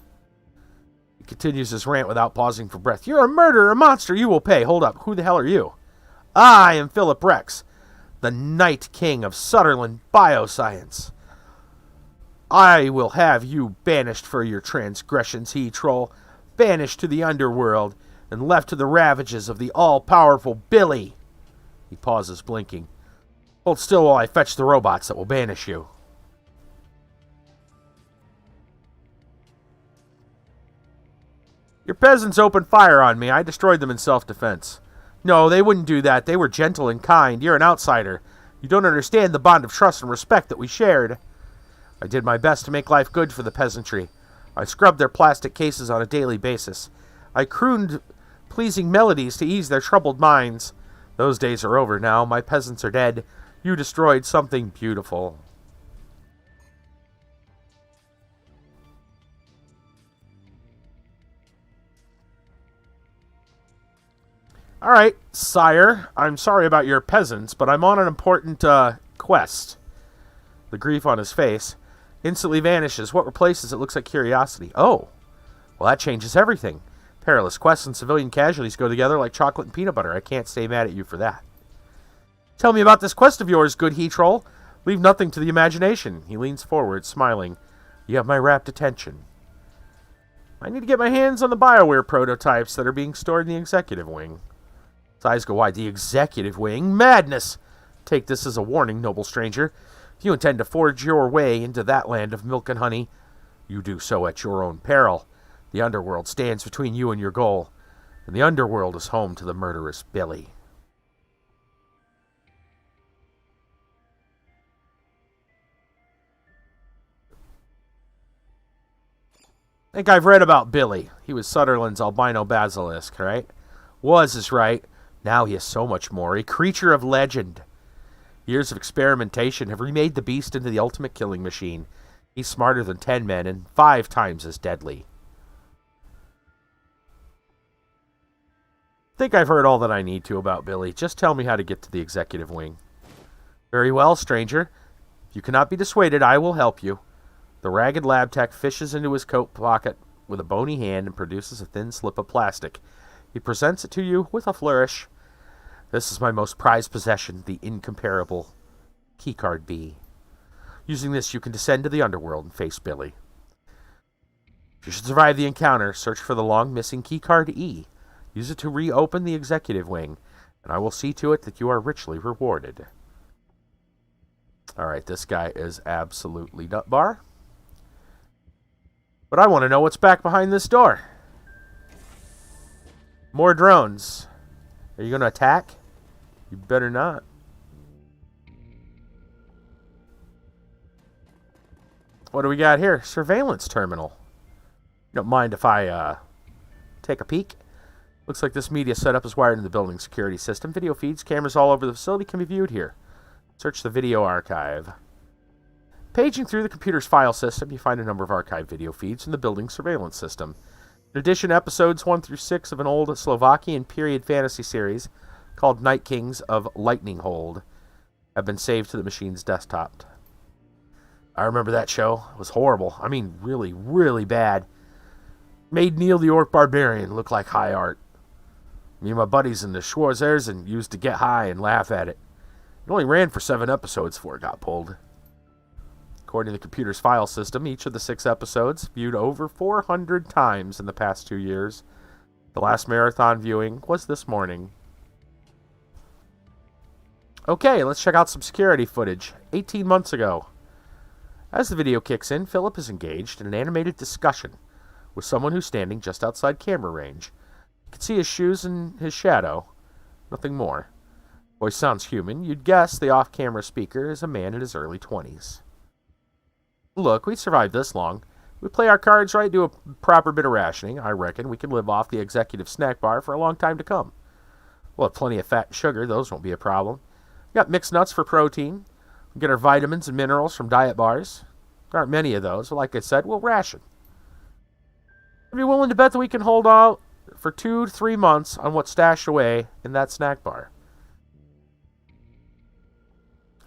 He continues his rant without pausing for breath. You're a murderer, a monster. You will pay. Hold up. Who the hell are you? I am Philip Rex, the Night King of Sutherland Bioscience. I will have you banished for your transgressions, he-troll. Banished to the underworld and left to the ravages of the all-powerful Billy. He pauses, blinking. Hold still while I fetch the robots that will banish you. Your peasants opened fire on me. I destroyed them in self-defense. No, they wouldn't do that. They were gentle and kind. You're an outsider. You don't understand the bond of trust and respect that we shared. I did my best to make life good for the peasantry. I scrubbed their plastic cases on a daily basis. I crooned pleasing melodies to ease their troubled minds. Those days are over now. My peasants are dead. You destroyed something beautiful. Alright, sire. I'm sorry about your peasants, but I'm on an important, quest. The grief on his face instantly vanishes. What replaces it looks like curiosity. Oh, well that changes everything. Perilous quests and civilian casualties go together like chocolate and peanut butter. I can't stay mad at you for that. Tell me about this quest of yours, good he-troll. Leave nothing to the imagination. He leans forward, smiling. You have my rapt attention. I need to get my hands on the BioWare prototypes that are being stored in the executive wing. His eyes go wide. The executive wing? Madness! Take this as a warning, noble stranger. If you intend to forge your way into that land of milk and honey, you do so at your own peril. The underworld stands between you and your goal, and the underworld is home to the murderous Billy. think I've read about Billy. He was Sutherland's albino basilisk, right? Was is right. Now he is so much more. A creature of legend. Years of experimentation have remade the beast into the ultimate killing machine. He's smarter than 10 men and 5 times as deadly. Think I've heard all that I need to about Billy. Just tell me how to get to the executive wing. Very well, stranger. If you cannot be dissuaded, I will help you. The ragged lab tech fishes into his coat pocket with a bony hand and produces a thin slip of plastic. He presents it to you with a flourish. This is my most prized possession, the incomparable keycard B. Using this, you can descend to the underworld and face Billy. If you should survive the encounter, search for the long-missing keycard E. Use it to reopen the executive wing, and I will see to it that you are richly rewarded. Alright, this guy is absolutely nutbar. But I want to know what's back behind this door. More drones. Are you going to attack? You better not. What do we got here? Surveillance terminal. You don't mind if I take a peek? Looks like this media setup is wired into the building security system. Video feeds, cameras all over the facility can be viewed here. Search the video archive. Paging through the computer's file system, you find a number of archived video feeds from the building surveillance system. In addition, episodes 1 through 6 of an old Slovakian period fantasy series called Night Kings of Lightning Hold have been saved to the machine's desktop. I remember that show. It was horrible. I mean, really, really bad. Made Neil the Orc Barbarian look like high art. Me and my buddies in the Schwarzers and used to get high and laugh at it. It only ran for 7 episodes before it got pulled. According to the computer's file system, each of the 6 episodes viewed over 400 times in the past 2 years. The last marathon viewing was this morning. Okay, let's check out some security footage. 18 months ago. As the video kicks in, Philip is engaged in an animated discussion with someone who's standing just outside camera range. You can see his shoes and his shadow. Nothing more. Voice sounds human. You'd guess the off-camera speaker is a man in his early 20s. Look, we survived this long. We play our cards right, do a proper bit of rationing. I reckon we can live off the executive snack bar for a long time to come. We'll have plenty of fat and sugar. Those won't be a problem. We got mixed nuts for protein. We get our vitamins and minerals from diet bars. There aren't many of those, but like I said, we'll ration. Are you willing to bet that we can hold out for 2 to 3 months on what's stashed away in that snack bar?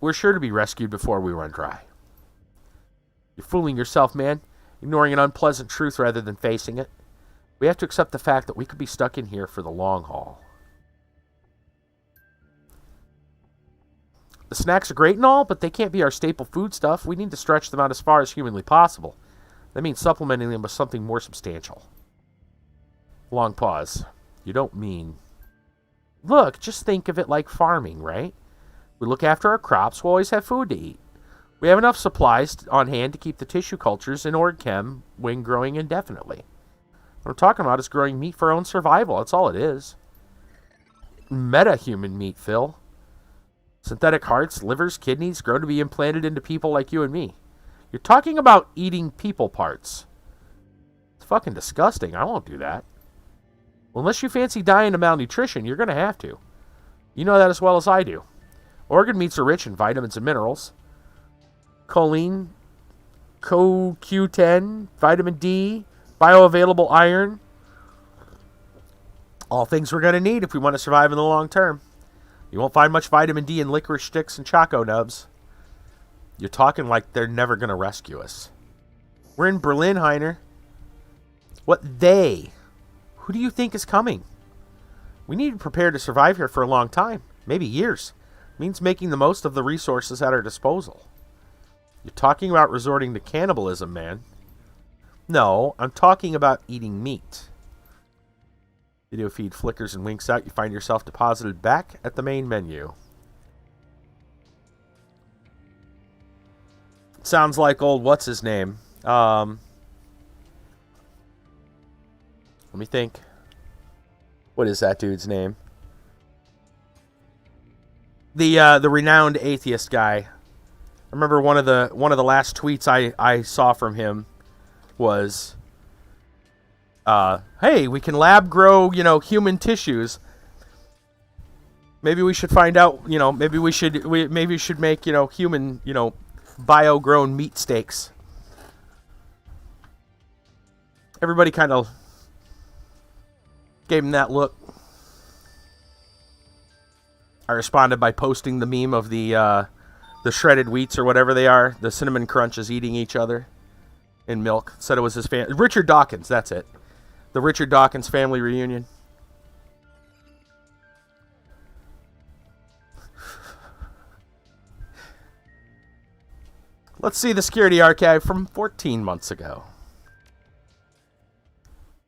We're sure to be rescued before we run dry. You're fooling yourself, man. Ignoring an unpleasant truth rather than facing it. We have to accept the fact that we could be stuck in here for the long haul. The snacks are great and all, but they can't be our staple food stuff. We need to stretch them out as far as humanly possible. That means supplementing them with something more substantial. Long pause. You don't mean... Look, just think of it like farming, right? We look after our crops, we'll always have food to eat. We have enough supplies on hand to keep the tissue cultures in OrgChem wing growing indefinitely. What I'm talking about is growing meat for our own survival. That's all it is. Meta-human meat, Phil. Synthetic hearts, livers, kidneys grow to be implanted into people like you and me. You're talking about eating people parts. It's fucking disgusting. I won't do that. Well, unless you fancy dying of malnutrition, you're going to have to. You know that as well as I do. Organ meats are rich in vitamins and minerals. Choline, CoQ10, vitamin D, bioavailable iron. All things we're going to need if we want to survive in the long term. You won't find much vitamin D in licorice sticks and choco nubs. You're talking like they're never going to rescue us. We're in Berlin, Heiner. What they? Who do you think is coming? We need to prepare to survive here for a long time. Maybe years. It means making the most of the resources at our disposal. You're talking about resorting to cannibalism, man. No, I'm talking about eating meat. Video feed flickers and winks out. You find yourself deposited back at the main menu. Sounds like old what's-his-name. Let me think. What is that dude's name? The renowned atheist guy. I remember one of the last tweets I saw from him was, Hey, we can lab grow, human tissues. Maybe we should find out, maybe we should make, human, bio-grown meat steaks. Everybody kind of gave him that look. I responded by posting the meme of the shredded wheats or whatever they are, the cinnamon crunches eating each other in milk. Said it was his family. Richard Dawkins, that's it. The Richard Dawkins family reunion. Let's see the security archive from 14 months ago.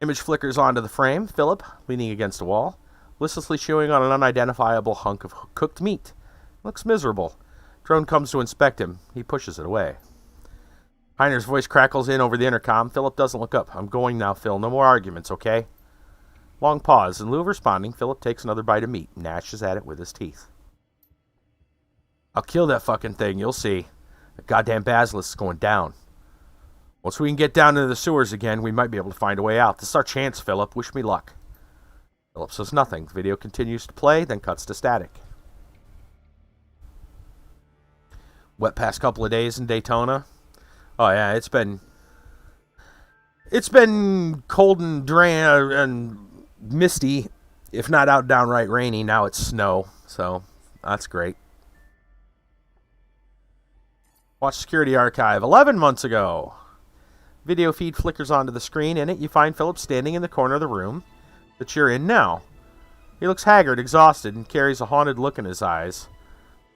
Image flickers onto the frame. Philip, leaning against a wall, listlessly chewing on an unidentifiable hunk of cooked meat. Looks miserable. Drone comes to inspect him. He pushes it away. Heiner's voice crackles in over the intercom. Philip doesn't look up. I'm going now, Phil. No more arguments, okay? Long pause. In lieu of responding, Philip takes another bite of meat and gnashes at it with his teeth. I'll kill that fucking thing. You'll see. The goddamn basilisk is going down. Once we can get down into the sewers again, we might be able to find a way out. This is our chance, Philip. Wish me luck. Philip says nothing. The video continues to play, then cuts to static. Wet past couple of days in Daytona. Oh yeah, it's been cold and misty, if not out downright rainy. Now it's snow, so that's great. Watch security archive 11 months ago. Video feed flickers onto the screen. In it, you find Philip standing in the corner of the room that you're in now. He looks haggard, exhausted, and carries a haunted look in his eyes.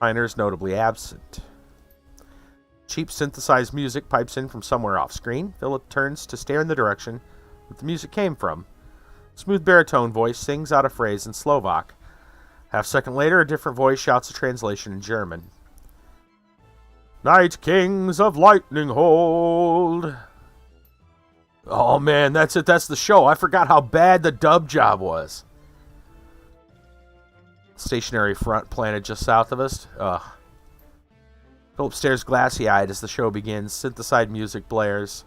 Heiner is notably absent. Cheap synthesized music pipes in from somewhere off screen. Philip turns to stare in the direction that the music came from. A smooth baritone voice sings out a phrase in Slovak. Half second later, a different voice shouts a translation in German. Night Kings of Lightning Hold. Oh man, that's it. That's the show. I forgot how bad the dub job was. Stationary front planted just south of us. Ugh. Philip stares glassy-eyed as the show begins. Synthesized music blares.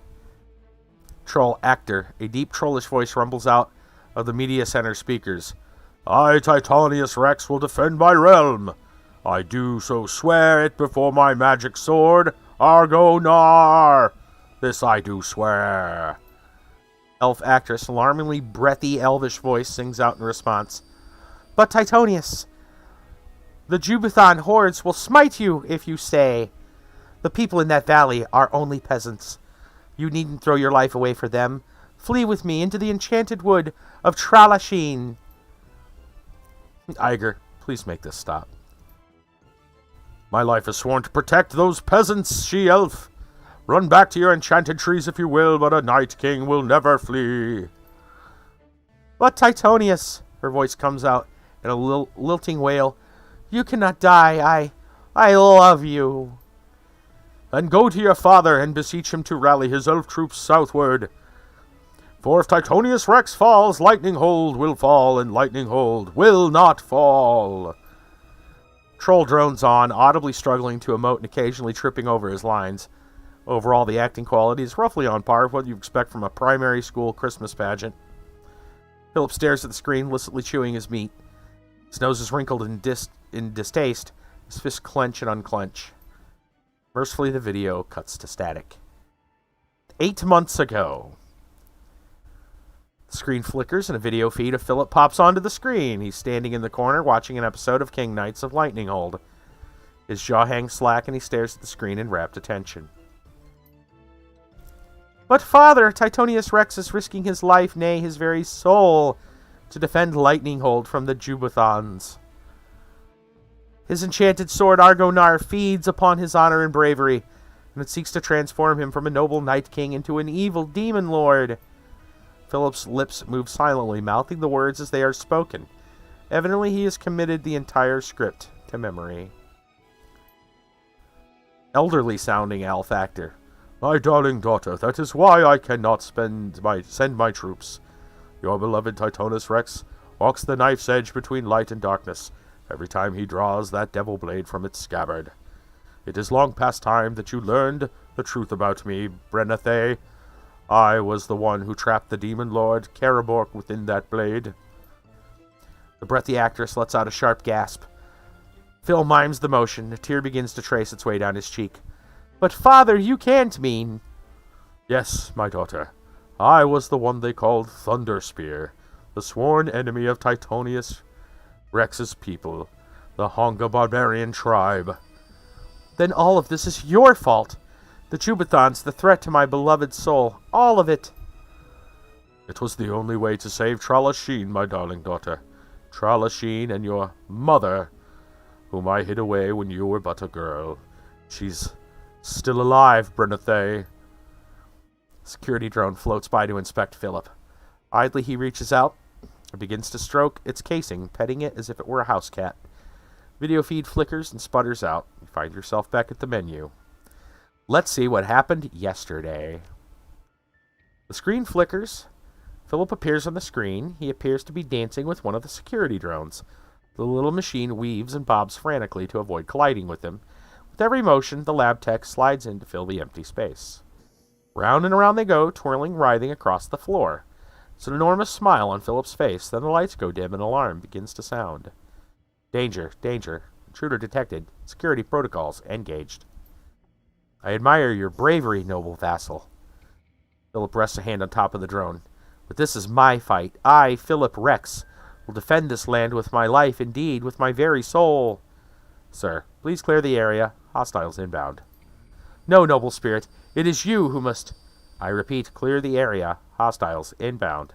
Troll actor. A deep trollish voice rumbles out of the media center speakers. I, Titanius Rex, will defend my realm. I do so swear it before my magic sword, Argonar. This I do swear. Elf actress, alarmingly breathy elvish voice, sings out in response. But Titanius, the Jubathon hordes will smite you if you stay. The people in that valley are only peasants. You needn't throw your life away for them. Flee with me into the enchanted wood of Tralashin. Iger, please make this stop. My life is sworn to protect those peasants, she-elf. Run back to your enchanted trees if you will, but a Night King will never flee. But Titanius, her voice comes out in a lilting wail, you cannot die. I love you. Then go to your father and beseech him to rally his elf troops southward. For if Titanius Rex falls, Lightning Hold will fall, and Lightning Hold will not fall. Troll drones on, audibly struggling to emote and occasionally tripping over his lines. Overall, the acting quality is roughly on par with what you expect from a primary school Christmas pageant. Philip stares at the screen, listlessly chewing his meat. His nose is wrinkled in distaste. His fists clench and unclench. Mercifully, the video cuts to static. 8 months ago. The screen flickers and a video feed of Philip pops onto the screen. He's standing in the corner watching an episode of King Knights of Lightning Hold. His jaw hangs slack and he stares at the screen in rapt attention. But father, Titanius Rex is risking his life, nay, his very soul, to defend Lightning Hold from the Jubathons. His enchanted sword Argonar feeds upon his honor and bravery, and it seeks to transform him from a noble Night King into an evil demon lord. Philip's lips move silently, mouthing the words as they are spoken. Evidently, he has committed the entire script to memory. Elderly-sounding elf actor. My darling daughter, that is why I cannot send my troops. Your beloved Titanius Rex walks the knife's edge between light and darkness every time he draws that devil blade from its scabbard. It is long past time that you learned the truth about me, Brenathe. I was the one who trapped the demon lord Karabork within that blade. The breathy actress lets out a sharp gasp. Phil mimes the motion. A tear begins to trace its way down his cheek. But father, you can't mean... Yes, my daughter. I was the one they called Thunderspear, the sworn enemy of Titonius Rex's people, the Honga barbarian tribe. Then all of this is your fault. The Jubathons, the threat to my beloved soul, all of it. It was the only way to save Trallasheen, my darling daughter. Trallasheen and your mother, whom I hid away when you were but a girl. She's still alive, Brenathay. Security drone floats by to inspect Philip. Idly he reaches out and begins to stroke its casing, petting it as if it were a house cat. Video feed flickers and sputters out. You find yourself back at the menu. Let's see what happened yesterday. The screen flickers. Philip appears on the screen. He appears to be dancing with one of the security drones. The little machine weaves and bobs frantically to avoid colliding with him. With every motion, the lab tech slides in to fill the empty space. Round and around they go, twirling, writhing across the floor. It's an enormous smile on Philip's face. Then the lights go dim and an alarm begins to sound. Danger, danger. Intruder detected. Security protocols engaged. I admire your bravery, noble vassal. Philip rests a hand on top of the drone. But this is my fight. I, Philip Rex, will defend this land with my life, indeed, with my very soul. Sir, please clear the area. Hostiles inbound. No, noble spirit. It is you who must... I repeat, clear the area. Hostiles inbound.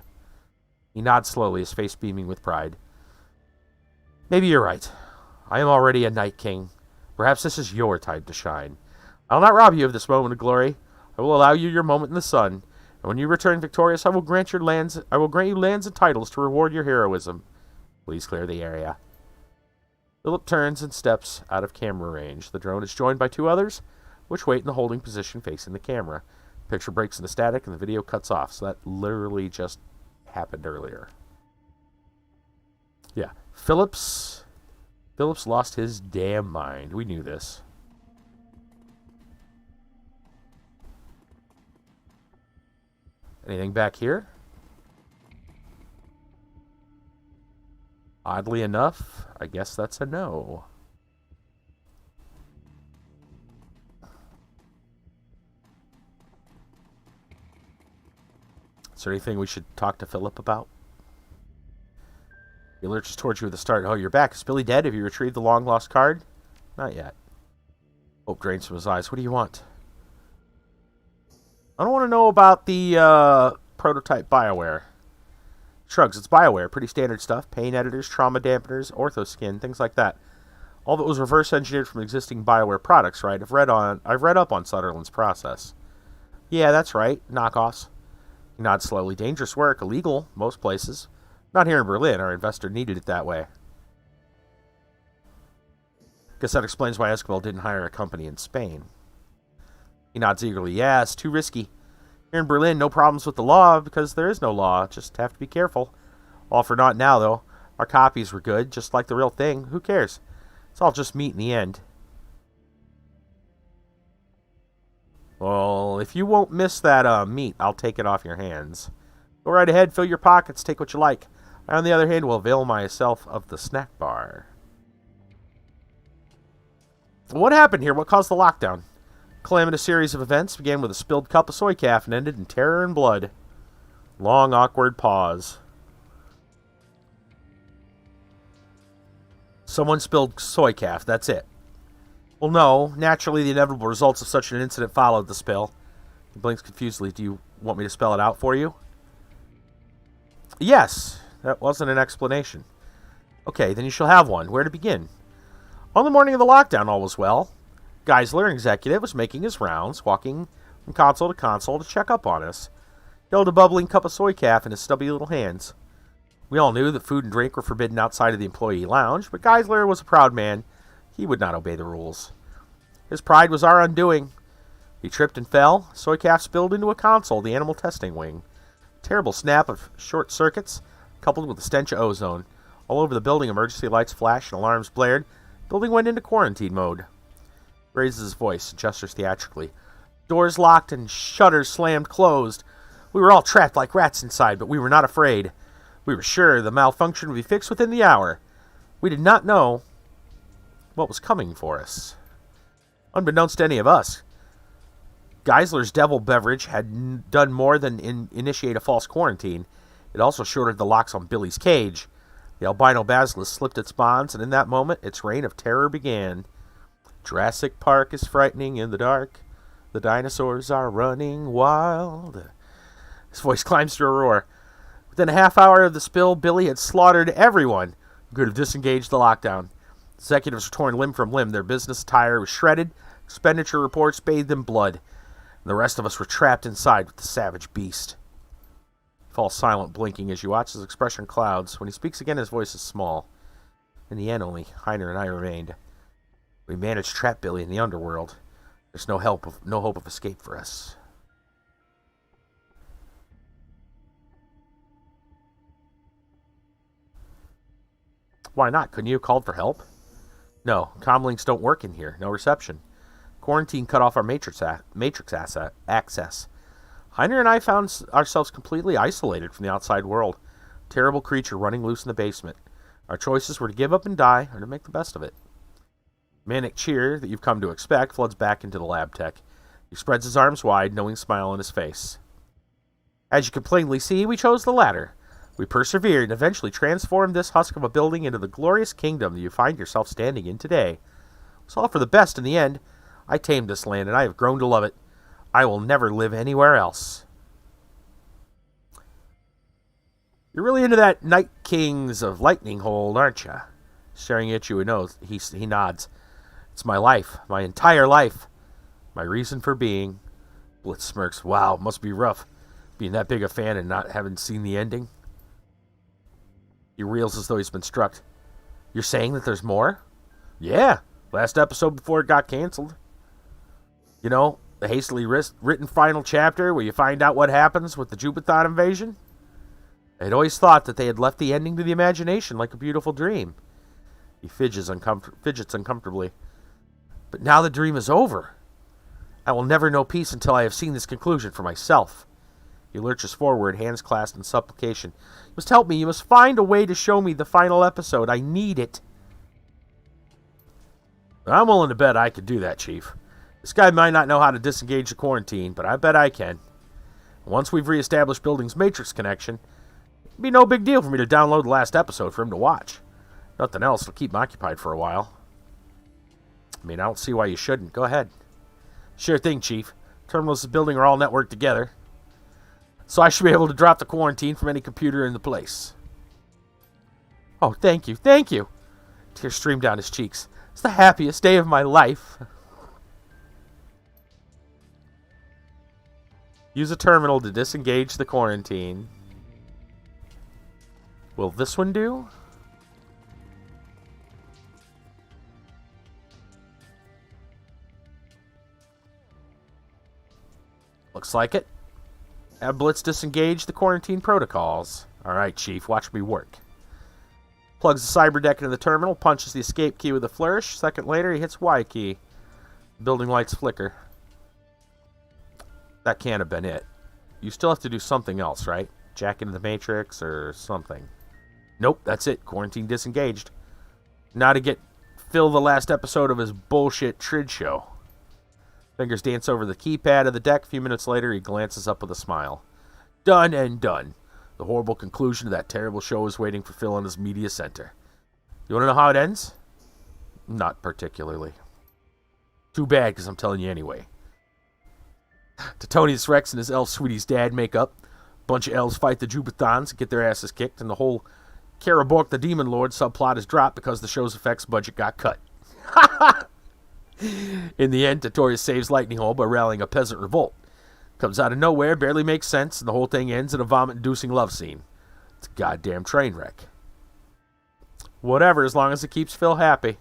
He nods slowly, his face beaming with pride. Maybe you're right. I am already a Night King. Perhaps this is your time to shine. I will not rob you of this moment of glory. I will allow you your moment in the sun. And when you return victorious, I will grant you lands and titles to reward your heroism. Please clear the area. Philip turns and steps out of camera range. The drone is joined by two others, which wait in the holding position facing the camera. The picture breaks into static and the video cuts off. So that literally just happened earlier. Yeah. Philip's lost his damn mind. We knew this. Anything back here? Oddly enough, I guess that's a no. Is there anything we should talk to Philip about? He lurches towards you at the start. Oh, you're back. Is Billy dead? Have you retrieved the long-lost card? Not yet. Hope drains from his eyes. What do you want? I don't want to know about the prototype BioWare. Shrugs. It's BioWare. Pretty standard stuff. Pain editors, trauma dampeners, orthoskin, things like that. All that was reverse engineered from existing BioWare products, right? I've read up on Sutherland's process. Yeah, that's right. Knockoffs. He nods slowly. Dangerous work. Illegal, most places. Not here in Berlin. Our investor needed it that way. Guess that explains why Esquivel didn't hire a company in Spain. He nods eagerly. Yeah, it's too risky. Here in Berlin, no problems with the law because there is no law. Just have to be careful. All for naught now, though. Our copies were good, just like the real thing. Who cares? It's all just meat in the end. Well, if you won't miss that meat, I'll take it off your hands. Go right ahead, fill your pockets, take what you like. I, on the other hand, will avail myself of the snack bar. What happened here? What caused the lockdown? Calamitous series of events began with a spilled cup of soy calf and ended in terror and blood. Long, awkward pause. Someone spilled soy calf, that's it. Well, no. Naturally, the inevitable results of such an incident followed the spill. He blinks confusedly. Do you want me to spell it out for you? Yes. That wasn't an explanation. Okay, then you shall have one. Where to begin? On the morning of the lockdown, all was well. Geisler, executive, was making his rounds, walking from console to console to check up on us. He held a bubbling cup of soy calf in his stubby little hands. We all knew that food and drink were forbidden outside of the employee lounge, but Geisler was a proud man. He would not obey the rules. His pride was our undoing. He tripped and fell. Soy calf spilled into a console, the animal testing wing. Terrible snap of short circuits, coupled with the stench of ozone. All over the building, emergency lights flashed and alarms blared. The building went into quarantine mode. He raises his voice and gestures theatrically. Doors locked and shutters slammed closed. We were all trapped like rats inside, but we were not afraid. We were sure the malfunction would be fixed within the hour. We did not know what was coming for us. Unbeknownst to any of us, Geisler's devil beverage had done more than initiate a false quarantine. It also shorted the locks on Billy's cage. The albino basilisk slipped its bonds, and in that moment, its reign of terror began. Jurassic Park is frightening in the dark. The dinosaurs are running wild. His voice climbs to a roar. Within a half hour of the spill, Billy had slaughtered everyone who could have disengaged the lockdown. Executives were torn limb from limb. Their business attire was shredded. Expenditure reports bathed in blood. And the rest of us were trapped inside with the savage beast. He falls silent, blinking as you watch his expression clouds. When he speaks again, his voice is small. In the end, only Heiner and I remained. We managed to trap Billy in the underworld. There's no hope of escape for us. Why not? Couldn't you have called for help? No, comlinks don't work in here. No reception. Quarantine cut off our matrix access. Heiner and I found ourselves completely isolated from the outside world. A terrible creature running loose in the basement. Our choices were to give up and die, or to make the best of it. Manic cheer that you've come to expect floods back into the lab tech. He spreads his arms wide, knowing smile on his face. As you can plainly see, we chose the latter. We persevered and eventually transformed this husk of a building into the glorious kingdom that you find yourself standing in today. It's all for the best in the end. I tamed this land, and I have grown to love it. I will never live anywhere else. You're really into that Night Kings of Lightning Hold, aren't you? Staring at you, he nods. It's my life, my entire life. My reason for being. Blitz smirks. Wow, must be rough, being that big a fan and not having seen the ending. He reels as though he's been struck. You're saying that there's more? Yeah, last episode before it got canceled. You know, the hastily written final chapter where you find out what happens with the Jubathon invasion? I had always thought that they had left the ending to the imagination like a beautiful dream. He fidgets uncomfortably. But now the dream is over. I will never know peace until I have seen this conclusion for myself. He lurches forward, hands clasped in supplication. You must help me. You must find a way to show me the final episode. I need it. I'm willing to bet I could do that, Chief. This guy might not know how to disengage the quarantine, but I bet I can. Once we've reestablished Building's Matrix connection, it'd be no big deal for me to download the last episode for him to watch. Nothing else will keep him occupied for a while. I mean, I don't see why you shouldn't. Go ahead. Sure thing, Chief. Terminals in the building are all networked together, so I should be able to drop the quarantine from any computer in the place. Oh, thank you, thank you. Tears stream down his cheeks. It's the happiest day of my life. Use a terminal to disengage the quarantine. Will this one do? Looks like it. Have Blitz disengage the quarantine protocols. Alright, Chief, watch me work. Plugs the cyberdeck into the terminal, punches the escape key with a flourish. Second later, he hits Y key. Building lights flicker. That can't have been it. You still have to do something else, right? Jack into the Matrix or something. Nope, that's it. Quarantine disengaged. Now to fill the last episode of his bullshit Trid show. Fingers dance over the keypad of the deck. A few minutes later, he glances up with a smile. Done and done. The horrible conclusion of that terrible show is waiting for Phil in his media center. You want to know how it ends? Not particularly. Too bad, because I'm telling you anyway. Titonius Rex and his elf sweetie's dad make up. A bunch of elves fight the Jubathons and get their asses kicked, and the whole Karabork the Demon Lord subplot is dropped because the show's effects budget got cut. In the end, Titonius saves Lightning Hole by rallying a peasant revolt. Comes out of nowhere, barely makes sense, and the whole thing ends in a vomit-inducing love scene. It's a goddamn train wreck. Whatever, as long as it keeps Phil happy.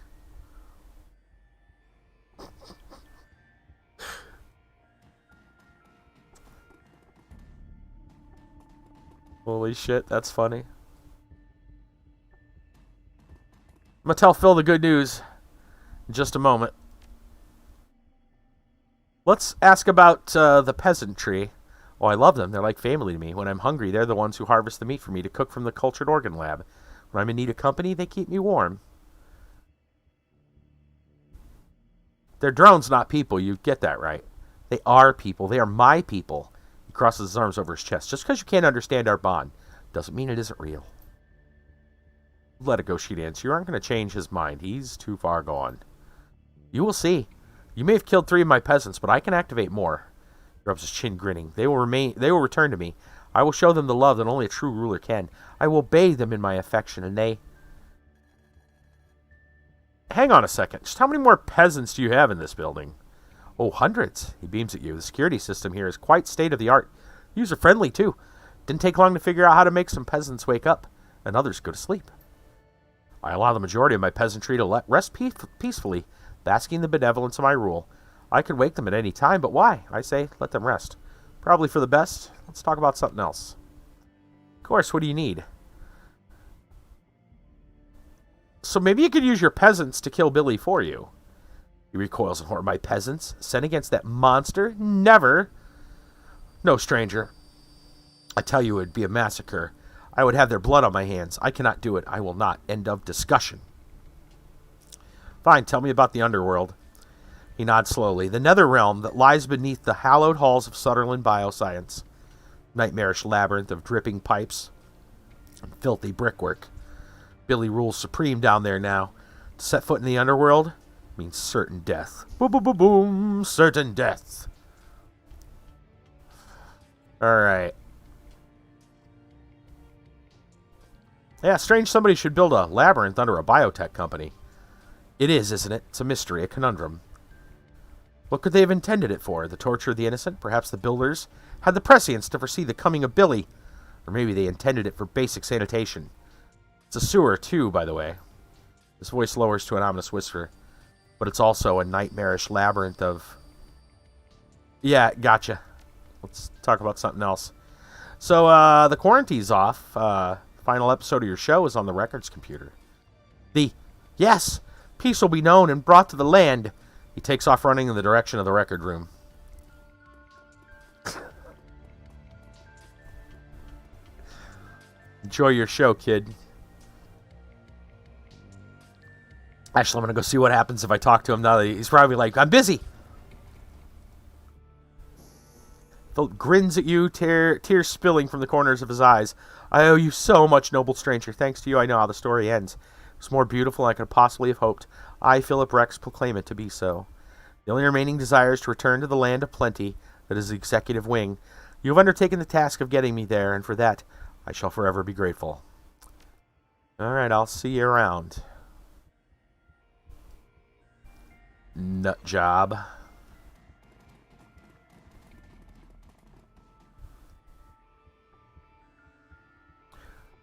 Holy shit, that's funny. I'm gonna tell Phil the good news in just a moment. Let's ask about the peasantry. Oh, I love them. They're like family to me. When I'm hungry, they're the ones who harvest the meat for me to cook from the cultured organ lab. When I'm in need of company, they keep me warm. They're drones, not people. You get that right. They are people. They are my people. He crosses his arms over his chest. Just because you can't understand our bond doesn't mean it isn't real. Let it go, she danced. You aren't going to change his mind. He's too far gone. You will see. You may have killed 3 of my peasants, but I can activate more. He rubs his chin, grinning. They will return to me. I will show them the love that only a true ruler can. I will bathe them in my affection, and they... Hang on a second. Just how many more peasants do you have in this building? Oh, hundreds. He beams at you. The security system here is quite state-of-the-art. User-friendly, too. Didn't take long to figure out how to make some peasants wake up, and others go to sleep. I allow the majority of my peasantry to rest peacefully, basking in the benevolence of my rule. I could wake them at any time, but why? I say, let them rest. Probably for the best. Let's talk about something else. Of course, what do you need? So maybe you could use your peasants to kill Billy for you. He recoils in horror. My peasants? Sent against that monster? Never. No, stranger. I tell you, it would be a massacre. I would have their blood on my hands. I cannot do it. I will not. End of discussion. Fine, tell me about the underworld. He nods slowly. The nether realm that lies beneath the hallowed halls of Sutherland Bioscience. Nightmarish labyrinth of dripping pipes and filthy brickwork. Billy rules supreme down there now. To set foot in the underworld means certain death. Boom, boom, boom, boom. Certain death. Alright. Yeah, strange somebody should build a labyrinth under a biotech company. It is, isn't it? It's a mystery, a conundrum. What could they have intended it for? The torture of the innocent? Perhaps the builders had the prescience to foresee the coming of Billy. Or maybe they intended it for basic sanitation. It's a sewer, too, by the way. His voice lowers to an ominous whisper. But it's also a nightmarish labyrinth of... Yeah, gotcha. Let's talk about something else. So, the quarantine's off. Final episode of your show is on the records computer. Yes! Peace will be known and brought to the land. He takes off running in the direction of the record room. Enjoy your show, kid. Actually, I'm going to go see what happens if I talk to him now. He's probably like, I'm busy. Philip grins at you, tears spilling from the corners of his eyes. I owe you so much, noble stranger. Thanks to you, I know how the story ends. It's more beautiful than I could possibly have hoped. I, Philip Rex, proclaim it to be so. The only remaining desire is to return to the land of plenty, that is the executive wing. You have undertaken the task of getting me there, and for that, I shall forever be grateful. Alright, I'll see you around. Nut job.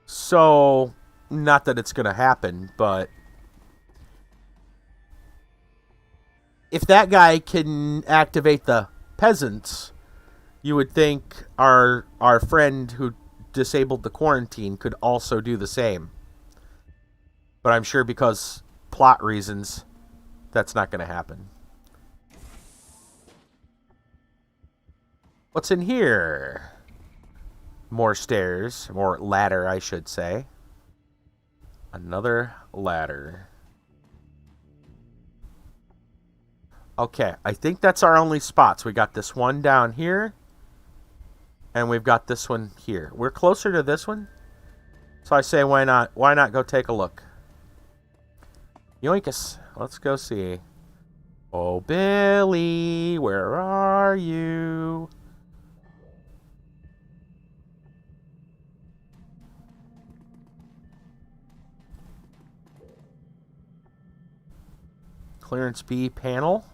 So, not that it's going to happen, but if that guy can activate the peasants, you would think our friend who disabled the quarantine could also do the same. But I'm sure because plot reasons, that's not going to happen. What's in here? More stairs. More ladder, I should say. Another ladder. Okay, I think that's our only spots. We got this one down here. And we've got this one here. We're closer to this one. So I say, why not? Why not go take a look? Yoinkus. Let's go see. Oh, Billy, where are you? Clearance B panel.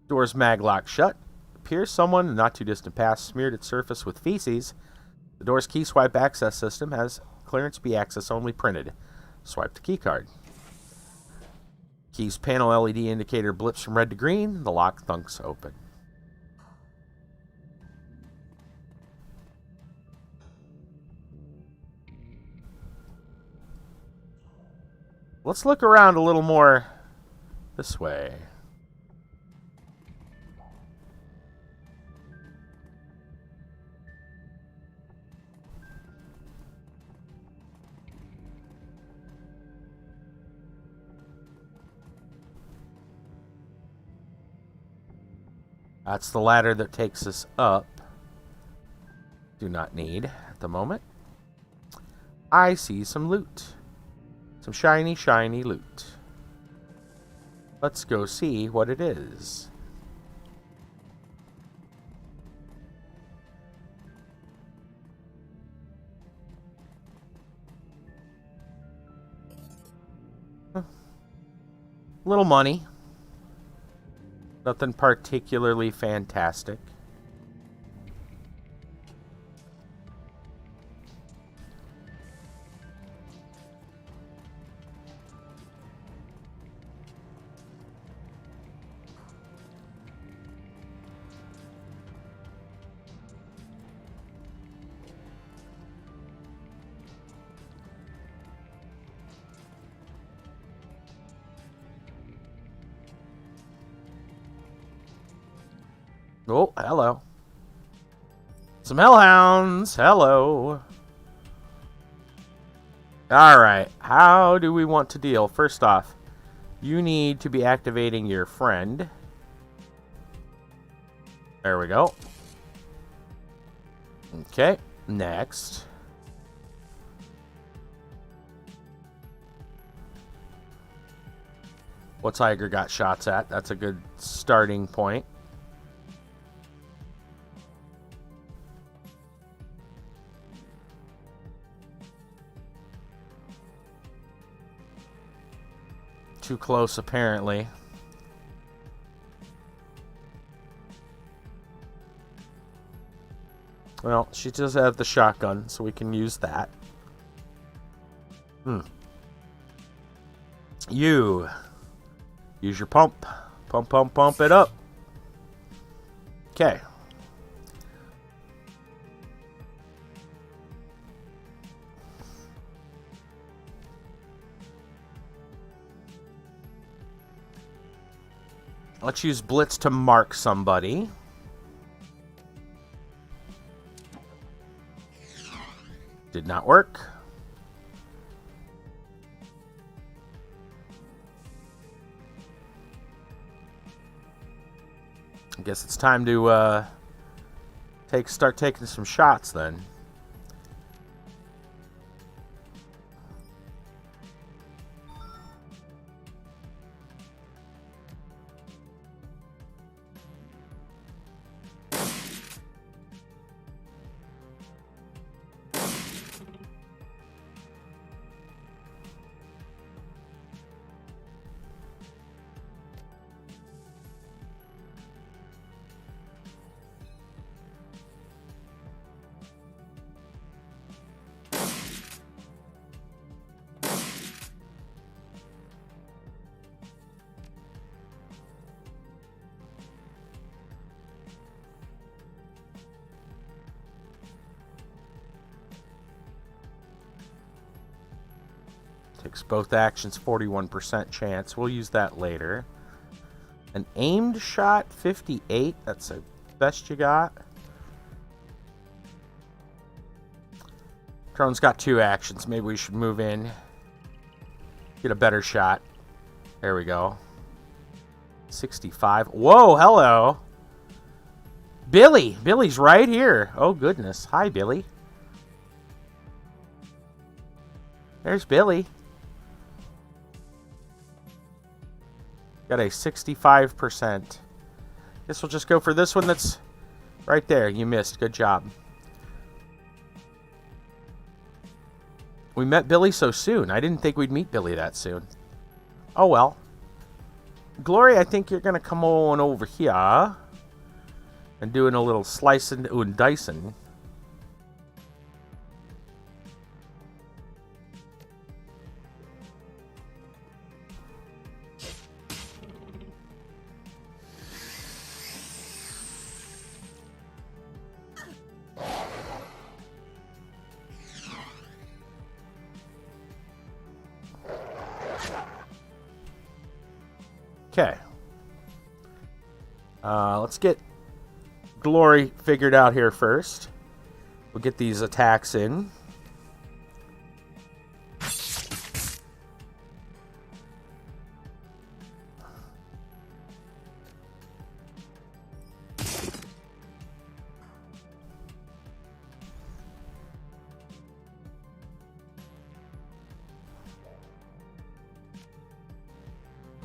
Doors maglock shut. Appears someone in not too distant past smeared its surface with feces. The door's key swipe access system has clearance B access only printed. Swipe the key card. Keys panel LED indicator blips from red to green. The lock thunks open. Let's look around a little more this way. That's the ladder that takes us up. Do not need at the moment. I see some loot. Some shiny, shiny loot. Let's go see what it is. Little money. Nothing particularly fantastic. Oh, hello. Some hellhounds. Hello. Alright, how do we want to deal? First off, you need to be activating your friend. There we go. Okay, next. What tiger got shots at? That's a good starting point. Too close, apparently. Well, she does have the shotgun, so we can use that. You. Use your pump. Pump, pump, pump it up. Okay. Let's use Blitz to mark somebody. Did not work. I guess it's time to start taking some shots then. Takes both actions, 41% chance. We'll use that later. An aimed shot, 58. That's the best you got. Drone's got 2 actions. Maybe we should move in. Get a better shot. There we go. 65. Whoa, hello. Billy. Billy's right here. Oh, goodness. Hi, Billy. There's Billy. Got a 65%. Guess we'll just go for this one that's right there. You missed. Good job. We met Billy so soon. I didn't think we'd meet Billy that soon. Oh, well. Glory, I think you're going to come on over here and doing a little slicing and dicing. Okay. Let's get Glory figured out here first. We'll get these attacks in.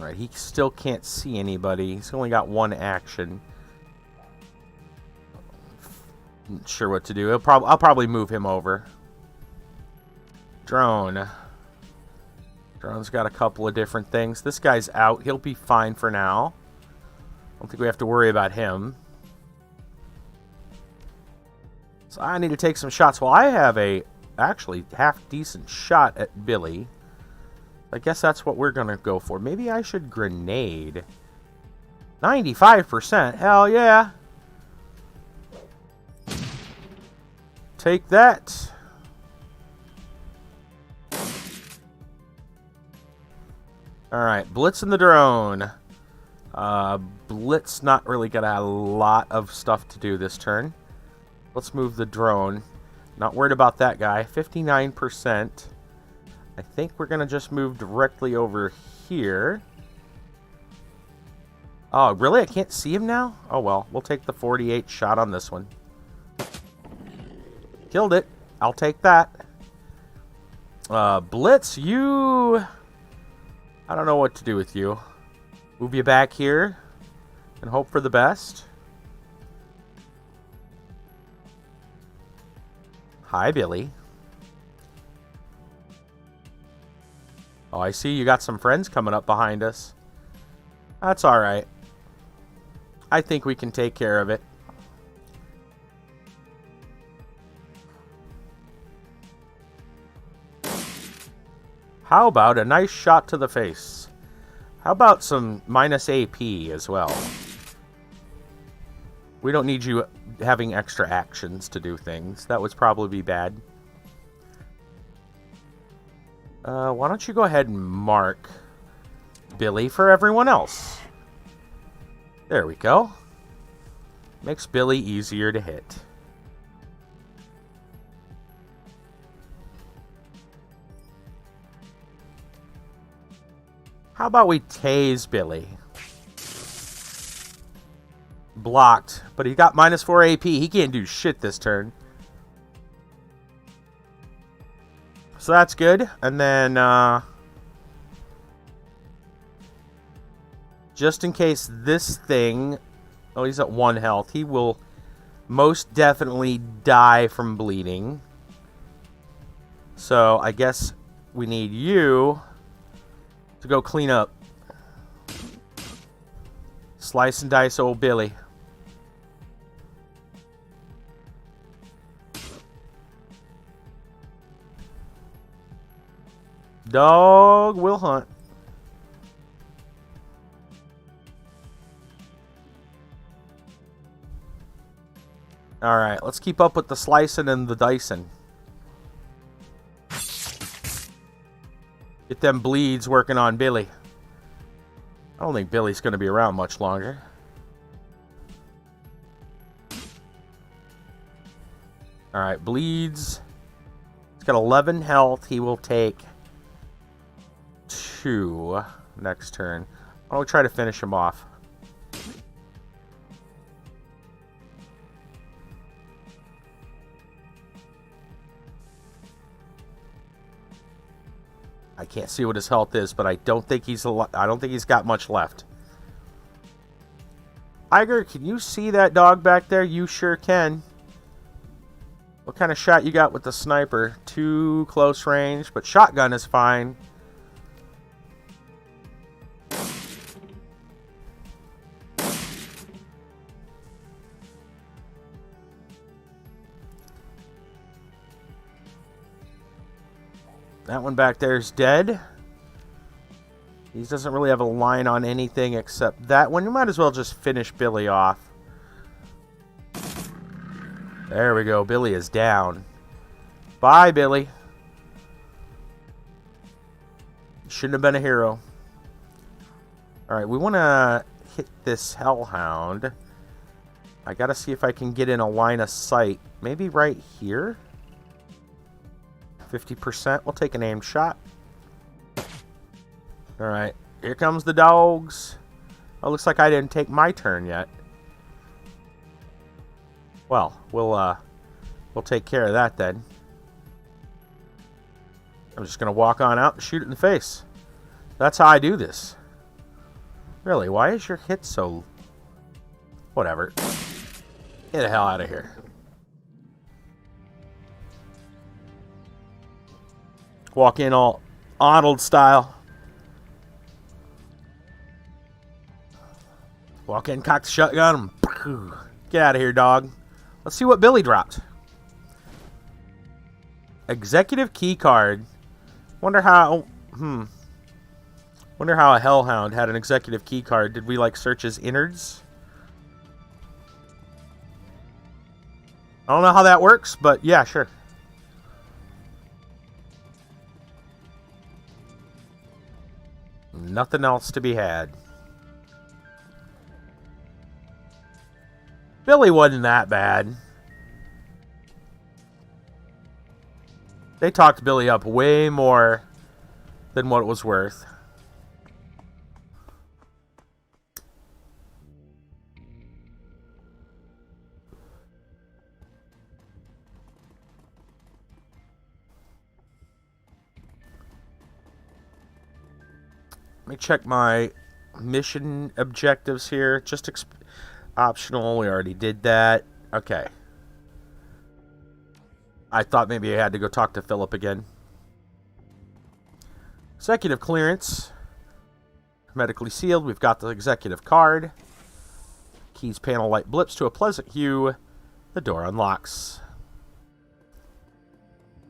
Alright, he still can't see anybody. He's only got one action. Not sure what to do. I'll probably move him over. Drone. Drone's got a couple of different things. This guy's out. He'll be fine for now. I don't think we have to worry about him. So I need to take some shots. Well, I have a actually half-decent shot at Billy. I guess that's what we're going to go for. Maybe I should grenade. 95%. Hell yeah. Take that. Alright, Blitz and the drone. Blitz not really got a lot of stuff to do this turn. Let's move the drone. Not worried about that guy. 59%. I think we're going to just move directly over here. Oh, really? I can't see him now? Oh, well. We'll take the 48 shot on this one. Killed it. I'll take that. Blitz, you... I don't know what to do with you. Move you back here and hope for the best. Hi, Billy. Oh, I see you got some friends coming up behind us. That's alright. I think we can take care of it. How about a nice shot to the face? How about some minus AP as well? We don't need you having extra actions to do things. That would probably be bad. Why don't you go ahead and mark Billy for everyone else? There we go. Makes Billy easier to hit. How about we tase Billy? Blocked, but he got minus 4 AP. He can't do shit this turn. So that's good. And then, just in case this thing... Oh, he's at 1 health. He will most definitely die from bleeding. So I guess we need you to go clean up. Slice and dice old Billy. Dog will hunt. Alright, let's keep up with the slicing and the dicing. Get them bleeds working on Billy. I don't think Billy's going to be around much longer. Alright, bleeds. He's got 11 health. He will take 2 next turn. I'll try to finish him off. I can't see what his health is, but I don't think he's got much left. Iger, can you see that dog back there? You sure can. What kind of shot you got with the sniper? Too close range, but shotgun is fine. That one back there is dead. He doesn't really have a line on anything except that one. You might as well just finish Billy off. There we go. Billy is down. Bye, Billy. Shouldn't have been a hero. Alright, we want to hit this Hellhound. I got to see if I can get in a line of sight. Maybe right here? 50%. We'll take an aim shot. Alright. Here comes the dogs. Oh, looks like I didn't take my turn yet. Well, we'll take care of that then. I'm just going to walk on out and shoot it in the face. That's how I do this. Really, why is your hit so... Whatever. Get the hell out of here. Walk in all Arnold style. Walk in, cock the shotgun, and get out of here, dog. Let's see what Billy dropped. Executive key card. Wonder how... Wonder how a hellhound had an executive key card. Did we, like, search his innards? I don't know how that works, but yeah, sure. Nothing else to be had. Billy wasn't that bad. They talked Billy up way more than what it was worth. Let me check my mission objectives here. Just optional. We already did that. Okay. I thought maybe I had to go talk to Philip again. Executive clearance. Hermetically sealed. We've got the executive card. Keys panel light blips to a pleasant hue. The door unlocks.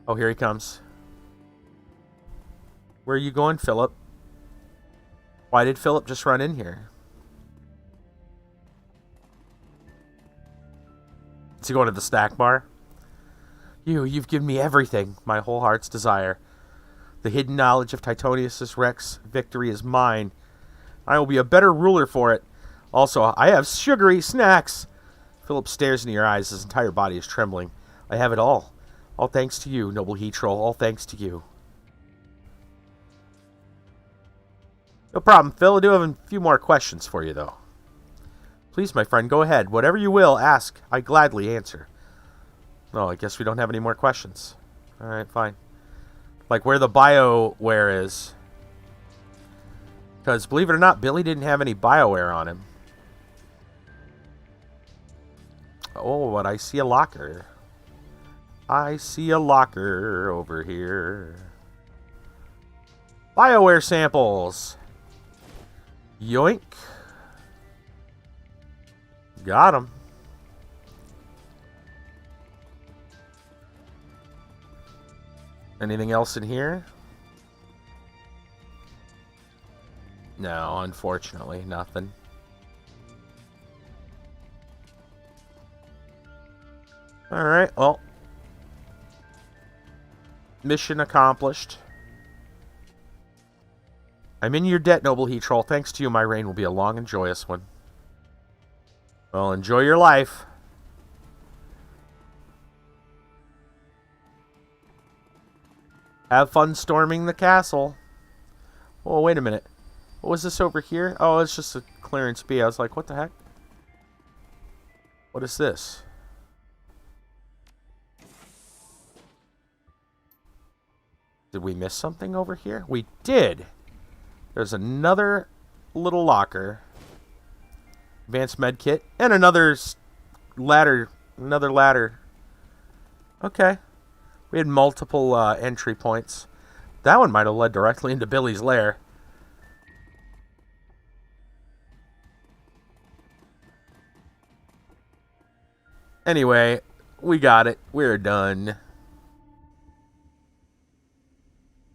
Oh, here he comes. Where are you going, Philip? Why did Philip just run in here? Is he going to the snack bar? You've given me everything, my whole heart's desire. The hidden knowledge of Titonius' Rex victory is mine. I will be a better ruler for it. Also, I have sugary snacks. Philip stares into your eyes. His entire body is trembling. I have it all. All thanks to you, noble he-troll. All thanks to you. No problem, Phil. I do have a few more questions for you, though. Please, my friend, go ahead. Whatever you will, ask. I gladly answer. Oh, I guess we don't have any more questions. Alright, fine. Like where the BioWare is. Because, believe it or not, Billy didn't have any BioWare on him. Oh, but I see a locker. I see a locker over here. BioWare samples. Yoink. Got him. Anything else in here? No, unfortunately, nothing. Alright, well. Mission accomplished. I'm in your debt, noble he-troll. Thanks to you, my reign will be a long and joyous one. Well, enjoy your life. Have fun storming the castle. Oh, wait a minute. What was this over here? Oh, it's just a clearance B. I was like, what the heck? What is this? Did we miss something over here? We did. There's another little locker. Advanced med kit. And another ladder. Another ladder. Okay. We had multiple entry points. That one might have led directly into Billy's lair. Anyway, we got it. We're done.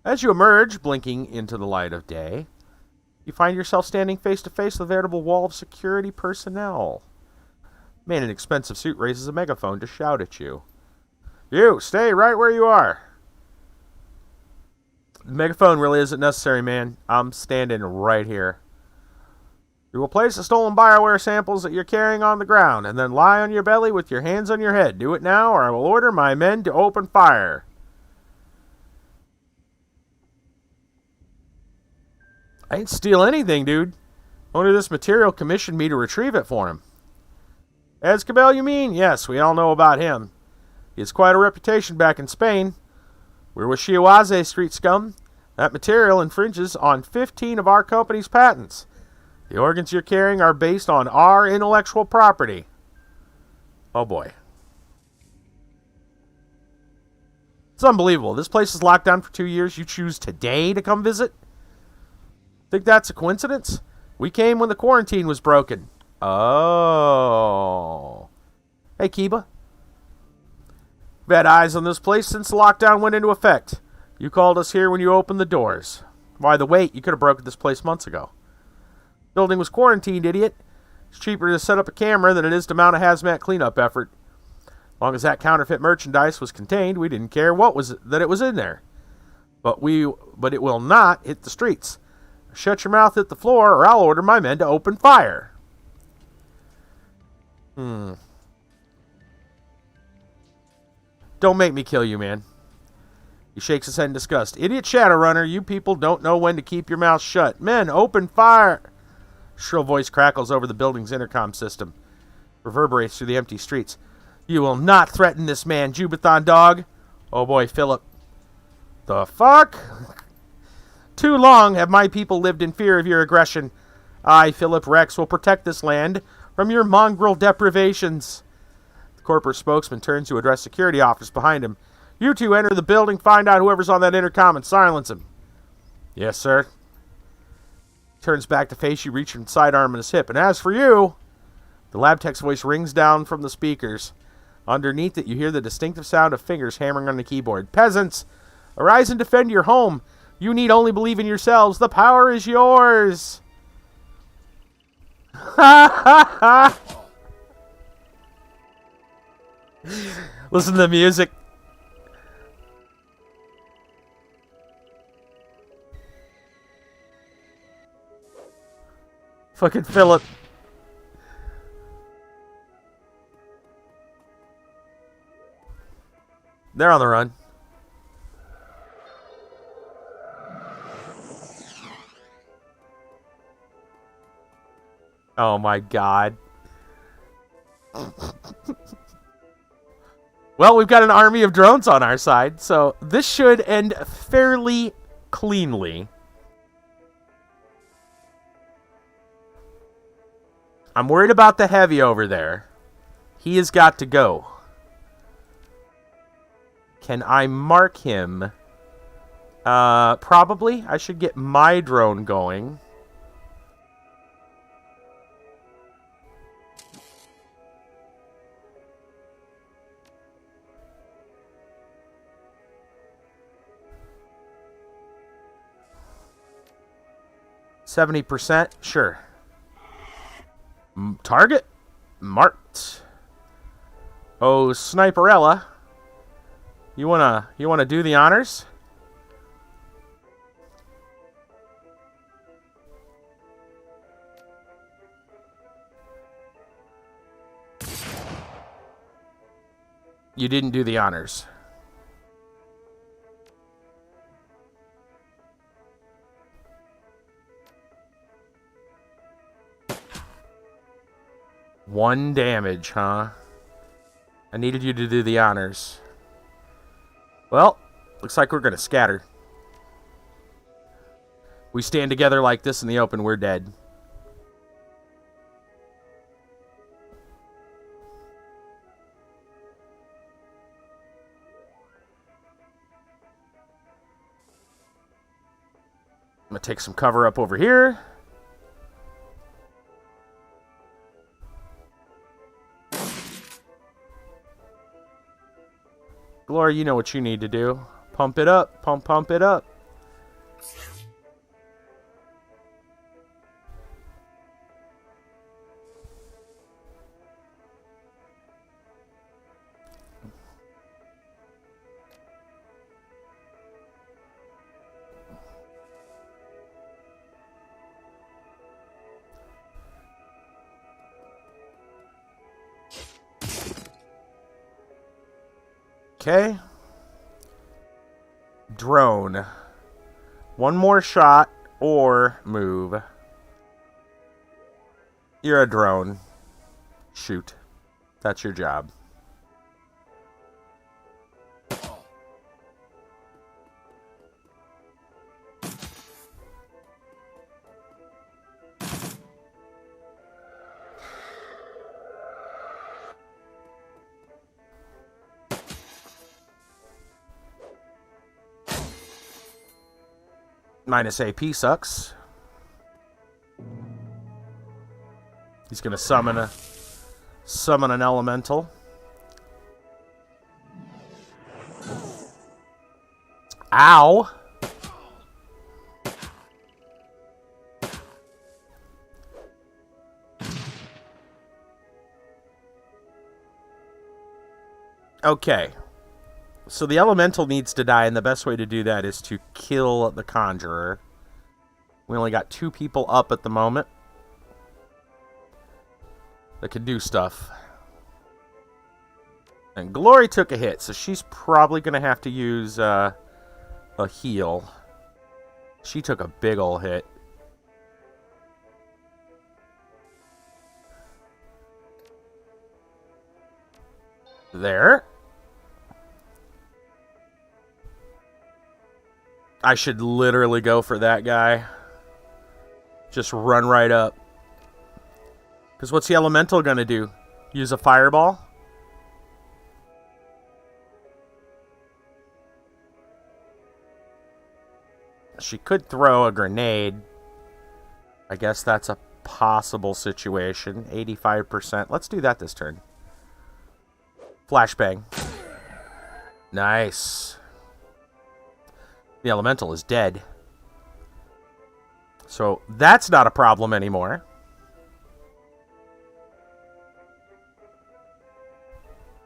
As you emerge, blinking into the light of day, you find yourself standing face to face with a veritable wall of security personnel. A man in an expensive suit raises a megaphone to shout at you. You, stay right where you are. The megaphone really isn't necessary, man. I'm standing right here. You will place the stolen BioWare samples that you're carrying on the ground, and then lie on your belly with your hands on your head. Do it now, or I will order my men to open fire. I didn't steal anything, dude. Owner of this material commissioned me to retrieve it for him. Escabel, you mean? Yes, we all know about him. He has quite a reputation back in Spain. We're with Shiawaze, street scum. That material infringes on 15 of our company's patents. The organs you're carrying are based on our intellectual property. Oh boy. It's unbelievable. This place is locked down for 2 years. You choose today to come visit? Think that's a coincidence? We came when the quarantine was broken. Oh. Hey, Kiba. We've had eyes on this place since the lockdown went into effect. You called us here when you opened the doors. Why the wait? You could have broken this place months ago. Building was quarantined, idiot. It's cheaper to set up a camera than it is to mount a hazmat cleanup effort. As long as that counterfeit merchandise was contained, we didn't care that it was in there. But it will not hit the streets. Shut your mouth, hit the floor, or I'll order my men to open fire. Don't make me kill you, man. He shakes his head in disgust. Idiot Shadowrunner, you people don't know when to keep your mouth shut. Men, open fire! Shrill voice crackles over the building's intercom system. Reverberates through the empty streets. You will not threaten this man, Jubathon dog. Oh boy, Philip. The fuck? Too long have my people lived in fear of your aggression. I, Philip Rex, will protect this land from your mongrel deprivations. The corporate spokesman turns to address security officers behind him. You two enter the building, find out whoever's on that intercom, and silence him. Yes, sir. Turns back to face you, reaching the sidearm in his hip. And as for you, the lab tech's voice rings down from the speakers. Underneath it, you hear the distinctive sound of fingers hammering on the keyboard. Peasants, arise and defend your home. You need only believe in yourselves. The power is yours. Listen to the music. Fucking Philip. They're on the run. Oh my god. Well, we've got an army of drones on our side, so this should end fairly cleanly. I'm worried about the heavy over there. He has got to go. Can I mark him? Probably. I should get my drone going. %, sure. Target marked. Oh, Sniperella. You wanna do the honors? You didn't do the honors. One damage, huh? I needed you to do the honors. Well, looks like we're gonna scatter. We stand together like this in the open, we're dead. I'm gonna take some cover up over here. Glory, you know what you need to do. Pump it up. Pump it up. Okay. Drone. One more shot or move. You're a drone. Shoot. That's your job. Minus AP sucks. He's gonna summon an elemental. Ow! Okay. So the elemental needs to die, and the best way to do that is to kill the conjurer. We only got 2 people up at the moment that can do stuff. And Glory took a hit, so she's probably going to have to use a heal. She took a big ol' hit. There. I should literally go for that guy. Just run right up. Because what's the elemental going to do? Use a fireball? She could throw a grenade. I guess that's a possible situation. 85%. Let's do that this turn. Flashbang. Nice. The elemental is dead. So that's not a problem anymore.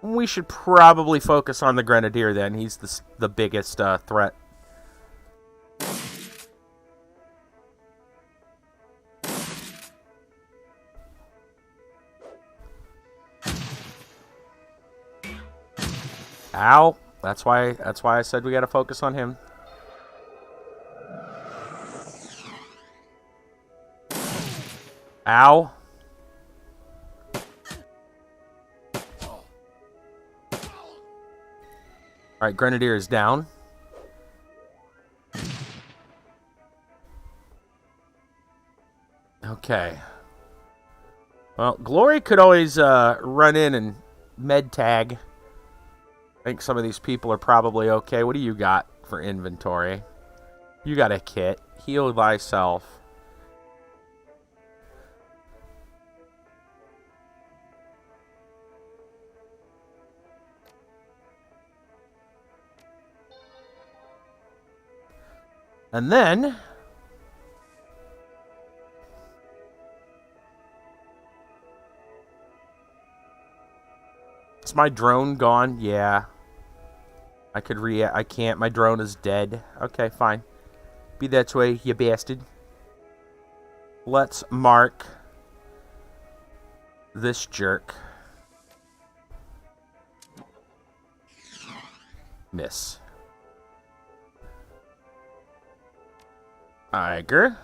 We should probably focus on the Grenadier then. He's the biggest threat. Ow. That's why I said we got to focus on him. Ow. Alright, Grenadier is down. Okay. Well, Glory could always run in and med tag. I think some of these people are probably okay. What do you got for inventory? You got a kit. Heal thyself. And then is my drone gone? Yeah. I can't. My drone is dead. Okay, fine. Be that way, you bastard. Let's mark this jerk. Miss. Iger.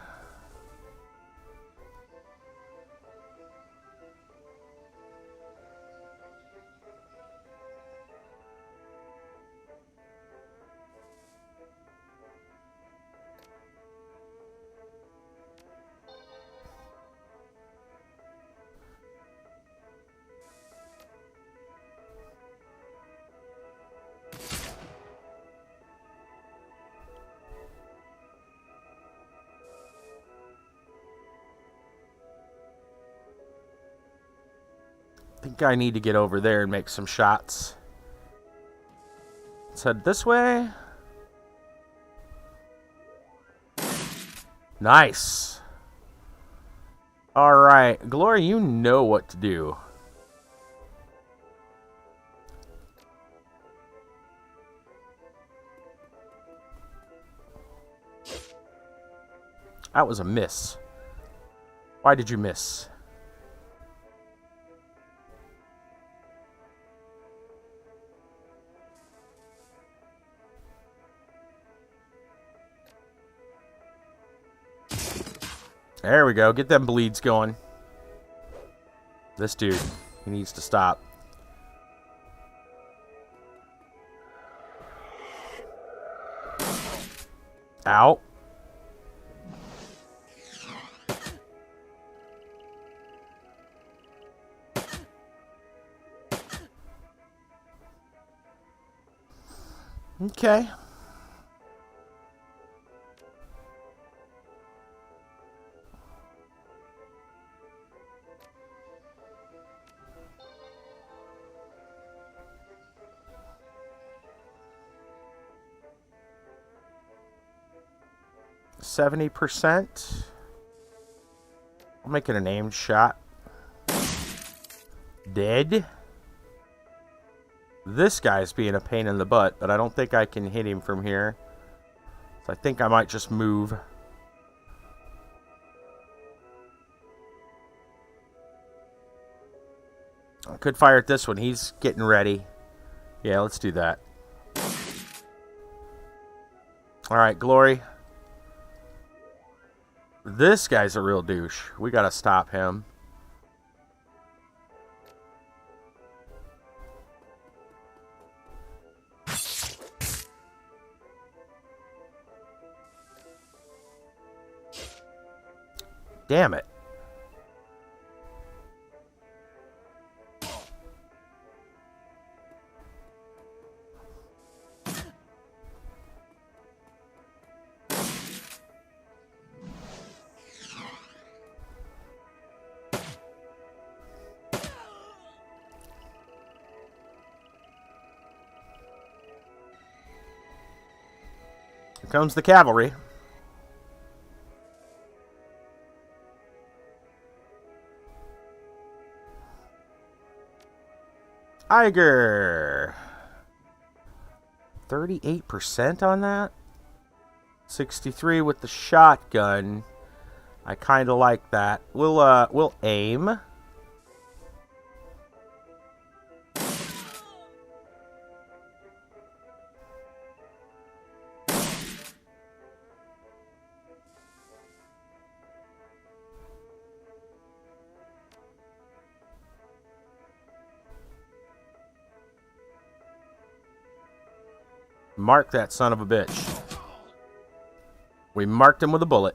I think I need to get over there and make some shots. Let's head this way. Nice. Alright, Glory, you know what to do. That was a miss. Why did you miss? There we go. Get them bleeds going. This dude, he needs to stop. Ow. Okay. 70%. I'll make it an aimed shot. Dead. This guy's being a pain in the butt, but I don't think I can hit him from here. So I think I might just move. I could fire at this one. He's getting ready. Yeah, let's do that. Alright, Glory. This guy's a real douche. We gotta stop him. Damn it. Here comes the cavalry. Iger. 38% on that. 63 with the shotgun. I kind of like that. We'll aim. Mark that son of a bitch. We marked him with a bullet.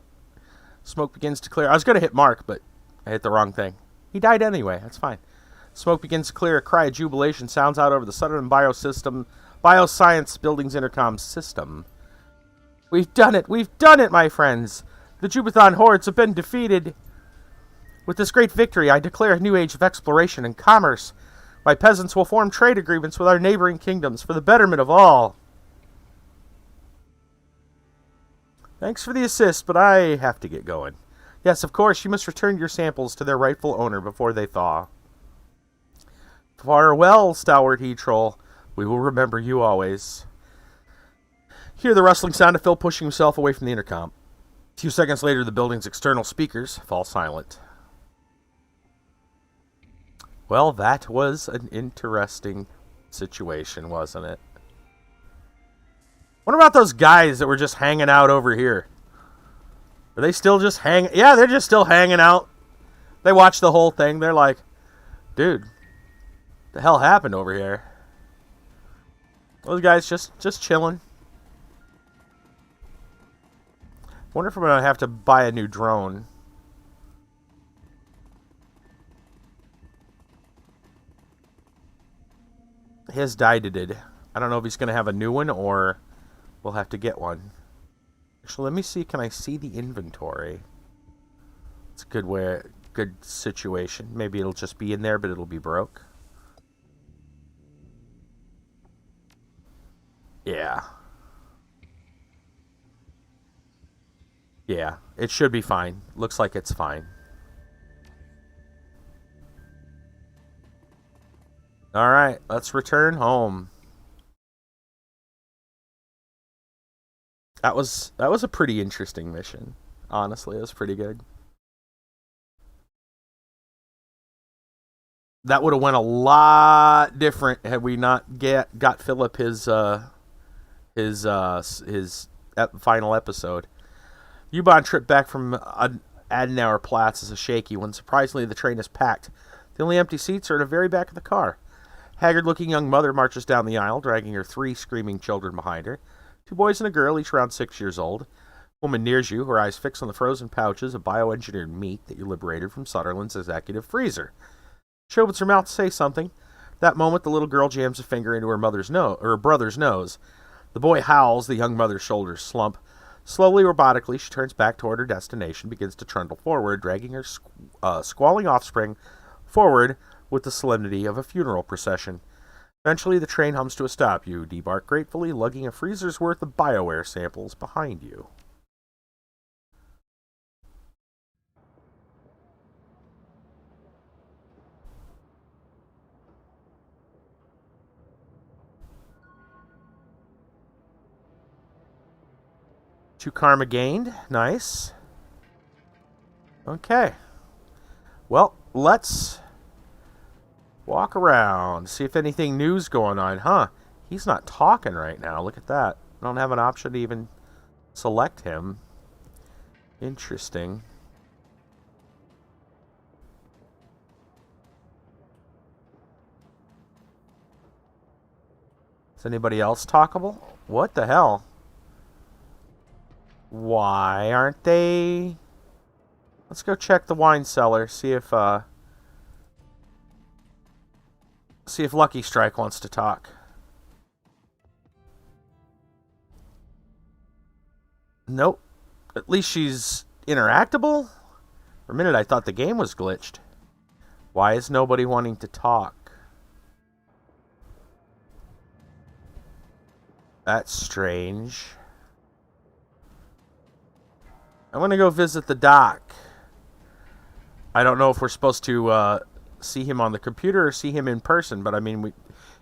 Smoke begins to clear. I was going to hit Mark, but I hit the wrong thing. He died anyway. That's fine. Smoke begins to clear. A cry of jubilation sounds out over the Southern Bioscience Building's intercom system. We've done it! We've done it, my friends! The Jubathon hordes have been defeated. With this great victory, I declare a new age of exploration and commerce. My peasants will form trade agreements with our neighboring kingdoms for the betterment of all. Thanks for the assist, but I have to get going. Yes, of course, you must return your samples to their rightful owner before they thaw. Farewell, stalwart he-troll. We will remember you always. Hear the rustling sound of Phil pushing himself away from the intercom. A few seconds later, the building's external speakers fall silent. Well, that was an interesting situation, wasn't it? What about those guys that were just hanging out over here? Are they still just hanging? Yeah, they're just still hanging out. They watched the whole thing. They're like, dude, the hell happened over here? Those guys just chilling. Wonder if I'm going to have to buy a new drone. His died. I don't know if he's going to have a new one or we'll have to get one. Actually, let me see. Can I see the inventory? It's a good situation. Maybe it'll just be in there, but it'll be broke. Yeah. Yeah, it should be fine. Looks like it's fine. Alright, let's return home. That was a pretty interesting mission. Honestly, it was pretty good. That would have went a lot different had we not got Philip his final episode. U-Bahn trip back from Adenauer Platz is a shaky when surprisingly the train is packed. The only empty seats are at the very back of the car. Haggard-looking young mother marches down the aisle, dragging her 3 screaming children behind her. 2 boys and a girl, each around 6 years old. Woman nears you, her eyes fixed on the frozen pouches of bioengineered meat that you liberated from Sutherland's executive freezer. She opens her mouth to say something. At that moment, the little girl jams a finger into her brother's nose. The boy howls, the young mother's shoulders slump. Slowly, robotically, she turns back toward her destination, begins to trundle forward, dragging her squalling offspring forward with the solemnity of a funeral procession. Eventually, the train hums to a stop. You debark gratefully, lugging a freezer's worth of BioWare samples behind you. 2 karma gained. Nice. Okay. Well, let's walk around, see if anything new's going on. Huh. He's not talking right now. Look at that. I don't have an option to even select him. Interesting. Is anybody else talkable? What the hell? Why aren't they... Let's go check the wine cellar, see if Lucky Strike wants to talk. Nope. At least she's interactable? For a minute I thought the game was glitched. Why is nobody wanting to talk? That's strange. I'm going to go visit the doc. I don't know if we're supposed to see him on the computer or see him in person, but I mean, we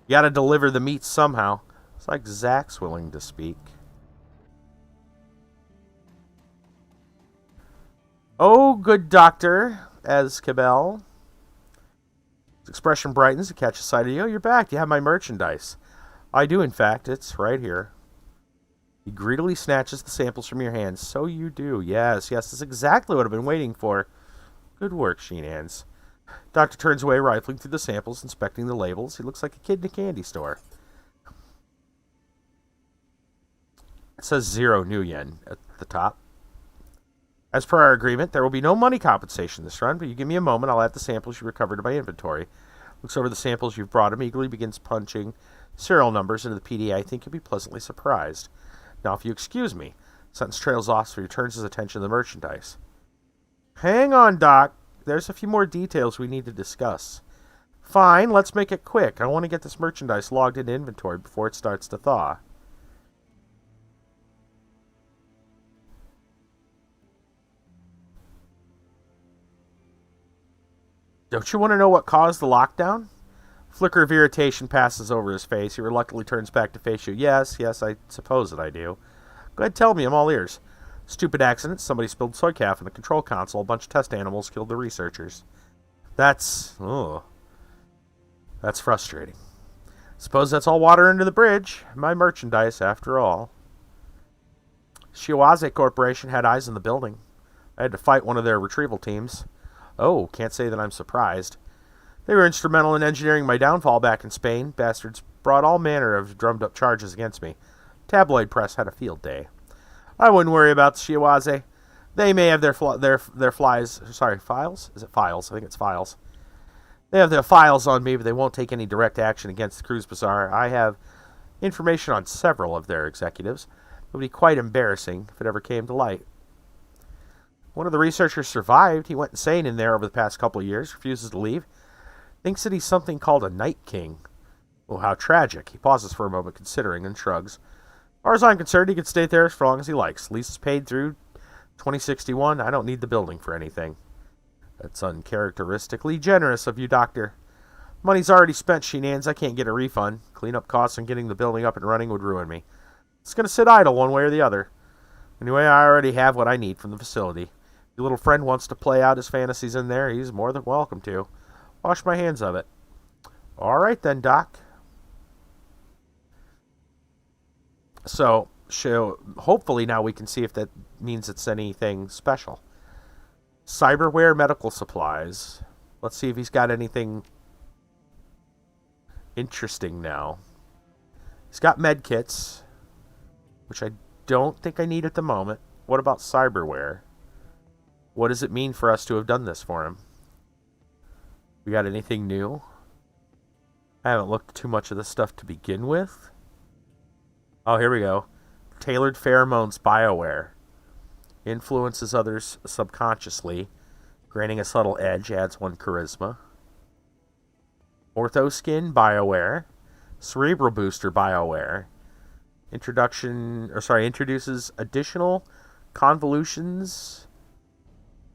got to deliver the meat somehow. It's like Zach's willing to speak. Oh, good doctor, as Cabell. His expression brightens to catch a sight of you. Oh, you're back. You have my merchandise. I do, in fact. It's right here. He greedily snatches the samples from your hands. So you do. Yes, yes, that's exactly what I've been waiting for. Good work, Sheen Hands. Doctor turns away, rifling through the samples, inspecting the labels. He looks like a kid in a candy store. It says 0 new yen at the top. As per our agreement, there will be no money compensation this run, but you give me a moment, I'll add the samples you recovered to my inventory. Looks over the samples you've brought him, eagerly begins punching serial numbers into the PDA. I think you'll be pleasantly surprised. Now, if you excuse me, sentence trails off, so he turns his attention to the merchandise. Hang on, Doc. There's a few more details we need to discuss. Fine, let's make it quick. I want to get this merchandise logged into inventory before it starts to thaw. Don't you want to know what caused the lockdown? Flicker of irritation passes over his face. He reluctantly turns back to face you. Yes, I suppose that I do. Go ahead, tell me. I'm all ears. Stupid accident. Somebody spilled soy calf in the control console. A bunch of test animals killed the researchers. That's frustrating. Suppose that's all water under the bridge. My merchandise, after all. Shiwaze Corporation had eyes on the building. I had to fight one of their retrieval teams. Oh, can't say that I'm surprised. They were instrumental in engineering my downfall back in Spain. Bastards brought all manner of drummed-up charges against me. Tabloid press had a field day. I wouldn't worry about the Shiwaze. They may have their files. Is it files? I think it's files. They have their files on me, but they won't take any direct action against the Cruise Bazaar. I have information on several of their executives. It would be quite embarrassing if it ever came to light. One of the researchers survived. He went insane in there over the past couple of years, refuses to leave. Thinks that he's something called a Night King. Oh, how tragic. He pauses for a moment, considering, and shrugs. As far as I'm concerned, he can stay there as long as he likes. Lease is paid through 2061. I don't need the building for anything. That's uncharacteristically generous of you, Doctor. Money's already spent, Sheenans. I can't get a refund. Cleanup costs and getting the building up and running would ruin me. It's going to sit idle one way or the other. Anyway, I already have what I need from the facility. Your little friend wants to play out his fantasies in there. He's more than welcome to. Wash my hands of it. All right then, Doc. So, hopefully now we can see if that means it's anything special. Cyberware medical supplies. Let's see if he's got anything interesting now. He's got med kits, which I don't think I need at the moment. What about cyberware? What does it mean for us to have done this for him? We got anything new? I haven't looked at too much of this stuff to begin with. Oh, here we go. Tailored pheromones bioware. Influences others subconsciously. Granting a subtle edge, adds 1 charisma. Orthoskin bioware. Cerebral booster bioware. Introduces additional convolutions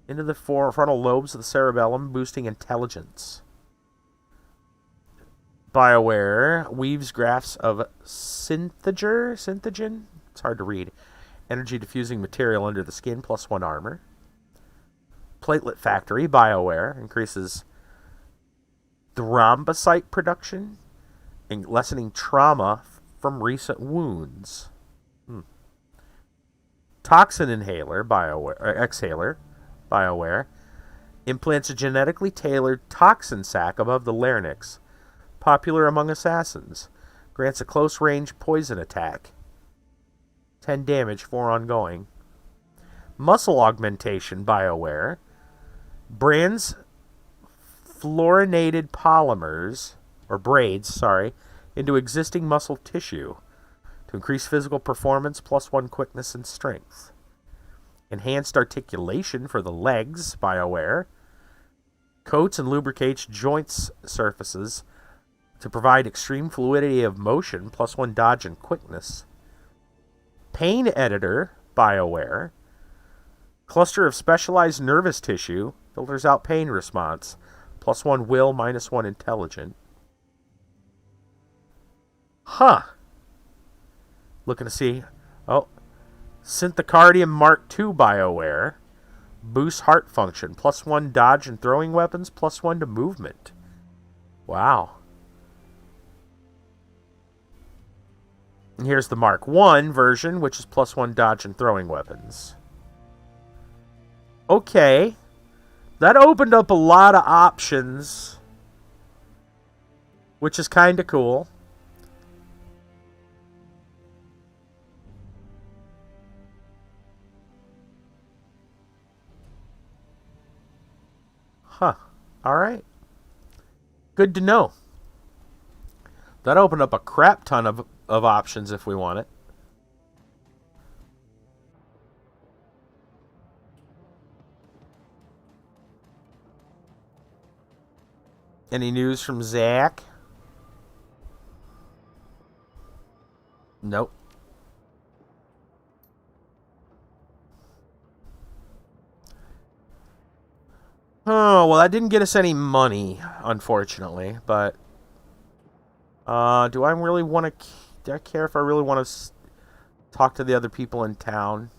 into the frontal lobes of the cerebellum, boosting intelligence. BioWare weaves graphs of synthogen, it's hard to read, Energy diffusing material under the skin, +1 armor. Platelet Factory, BioWare, increases thrombocyte production and lessening trauma from recent wounds. Toxin Inhaler, Exhaler, BioWare, implants a genetically tailored toxin sac above the larynx, popular among assassins. Grants a close-range poison attack. 10 damage, 4 ongoing. Muscle Augmentation, BioWare, brands fluorinated polymers, or braids, into existing muscle tissue to increase physical performance, +1 quickness and strength. Enhanced articulation for the legs, BioWare, coats and lubricates joints surfaces to provide extreme fluidity of motion, +1 dodge and quickness. Pain Editor, BioWare, cluster of specialized nervous tissue, filters out pain response, +1 will, -1 intelligent. Looking to see. Oh, Synthocardium Mark II, BioWare, boosts heart function, +1 dodge and throwing weapons, +1 to movement. Wow. And here's the Mark I version, which is +1 dodge and throwing weapons. Okay. That opened up a lot of options, which is kind of cool. Alright. Good to know. That opened up a crap ton of options if we want it. Any news from Zach? Nope. Oh, well, that didn't get us any money, unfortunately, but do I really want to... Do I care if I really want to talk to the other people in town?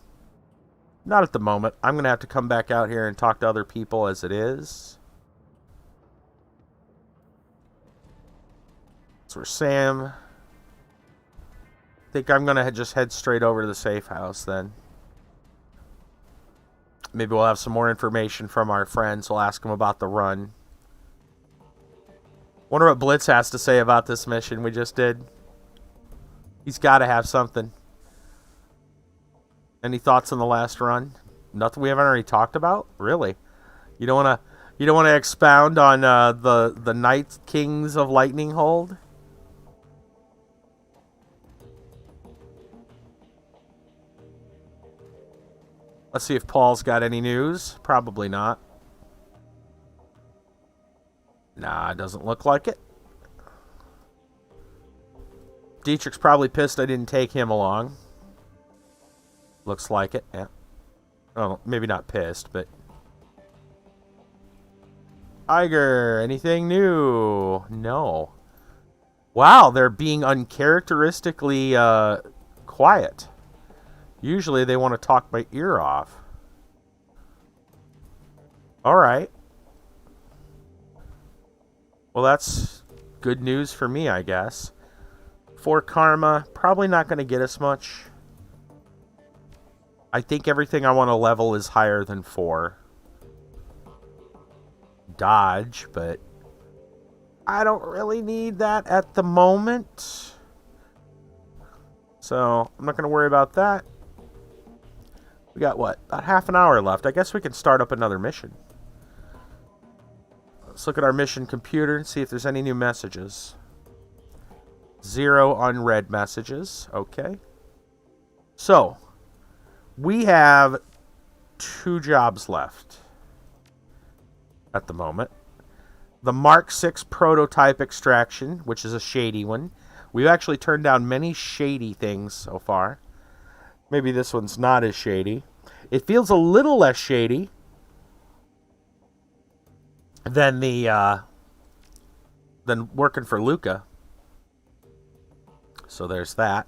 Not at the moment. I'm going to have to come back out here and talk to other people as it is. That's where Sam... I think I'm going to just head straight over to the safe house then. Maybe we'll have some more information from our friends. We'll ask them about the run. Wonder what Blitz has to say about this mission we just did. He's got to have something. Any thoughts on the last run? Nothing we haven't already talked about? Really? You don't want to expound on the Night Kings of Lightning Hold? Let's see if Paul's got any news. Probably not. Nah, it doesn't look like it. Dietrich's probably pissed I didn't take him along. Looks like it, yeah. Oh, maybe not pissed, but... Iger, anything new? No. Wow, they're being uncharacteristically quiet. Usually they want to talk my ear off. Alright. Well, that's good news for me, I guess. 4 karma, probably not going to get us much. I think everything I want to level is higher than 4. Dodge, but I don't really need that at the moment. So, I'm not going to worry about that. We got, what, about half an hour left. I guess we can start up another mission. Let's look at our mission computer and see if there's any new messages. 0 unread messages. Okay. So, we have 2 jobs left at the moment. The Mark VI prototype extraction, which is a shady one. We've actually turned down many shady things so far. Maybe this one's not as shady. It feels a little less shady than than working for Luca. So there's that.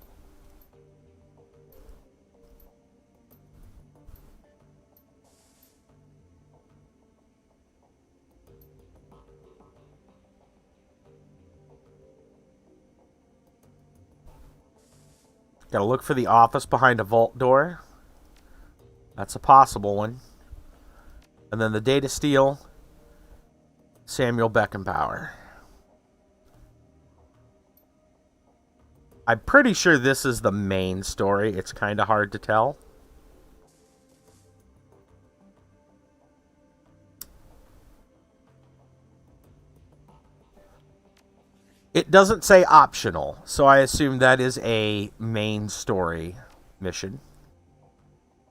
Gotta look for the office behind a vault door. That's a possible one. And then the data steal, Samuel Beckenbauer. I'm pretty sure this is the main story. It's kind of hard to tell. It doesn't say optional, so I assume that is a main story mission.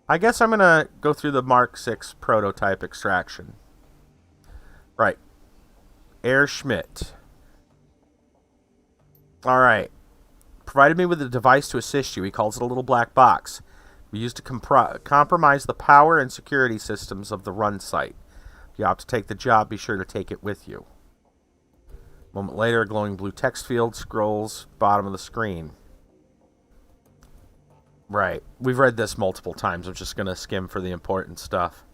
I guess I'm going to go through the Mark 6 prototype extraction. Right. Air Schmidt. Alright. Provided me with a device to assist you. He calls it a little black box. We used to compromise the power and security systems of the run site. If you opt to take the job, be sure to take it with you. A moment later, a glowing blue text field scrolls bottom of the screen. Right. We've read this multiple times. I'm just going to skim for the important stuff.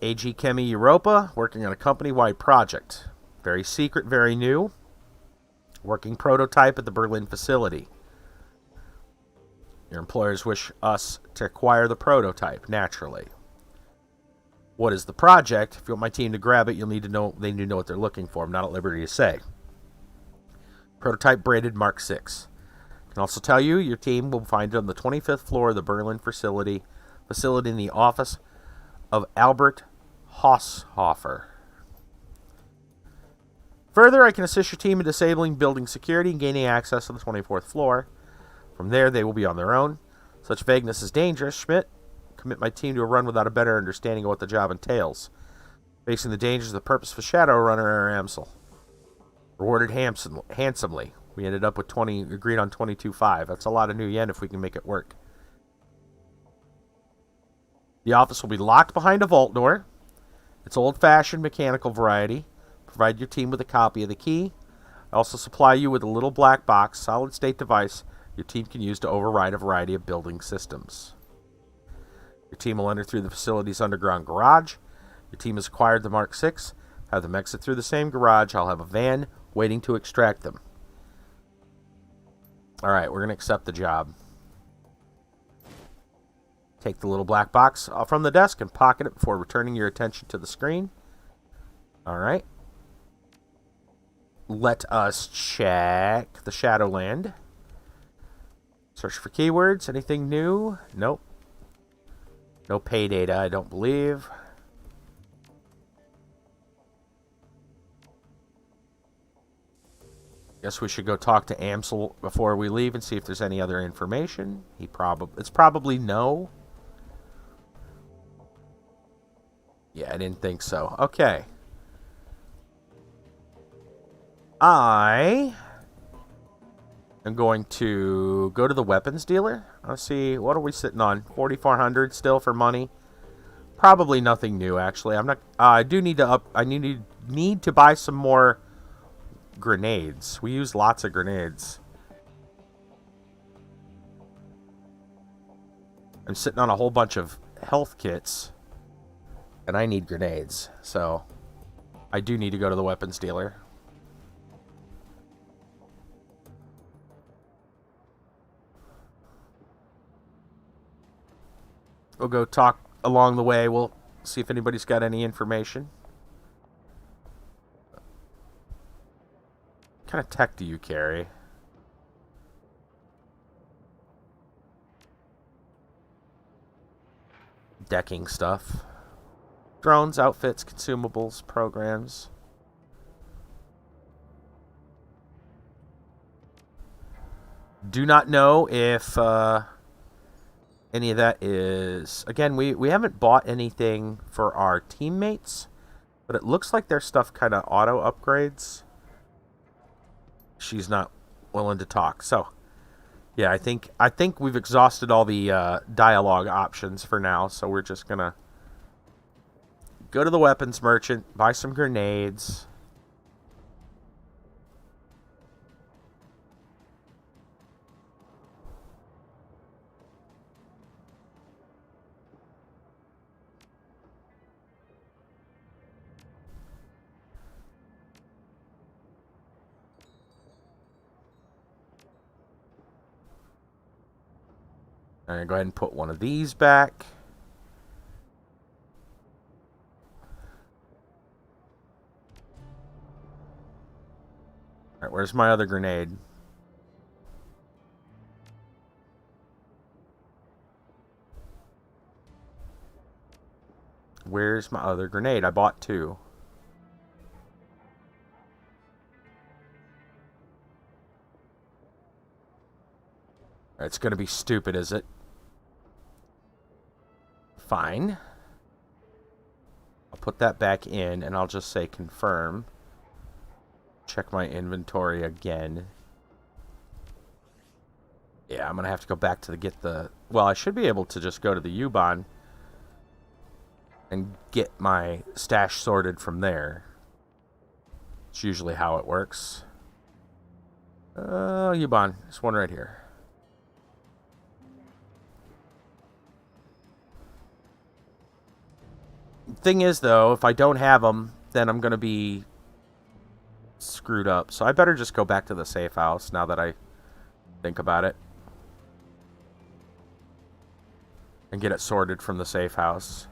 AG Chemi Europa, working on a company-wide project. Very secret, very new. Working prototype at the Berlin facility. Your employers wish us to acquire the prototype, naturally. What is the project? If you want my team to grab it, you'll need to know they need to know what they're looking for. I'm not at liberty to say. Prototype braided Mark 6. I can also tell you your team will find it on the 25th floor of the Berlin facility in the office of Albert Haushofer. Further, I can assist your team in disabling building security and gaining access to the 24th floor. From there, they will be on their own. Such vagueness is dangerous, Schmidt. Commit my team to a run without a better understanding of what the job entails. Facing the dangers of the purpose of a Shadowrunner or Amsel. Rewarded handsomely. We ended up with agreed on 22.5. That's a lot of new yen if we can make it work. The office will be locked behind a vault door. It's old-fashioned mechanical variety. Provide your team with a copy of the key. I also supply you with a little black box, solid-state device your team can use to override a variety of building systems. Your team will enter through the facility's underground garage. Your team has acquired the Mark 6. Have them exit through the same garage. I'll have a van waiting to extract them. Alright, we're going to accept the job. Take the little black box from the desk and pocket it before returning your attention to the screen. Alright. Let us check the Shadowland. Search for keywords. Anything new? Nope. No pay data, I don't believe. Guess we should go talk to Amsel before we leave and see if there's any other information. It's probably no. Yeah, I didn't think so. Okay. I am going to go to the weapons dealer. Let's see, what are we sitting on? 4,400 still for money. Probably nothing new, actually. I'm not. I do need to I need to buy some more grenades. We use lots of grenades. I'm sitting on a whole bunch of health kits, and I need grenades. So I do need to go to the weapons dealer. We'll go talk along the way. We'll see if anybody's got any information. What kind of tech do you carry? Decking stuff. Drones, outfits, consumables, programs. Do not know if any of that is... Again, we haven't bought anything for our teammates, but it looks like their stuff kind of auto upgrades. She's not willing to talk. So, yeah, I think we've exhausted all the dialogue options for now, so we're just going to go to the weapons merchant, buy some grenades. Alright, go ahead and put one of these back. Alright, where's my other grenade? Where's my other grenade? I bought 2. It's gonna be stupid, is it? Fine. I'll put that back in, and I'll just say confirm. Check my inventory again. Yeah, I'm gonna have to go back to get the... Well, I should be able to just go to the U-Bahn and get my stash sorted from there. It's usually how it works. U-Bahn. This one right here. Thing is, though, if I don't have them, then I'm going to be screwed up. So I better just go back to the safe house now that I think about it. And get it sorted from the safe house.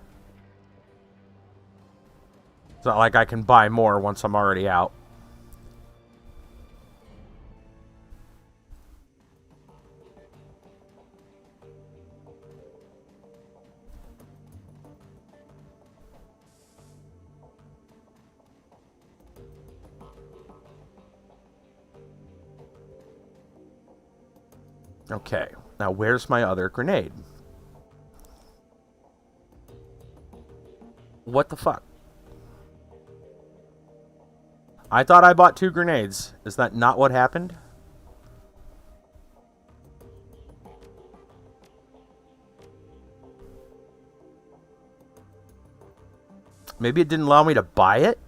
It's not like I can buy more once I'm already out. Okay, now where's my other grenade? What the fuck? I thought I bought 2 grenades. Is that not what happened? Maybe it didn't allow me to buy it?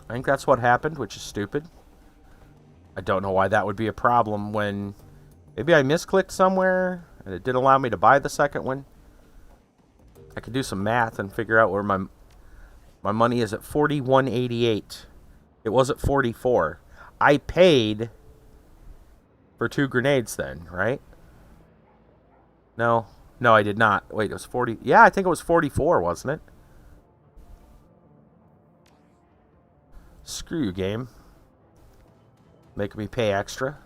I think that's what happened, which is stupid. I don't know why that would be a problem when... Maybe I misclicked somewhere, and it didn't allow me to buy the second one. I could do some math and figure out where my money is at $41.88. It was at 44. I paid for 2 grenades then, right? No. No, I did not. Wait, it was 40... Yeah, I think it was 44, wasn't it? Screw you, game. Making me pay extra.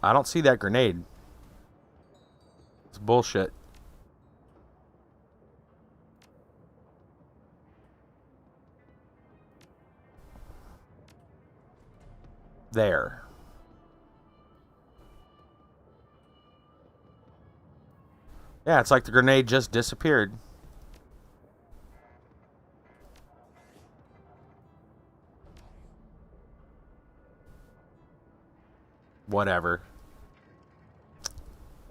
I don't see that grenade. It's bullshit. There. Yeah, it's like the grenade just disappeared. Whatever.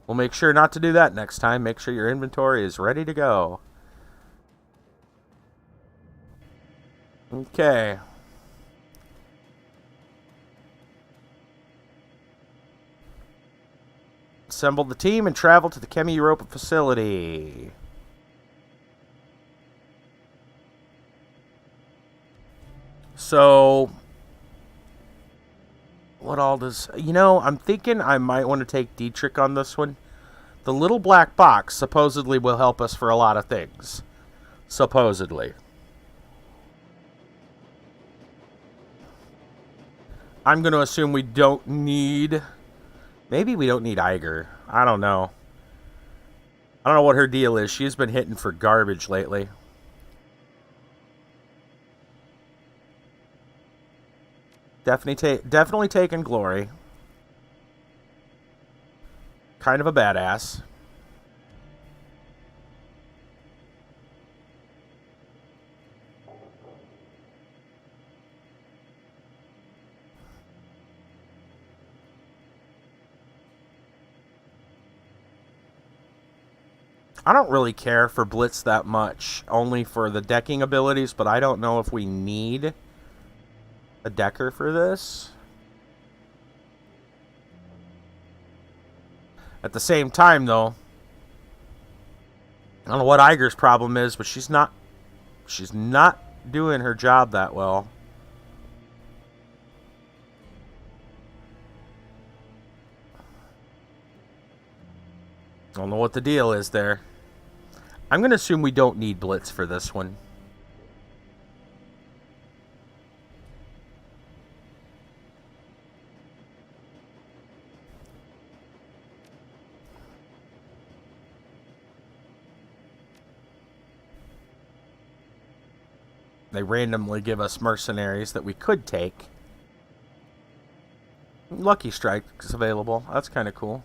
We'll make sure not to do that next time. Make sure your inventory is ready to go. Okay. Assemble the team and travel to the Chemi Europa facility. So, what all does... You know, I'm thinking I might want to take Dietrich on this one. The little black box supposedly will help us for a lot of things. Supposedly. I'm going to assume we don't need... Maybe we don't need Iger. I don't know. I don't know what her deal is. She's been hitting for garbage lately. Definitely taking glory. Kind of a badass. I don't really care for Blitz that much, only for the decking abilities, but I don't know if we need a decker for this. At the same time, though, I don't know what Iger's problem is, but she's not doing her job that well. I don't know what the deal is there. I'm going to assume we don't need Blitz for this one. They randomly give us mercenaries that we could take. Lucky Strike is available. That's kind of cool.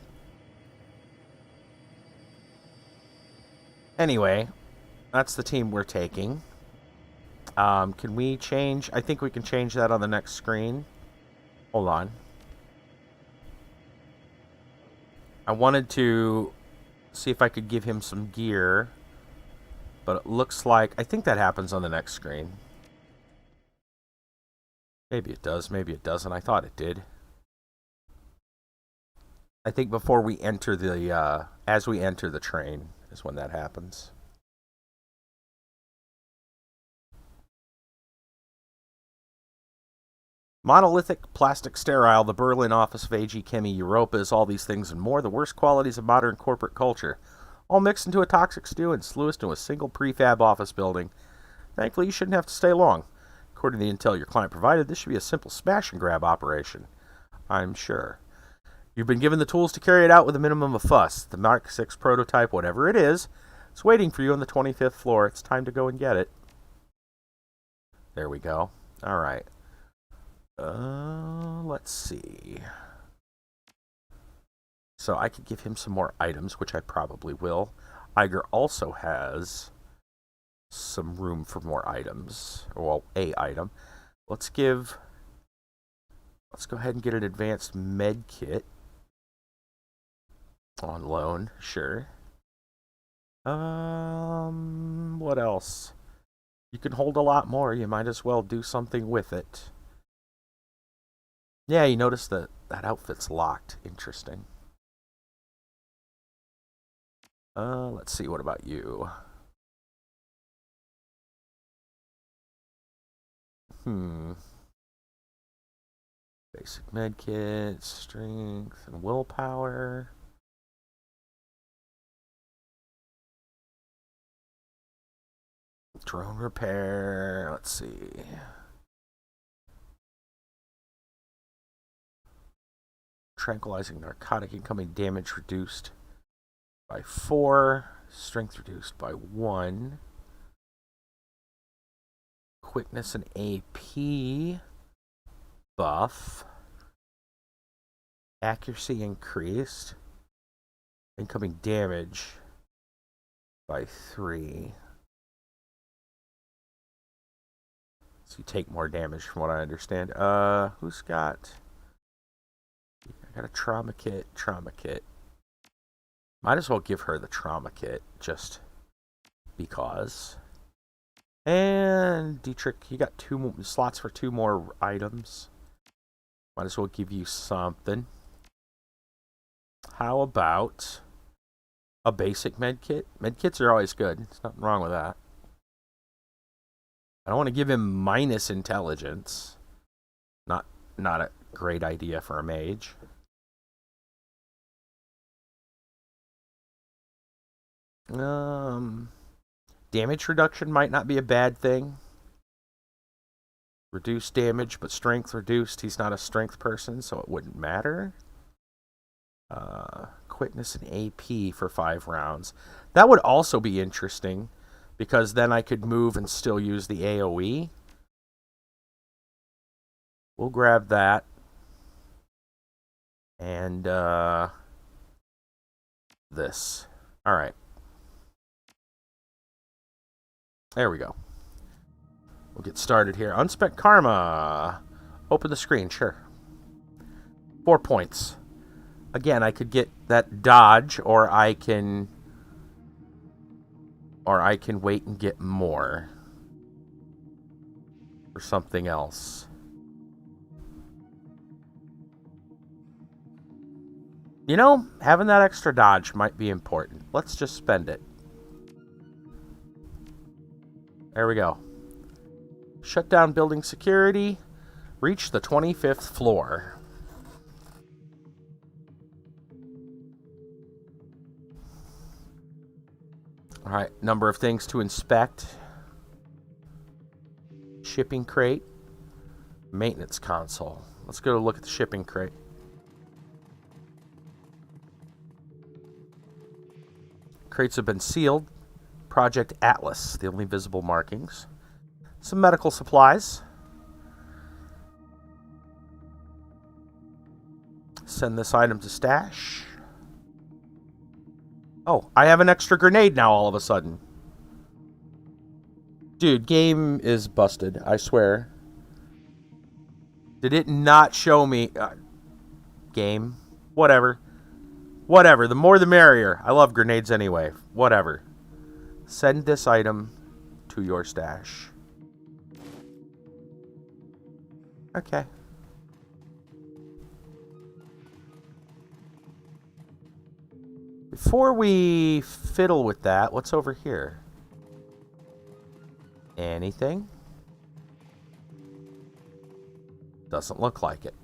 Anyway, that's the team we're taking. Can we change? I think we can change that on the next screen. Hold on. I wanted to see if I could give him some gear, but it looks like... I think that happens on the next screen. Maybe it does, maybe it doesn't. I thought it did. I think before we enter the... as we enter the train is when that happens. Monolithic, plastic, sterile, the Berlin office of AG Chemie Europa is all these things and more, the worst qualities of modern corporate culture. All mixed into a toxic stew and sluiced into a single prefab office building. Thankfully, you shouldn't have to stay long. According to the intel your client provided, this should be a simple smash and grab operation. I'm sure. You've been given the tools to carry it out with a minimum of fuss. The Mark 6 prototype, whatever it is waiting for you on the 25th floor. It's time to go and get it. There we go. All right. Let's see. So I could give him some more items, which I probably will. Iger also has some room for more items. Well, a item. Let's go ahead and get an advanced med kit. On loan, sure. What else? You can hold a lot more. You might as well do something with it. Yeah, you notice that outfit's locked. Interesting. Let's see. What about you? Basic medkit, strength, and willpower. Drone repair. Let's see. Tranquilizing narcotic incoming damage reduced by 4. Strength reduced by 1. Quickness and AP buff. Accuracy increased. Incoming damage by 3. So you take more damage from what I understand. Who's got... I got a trauma kit. Might as well give her the trauma kit, just because. And Dietrich, you got 2 slots for 2 more items. Might as well give you something. How about a basic med kit? Med kits are always good. There's nothing wrong with that. I don't want to give him minus intelligence. Not a great idea for a mage. Damage reduction might not be a bad thing. Reduced damage, but strength reduced. He's not a strength person, so it wouldn't matter. Quickness and AP for 5 rounds. That would also be interesting, because then I could move and still use the AoE. We'll grab that. And, this. Alright. There we go. We'll get started here. Unspent Karma. Open the screen, sure. 4 points. Again, I could get that dodge, or I can wait and get more. Or something else. You know, having that extra dodge might be important. Let's just spend it. There we go. Shut down building security. Reach the 25th floor. Alright, number of things to inspect. Shipping crate. Maintenance console. Let's go look at the shipping crate. Crates have been sealed. Project Atlas, the only visible markings. Some medical supplies. Send this item to stash. Oh, I have an extra grenade now all of a sudden. Dude, game is busted, I swear. Did it not show me... game? Whatever. Whatever, the more the merrier. I love grenades anyway. Whatever. Send this item to your stash. Okay. Before we fiddle with that, what's over here? Anything? Doesn't look like it.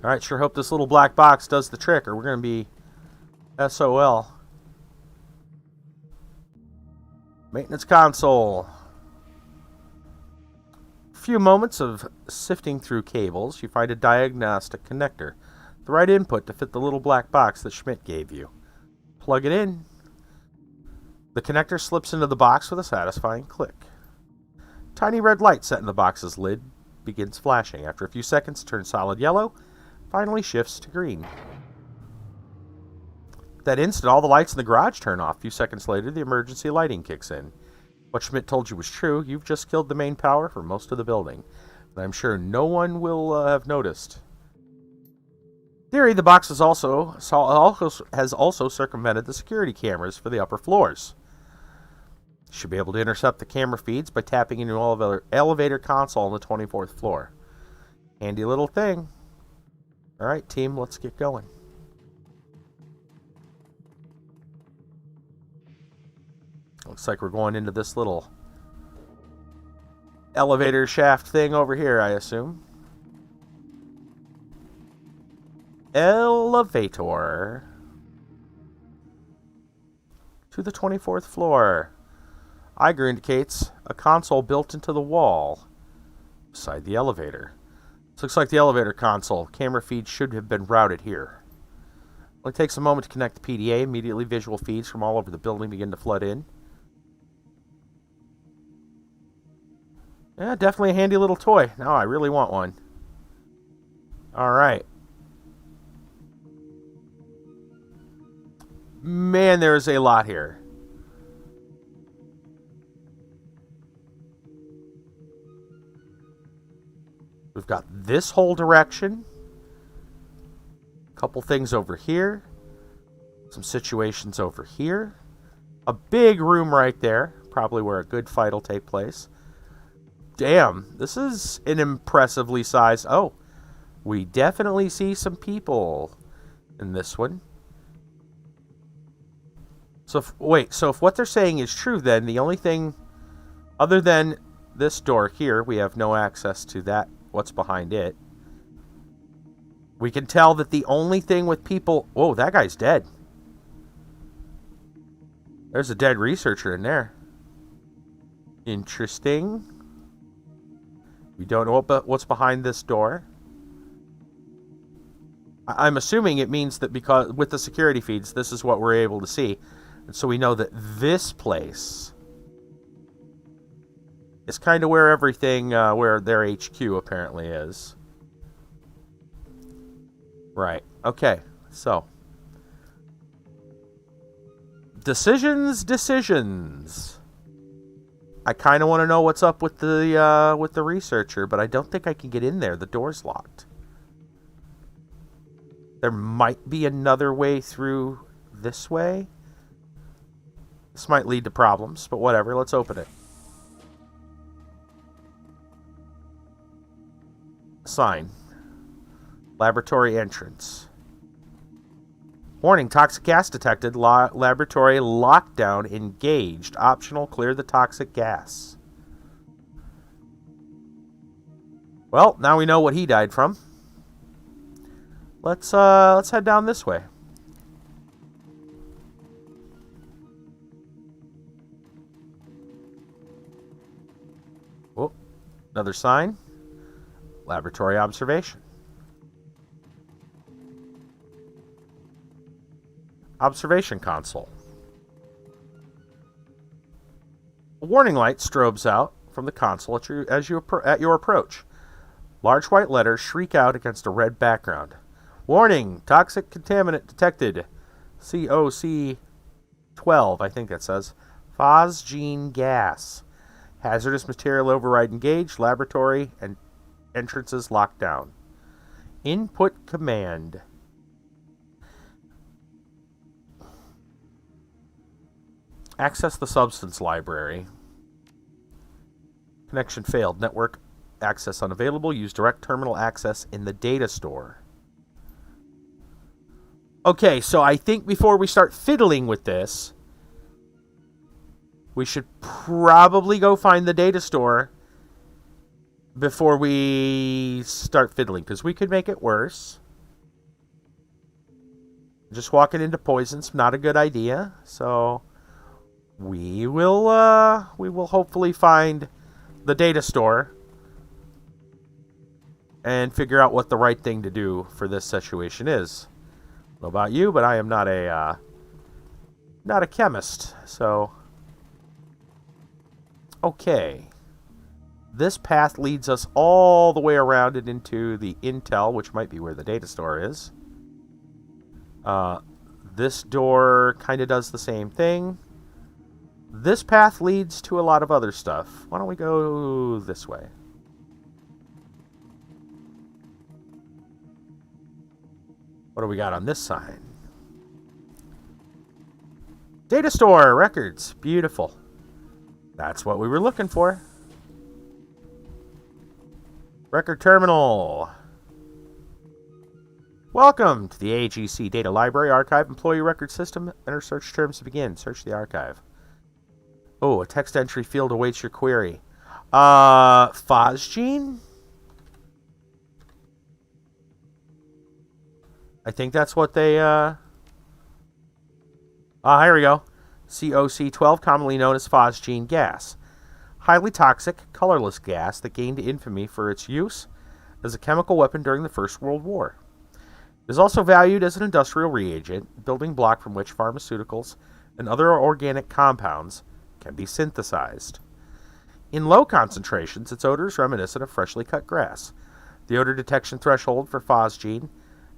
Alright, sure hope this little black box does the trick, or we're going to be SOL. Maintenance console. A few moments of sifting through cables, you find a diagnostic connector. The right input to fit the little black box that Schmidt gave you. Plug it in. The connector slips into the box with a satisfying click. Tiny red light set in the box's lid begins flashing. After a few seconds, it turns solid yellow. Finally shifts to green. That instant, all the lights in the garage turn off. A few seconds later, the emergency lighting kicks in. What Schmidt told you was true. You've just killed the main power for most of the building. And I'm sure no one will have noticed. In theory, the box has also circumvented the security cameras for the upper floors. You should be able to intercept the camera feeds by tapping into an elevator console on the 24th floor. Handy little thing. Alright, team, let's get going. Looks like we're going into this little elevator shaft thing over here, I assume. Elevator. To the 24th floor. Eiger indicates a console built into the wall beside the elevator. This looks like the elevator console. Camera feeds should have been routed here. Only takes a moment to connect the PDA. Immediately visual feeds from all over the building begin to flood in. Yeah, definitely a handy little toy. Now I really want one. Alright. Man, there's a lot here. We've got this whole direction. A couple things over here. Some situations over here. A big room right there. Probably where a good fight will take place. Damn, this is an impressively sized... Oh, we definitely see some people in this one. So, so if what they're saying is true, then the only thing other than this door here, we have no access to that. What's behind it? We can tell that the only thing with people... Whoa, that guy's dead. There's a dead researcher in there. Interesting. We don't know what's behind this door. I'm assuming it means that because with the security feeds, this is what we're able to see. And so we know that this place is kind of where everything, where their HQ apparently is. Right. Okay. So. Decisions. I kind of want to know what's up with the researcher, but I don't think I can get in there. The door's locked. There might be another way through this way. This might lead to problems, but whatever. Let's open it. Sign. Laboratory entrance. Warning, toxic gas detected. Laboratory lockdown engaged. Optional, clear the toxic gas. Well, now we know what he died from. Let's head down this way. Oh, another sign. Laboratory observation. Observation console. A warning light strobes out from the console at your approach. Large white letters shriek out against a red background. Warning! Toxic contaminant detected. COC 12, I think that says. Phosgene gas. Hazardous material override engaged. Laboratory and entrances locked down. Input command. Access the substance library. Connection failed. Network access unavailable. Use direct terminal access in the data store. Okay, so I think before we start fiddling with this, we should probably go find the data store before we start fiddling, because we could make it worse. Just walking into poison's not a good idea, so we will hopefully find the data store and figure out what the right thing to do for this situation is. I don't know about you, but I am not a chemist, so okay. This path leads us all the way around and into the intel, which might be where the data store is. This door kind of does the same thing. This path leads to a lot of other stuff. Why don't we go this way? What do we got on this side? Data store, records. Beautiful. That's what we were looking for. Record terminal. Welcome to the AGC Data Library Archive Employee Record System. Enter search terms to begin. Search the archive. Oh, a text entry field awaits your query. Phosgene? I think that's what they, here we go. COC 12, commonly known as phosgene gas. Highly toxic, colorless gas that gained infamy for its use as a chemical weapon during the First World War. It is also valued as an industrial reagent, building block from which pharmaceuticals and other organic compounds can be synthesized. In low concentrations, its odor is reminiscent of freshly cut grass. The odor detection threshold for phosgene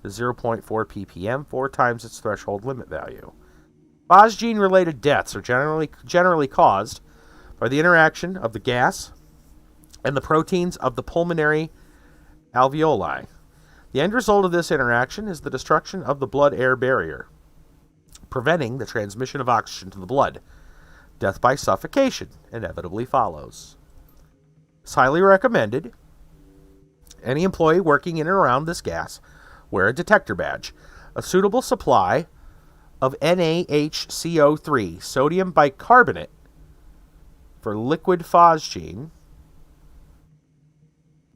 is 0.4 ppm, 4 times its threshold limit value. Phosgene-related deaths are generally caused by the interaction of the gas and the proteins of the pulmonary alveoli. The end result of this interaction is the destruction of the blood-air barrier, preventing the transmission of oxygen to the blood. Death by suffocation inevitably follows. It's highly recommended. Any employee working in and around this gas wear a detector badge. A suitable supply of NaHCO3, sodium bicarbonate, for liquid phosgene,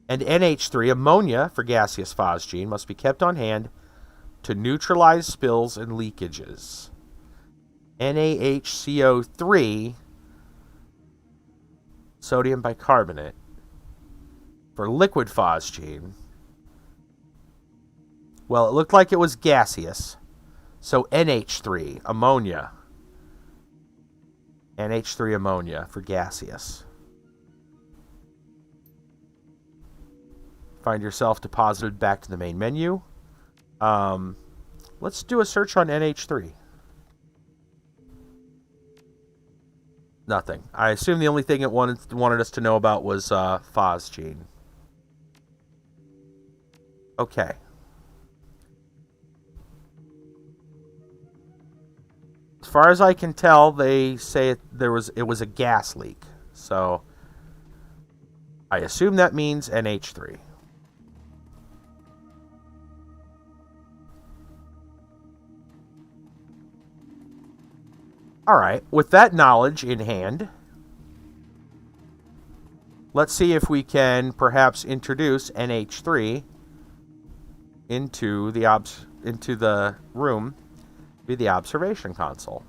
and NH3, ammonia, for gaseous phosgene, must be kept on hand to neutralize spills and leakages. NaHCO3, sodium bicarbonate, for liquid phosgene. Well, it looked like it was gaseous. So NH3, ammonia. NH3 ammonia for gaseous. Find yourself deposited back to the main menu. Let's do a search on NH3. Nothing. I assume the only thing it wanted us to know about was phosgene. Okay. As far as I can tell, they say it was a gas leak. So I assume that means NH3. Alright, with that knowledge in hand, let's see if we can perhaps introduce NH3 into the room via the observation console.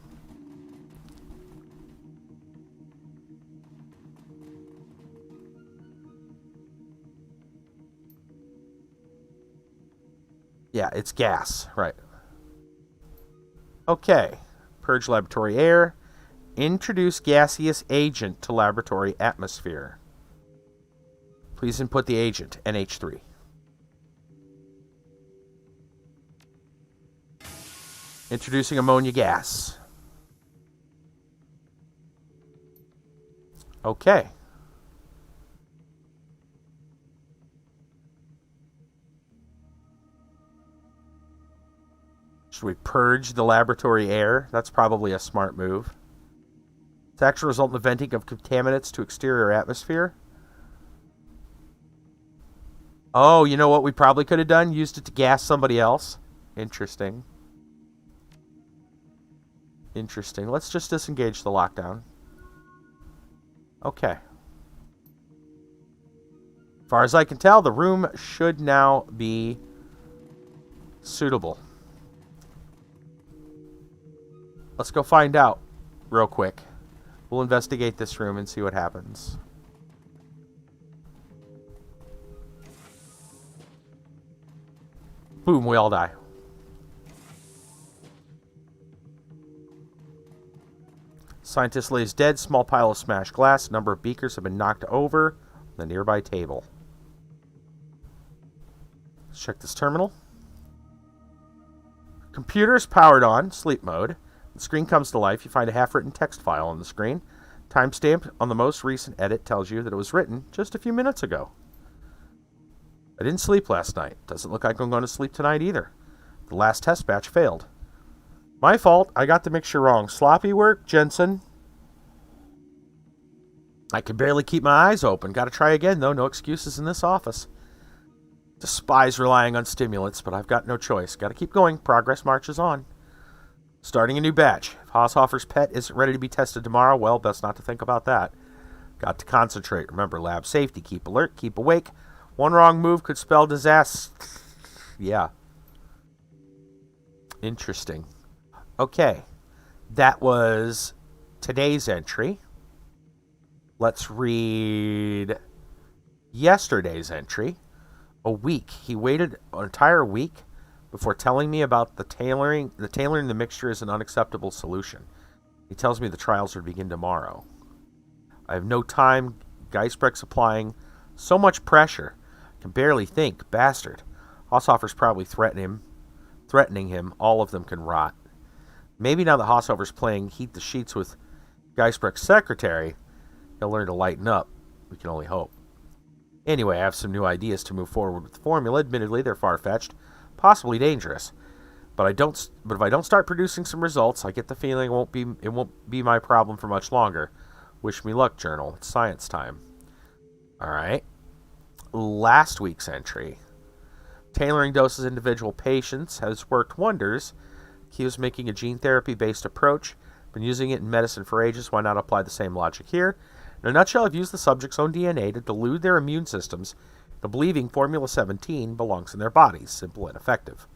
Yeah, it's gas, right. Okay. Purge laboratory air. Introduce gaseous agent to laboratory atmosphere. Please input the agent, NH3. Introducing ammonia gas. Okay. Should we purge the laboratory air? That's probably a smart move. It's actually result in the venting of contaminants to exterior atmosphere. Oh, you know what we probably could have done? Used it to gas somebody else. Interesting. Interesting. Let's just disengage the lockdown. Okay. As far as I can tell, the room should now be suitable. Let's go find out real quick. We'll investigate this room and see what happens. Boom, we all die. Scientist lays dead, small pile of smashed glass. A number of beakers have been knocked over on the nearby table. Let's check this terminal. Computer is powered on, sleep mode. The screen comes to life. You find a half-written text file on the screen. Timestamp on the most recent edit tells you that it was written just a few minutes ago. I didn't sleep last night. Doesn't look like I'm going to sleep tonight either. The last test batch failed. My fault. I got the mixture wrong. Sloppy work, Jensen. I can barely keep my eyes open. Got to try again, though. No excuses in this office. Despise relying on stimulants, but I've got no choice. Got to keep going. Progress marches on. Starting a new batch. If Haushofer's pet isn't ready to be tested tomorrow, well, best not to think about that. Got to concentrate. Remember, lab safety. Keep alert. Keep awake. One wrong move could spell disaster. Yeah. Interesting. Okay. That was today's entry. Let's read yesterday's entry. A week. He waited an entire week before telling me about the tailoring the mixture is an unacceptable solution. He tells me the trials would begin tomorrow. I have no time. Geisbrecht's applying so much pressure. I can barely think. Bastard. Haushofer's probably threatening him. All of them can rot. Maybe now that Haushofer's playing Heat the Sheets with Geisbrecht's secretary, he'll learn to lighten up. We can only hope. Anyway, I have some new ideas to move forward with the formula. Admittedly, they're far-fetched. Possibly dangerous, but if I don't start producing some results, I get the feeling it won't be my problem for much longer. Wish me luck, journal. It's science time. All right. Last week's entry. Tailoring doses individual patients has worked wonders. He was making a gene therapy-based approach. Been using it in medicine for ages. Why not apply the same logic here? In a nutshell, I've used the subject's own DNA to delude their immune systems into believing Formula 17 belongs in their bodies. Simple and effective.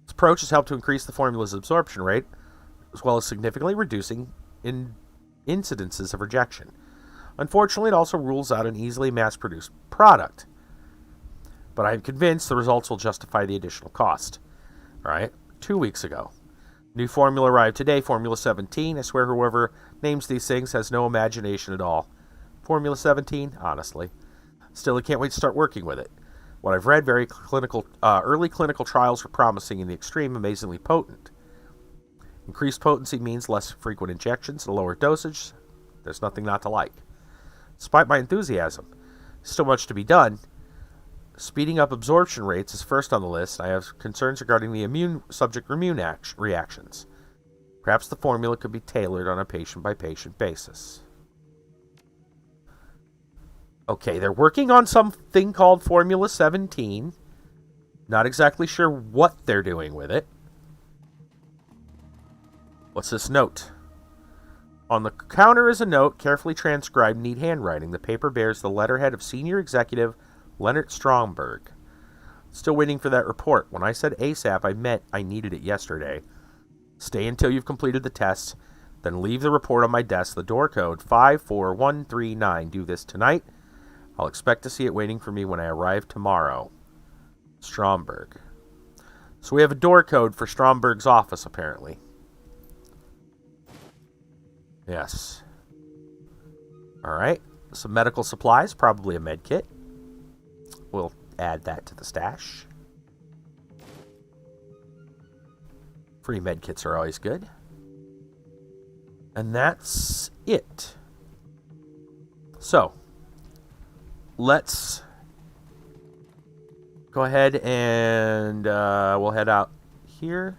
This approach has helped to increase the formula's absorption rate, as well as significantly reducing incidences of rejection. Unfortunately, it also rules out an easily mass-produced product. But I'm convinced the results will justify the additional cost. All right, 2 weeks ago. New formula arrived today, Formula 17. I swear whoever names these things has no imagination at all. Formula 17? Honestly. Still, I can't wait to start working with it. What I've read, early clinical trials are promising in the extreme, amazingly potent. Increased potency means less frequent injections, a lower dosage. There's nothing not to like. Despite my enthusiasm, still much to be done. Speeding up absorption rates is first on the list. I have concerns regarding the immune reactions. Perhaps the formula could be tailored on a patient-by-patient basis. Okay, they're working on something called Formula 17. Not exactly sure what they're doing with it. What's this note? On the counter is a note, carefully transcribed, neat handwriting. The paper bears the letterhead of Senior Executive Leonard Stromberg. Still waiting for that report. When I said ASAP, I meant I needed it yesterday. Stay until you've completed the tests, then leave the report on my desk. The door code 54139. Do this tonight. I'll expect to see it waiting for me when I arrive tomorrow. Stromberg. So we have a door code for Stromberg's office, apparently. Yes. Alright. Some medical supplies, probably a med kit. We'll add that to the stash. Free med kits are always good. And that's it. So, let's go ahead and we'll head out here.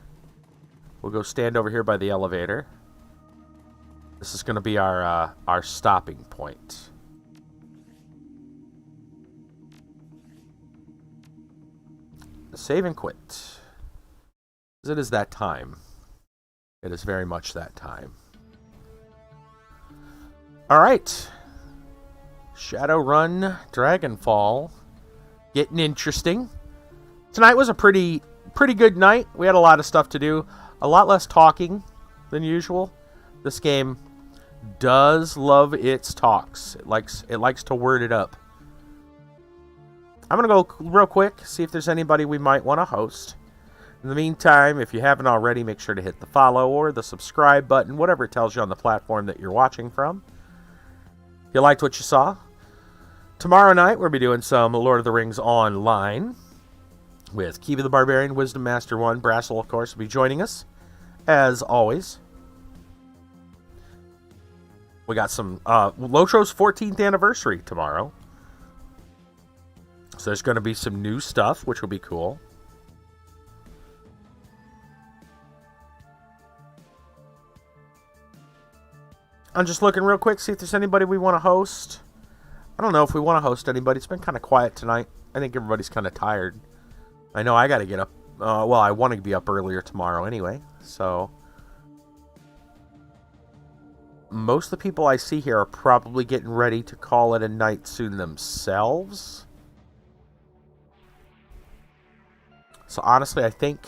We'll go stand over here by the elevator. This is going to be our stopping point. Save and quit. It is that time. It is very much that time. Alright. Shadowrun, Dragonfall. Getting interesting. Tonight was a pretty good night. We had a lot of stuff to do. A lot less talking than usual. This game does love its talks. It likes to word it up. I'm going to go real quick, see if there's anybody we might want to host. In the meantime, if you haven't already, make sure to hit the follow or the subscribe button, whatever it tells you on the platform that you're watching from. If you liked what you saw, tomorrow night we'll be doing some Lord of the Rings online with Kiva the Barbarian, Wisdom Master 1. Brassel, of course, will be joining us, as always. We got some Lotro's 14th anniversary tomorrow. So there's going to be some new stuff, which will be cool. I'm just looking real quick, see if there's anybody we want to host. I don't know if we want to host anybody. It's been kind of quiet tonight. I think everybody's kind of tired. I know I got to get up. Well, I want to be up earlier tomorrow anyway. So most of the people I see here are probably getting ready to call it a night soon themselves. So honestly, I think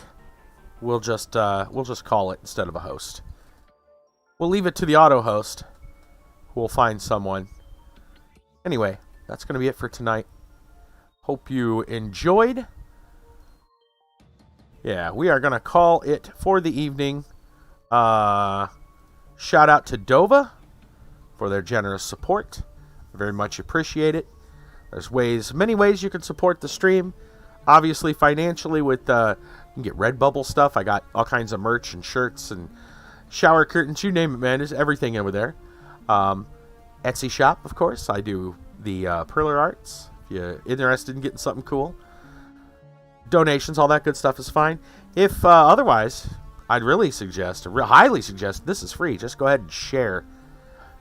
we'll just call it instead of a host. We'll leave it to the auto host, who will find someone. Anyway, that's going to be it for tonight. Hope you enjoyed. Yeah, we are going to call it for the evening. Shout out to Dova for their generous support. Very much appreciate it. There's many ways you can support the stream. Obviously, financially, with you can get Redbubble stuff. I got all kinds of merch and shirts and shower curtains. You name it, man. There's everything over there. Etsy shop, of course. I do the perler arts. If you're interested in getting something cool. Donations, all that good stuff is fine. If otherwise, I'd really suggest, highly suggest, this is free. Just go ahead and share.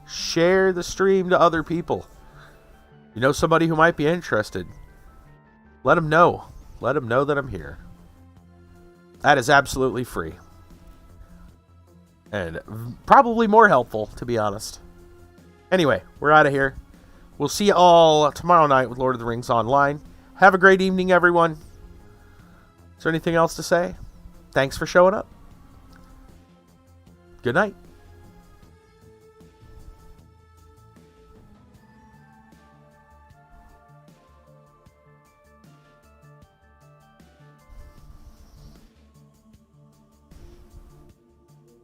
Share the stream to other people. You know somebody who might be interested. Let them know. Let them know that I'm here. That is absolutely free. And probably more helpful, to be honest. Anyway, we're out of here. We'll see you all tomorrow night with Lord of the Rings Online. Have a great evening, everyone. Is there anything else to say? Thanks for showing up. Good night.